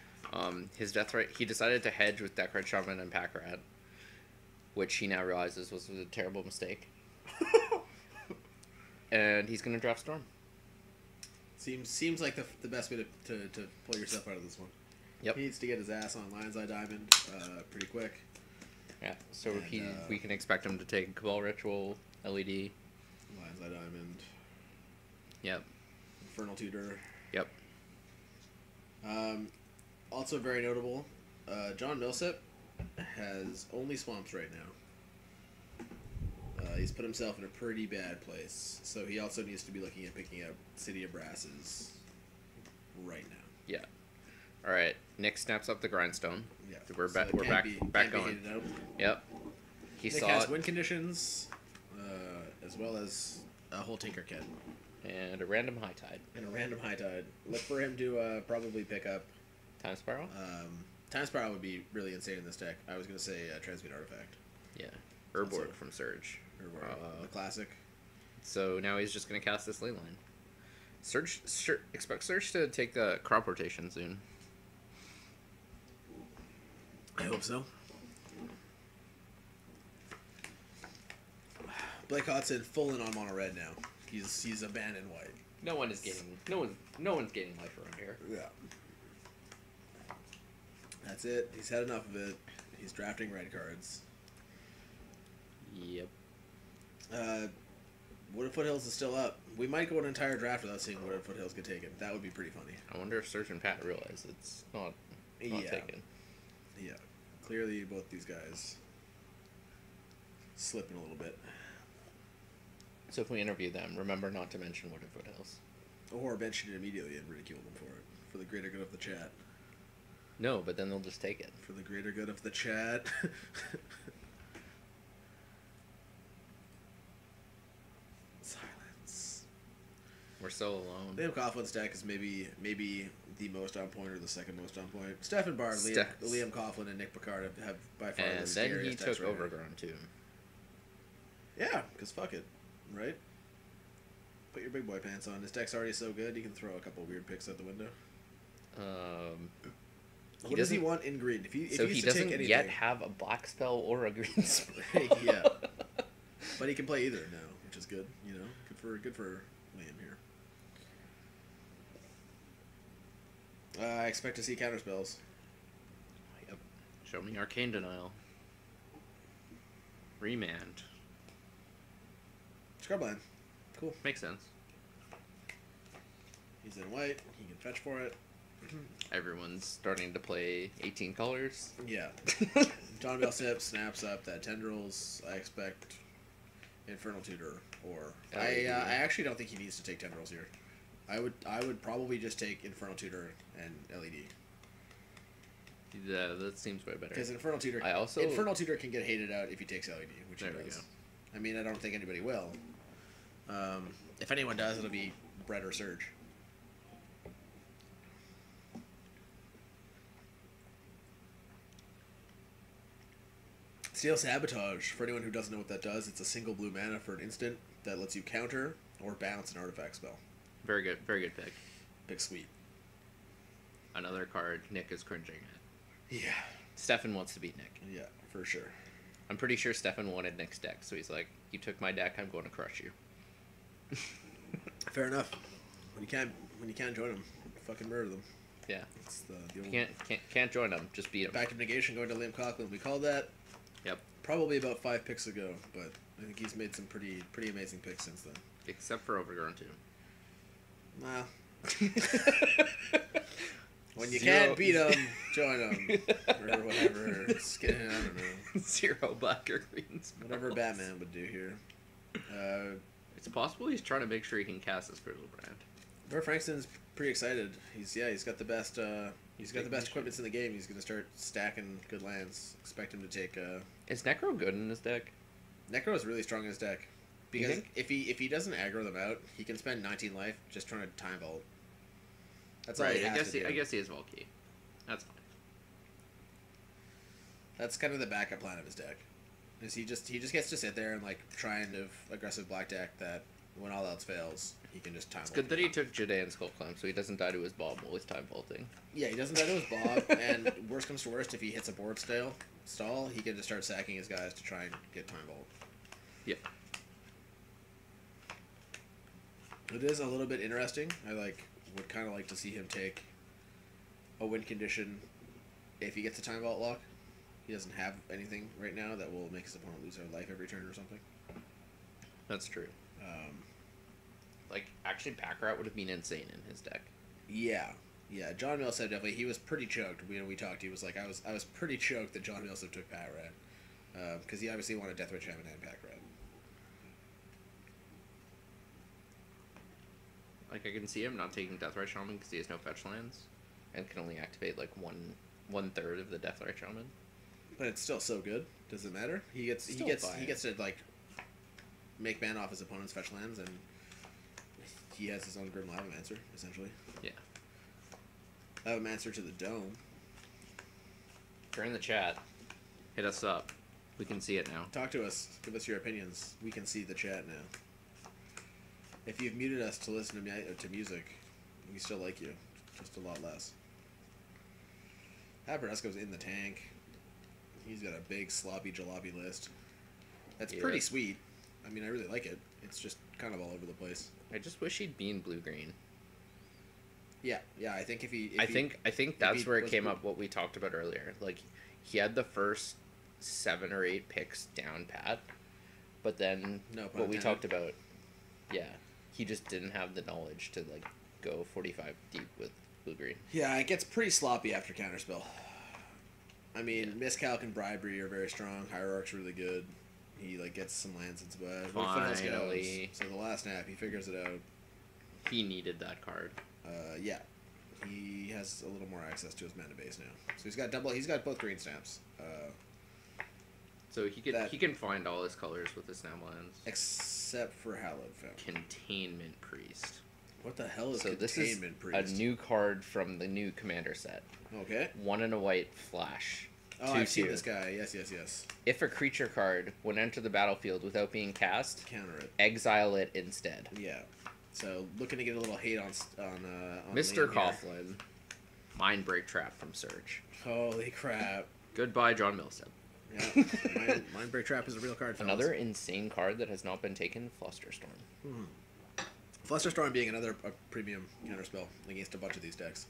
His death right, he decided to hedge with Deckard Shaman and Pack Rat, which he now realizes was a terrible mistake. And he's going to draft Storm. Seems like the best way to pull yourself out of this one. Yep. He needs to get his ass on Lion's Eye Diamond pretty quick. Yeah, so And, we can expect him to take Cabal Ritual, LED. Lion's Eye Diamond. Yep. Infernal Tutor. Yep. Also very notable, John Millsap has only Swamps right now. He's put himself in a pretty bad place, so he also needs to be looking at picking up City of Brasses right now. Yeah. All right. Nick snaps up the Grindstone. Yeah. We're So back. it We're can't back be going. hated out. Yep. He Nick saw has it. win conditions, as well as a whole Tinker Kit And a random High Tide. and a random High Tide. Look for him to probably pick up. Time Spiral. Time Spiral would be really insane in this deck. I was gonna say Transmute Artifact. Yeah. Urborg Also- from Surge. Or the classic. So now he's just gonna cast this Leyline. Surge. Expect Surge to take the crop rotation soon. I hope so. Blake Hodson full in on mono red now. He's abandoned white. No one's getting life around here. Yeah. That's it. He's had enough of it. He's drafting red cards. Yep. Wooded Foothills is still up. We might go an entire draft without seeing Wooded Foothills get taken. That would be pretty funny. I wonder if Surge and Pat realize it's not Yeah. taken. Yeah. Clearly, both these guys slipping a little bit. So if we interview them, remember not to mention Wooded Foothills. Or mention it immediately and ridicule them for it. For the greater good of the chat. No, but then they'll just take it. For the greater good of the chat. Silence. We're so alone. Liam Coughlin's deck is maybe the most on point or the second most on point. Stefan Bard, Liam Coughlin, and Nick Picard have by far And the then scariest he decks took right now. Overgrown too. Yeah, because fuck it, right? Put your big boy pants on. His deck's already so good, you can throw a couple weird picks out the window. What does he want in green? If he he used to doesn't take anything, yet have a black spell or a green spell. yeah, but he can play either now, which is good. You know, good for Liam here. I expect to see counter spells. Yep. Show me Arcane Denial. Remand. Scrubland. Cool. Makes sense. He's in white. He can fetch for it. Everyone's starting to play 18 colors. Yeah. John Millsap snaps up that Tendrils. I expect Infernal Tutor or I actually don't think he needs to take Tendrils here. I would probably just take Infernal Tutor and LED. Yeah, that seems way better. Because Infernal Tutor can get hated out if he takes LED, which he There we does. go. I mean, I don't think anybody will. If anyone does, it'll be Brett or Surge. Steel Sabotage. For anyone who doesn't know what that does, it's a single blue mana for an instant that lets you counter or bounce an artifact spell. Very good pick. Big sweet. Another card Nick is cringing at. Yeah. Stefan wants to beat Nick. Yeah, for sure. I'm pretty sure Stefan wanted Nick's deck, so he's like, "You took my deck, I'm going to crush you." Fair enough. When you can't join them, fucking murder them. Yeah. It's the old Can't join them. Just beat them. back of negation going to Liam Coughlin. We called that. Yep. Probably about 5 picks ago, but I think he's made some pretty amazing picks since then. Except for Overgrown 2. Well, when you 0 can't beat them, join them or whatever. Skin, I don't know. 0 black or greens. Whatever Batman would do here. It's possible he's trying to make sure he can cast this Brittle Brand. Bert Frankston's pretty excited. He's got the best equipments in the game. He's gonna start stacking good lands. Expect him to take. Is Necro good in this deck? Necro is really strong in his deck because if he doesn't aggro them out, he can spend 19 life just trying to time vault. That's all Right. he has to do. I guess he is Volkey. That's fine. That's kind of the backup plan of his deck. Is he just gets to sit there and like try and have aggressive black deck that when all else fails, he can just time. It's good that he took Jade Skull Clamp so he doesn't die to his Bob while he's time vaulting. Yeah, he doesn't die to his Bob, and worst comes to worst, if he hits a board stall, he can just start sacking his guys to try and get time vault. Yep. It is a little bit interesting. I would kind of like to see him take a win condition if he gets a time vault lock. He doesn't have anything right now that will make his opponent lose their life every turn or something. That's true. Actually, Pack Rat would have been insane in his deck. Yeah. John Millsap definitely. He was pretty choked. We talked. He was like, I was pretty choked that John Millsap took Pack Rat, because he obviously wanted Death Ray Shaman and Pack Rat. I can see him not taking Death Ray Shaman because he has no fetch lands, and can only activate one third of the Death Ray Shaman. But it's still so good. Does it matter? He gets to make mana off his opponent's fetch lands, and he has his own Grim Lavamancer, essentially. Yeah. Lavamancer to the dome. If you're in the chat, hit us up. We can see it now. Talk to us. Give us your opinions. We can see the chat now. If you've muted us to listen to music, we still like you. Just a lot less. Abernusco's in the tank. He's got a big sloppy jalopy list. That's pretty sweet. I mean, I really like it. It's just kind of all over the place. I just wish he'd been blue-green. Yeah. I think if he... I think that's where it came up, what we talked about earlier. Like, he had the first 7 or 8 picks down pat, but then what we talked about, he just didn't have the knowledge to, go 45 deep with blue-green. Yeah, it gets pretty sloppy after Counterspell. I mean, Miscalc and Bribery are very strong. Hierarch's really good. He gets some lands into bad. Finally. So the last snap, he figures it out. He needed that card. Yeah. He has a little more access to his mana base now. So he's got both green stamps. So he can find all his colors with his snap lands. Except for Hallowed Fountain. Containment Priest. What the hell is Containment Priest? This is a new card from the new Commander set. Okay. 1 and a white flash. Oh, I've seen this guy. Yes. If a creature card would enter the battlefield without being cast, counter it. Exile it instead. Yeah. So looking to get a little hate on Mr. Coughlin. Mind Break Trap from Surge. Holy crap. Goodbye, John Millsap. Yeah. Mind Break Trap is a real card. Another insane card that has not been taken, Flusterstorm. Flusterstorm being another premium counterspell against a bunch of these decks.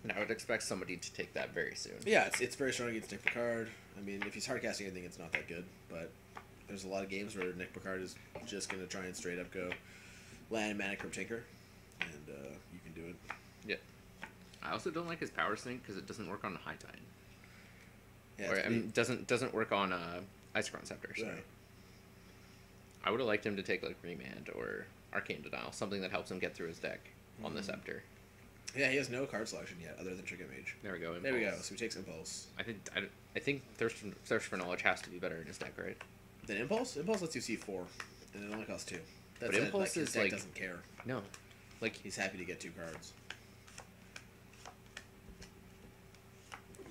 And I would expect somebody to take that very soon. Yeah, it's very strong against Nick Picard. I mean, if he's hardcasting anything, it's not that good. But there's a lot of games where Nick Picard is just going to try and straight up go land Mana Crypt Tinker, and you can do it. Yeah. I also don't like his Power Sink because it doesn't work on High Tide. Yeah, or doesn't work on Icecrown Scepter. So. Right. I would have liked him to take Remand or Arcane Denial, something that helps him get through his deck on the Scepter. Yeah, he has no card selection yet, other than Trinket Mage. There we go. Impulse. There we go. So he takes Impulse. I think Thirst for Knowledge has to be better in his deck, right? Then Impulse? Impulse lets you see 4, and it only costs 2. But Impulse his deck doesn't care. No, he's happy to get 2 cards.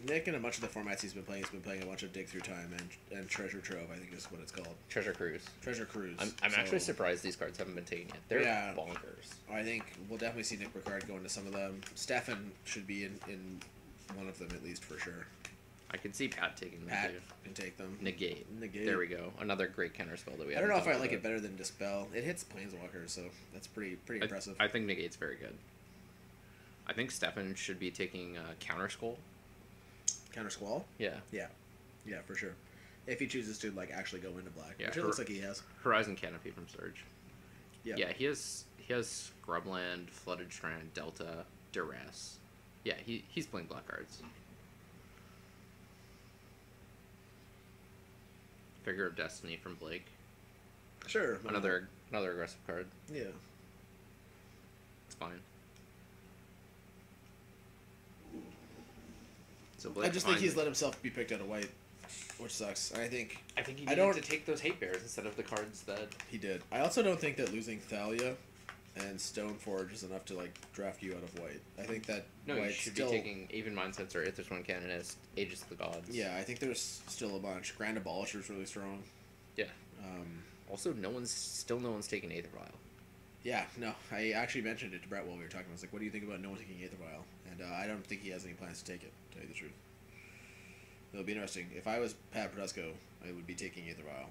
Nick, in a bunch of the formats he's been playing a bunch of Dig Through Time and Treasure Trove, I think is what it's called. Treasure Cruise. Treasure Cruise. I'm actually surprised these cards haven't been taken yet. They're bonkers. I think we'll definitely see Nick Picard go into some of them. Stefan should be in one of them at least for sure. I could see Pat taking them Pat too. can take them. Negate. Negate. There we go. Another great counter spell that we. I don't know if I like it better than Dispel. It hits Planeswalkers, so that's pretty impressive. I think Negate's very good. I think Stefan should be taking Counter Skull. Counter Squall? Yeah. Yeah, for sure. If he chooses to like actually go into black, Yeah, which it looks like he has. Horizon Canopy from Surge. Yeah. Yeah, he has Scrubland, Flooded Strand, Delta, Duress. Yeah, he's playing black cards. Figure of Destiny from Blake. Sure. Another aggressive card. Yeah. It's fine. So Blake I just think finds he's it. let himself be picked out of white, which sucks. I think he I needed don't- to take those hate bears instead of the cards that. he did. I also don't think that losing Thalia and Stoneforge is enough to like draft you out of white. I think that No, you white should still. be taking Even Mindsets or Aether's One Canonist, Aegis of the Gods. Yeah, I think there's still a bunch. Grand Abolisher is really strong. Yeah. Um, Also, no one's taking Aether Vial. yeah, no, I actually mentioned it to Brett while we were talking. I was like, "What do you think about no one taking Aether Vial?" And I don't think he has any plans to take it. To tell you the truth, it'll be interesting. If I was Pat Produsco, I would be taking Aether Vial.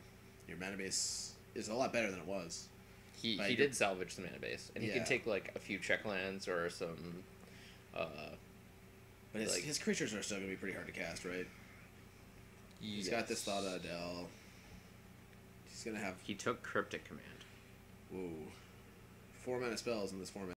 Your mana base is a lot better than it was. He Like- did salvage the mana base, and he Yeah. can take like a few check lands or some. But Like- his creatures are still gonna be pretty hard to cast, right? He's got this Thought Adele. He's gonna have He took Cryptic Command. whoa, 4 mana spells in this format.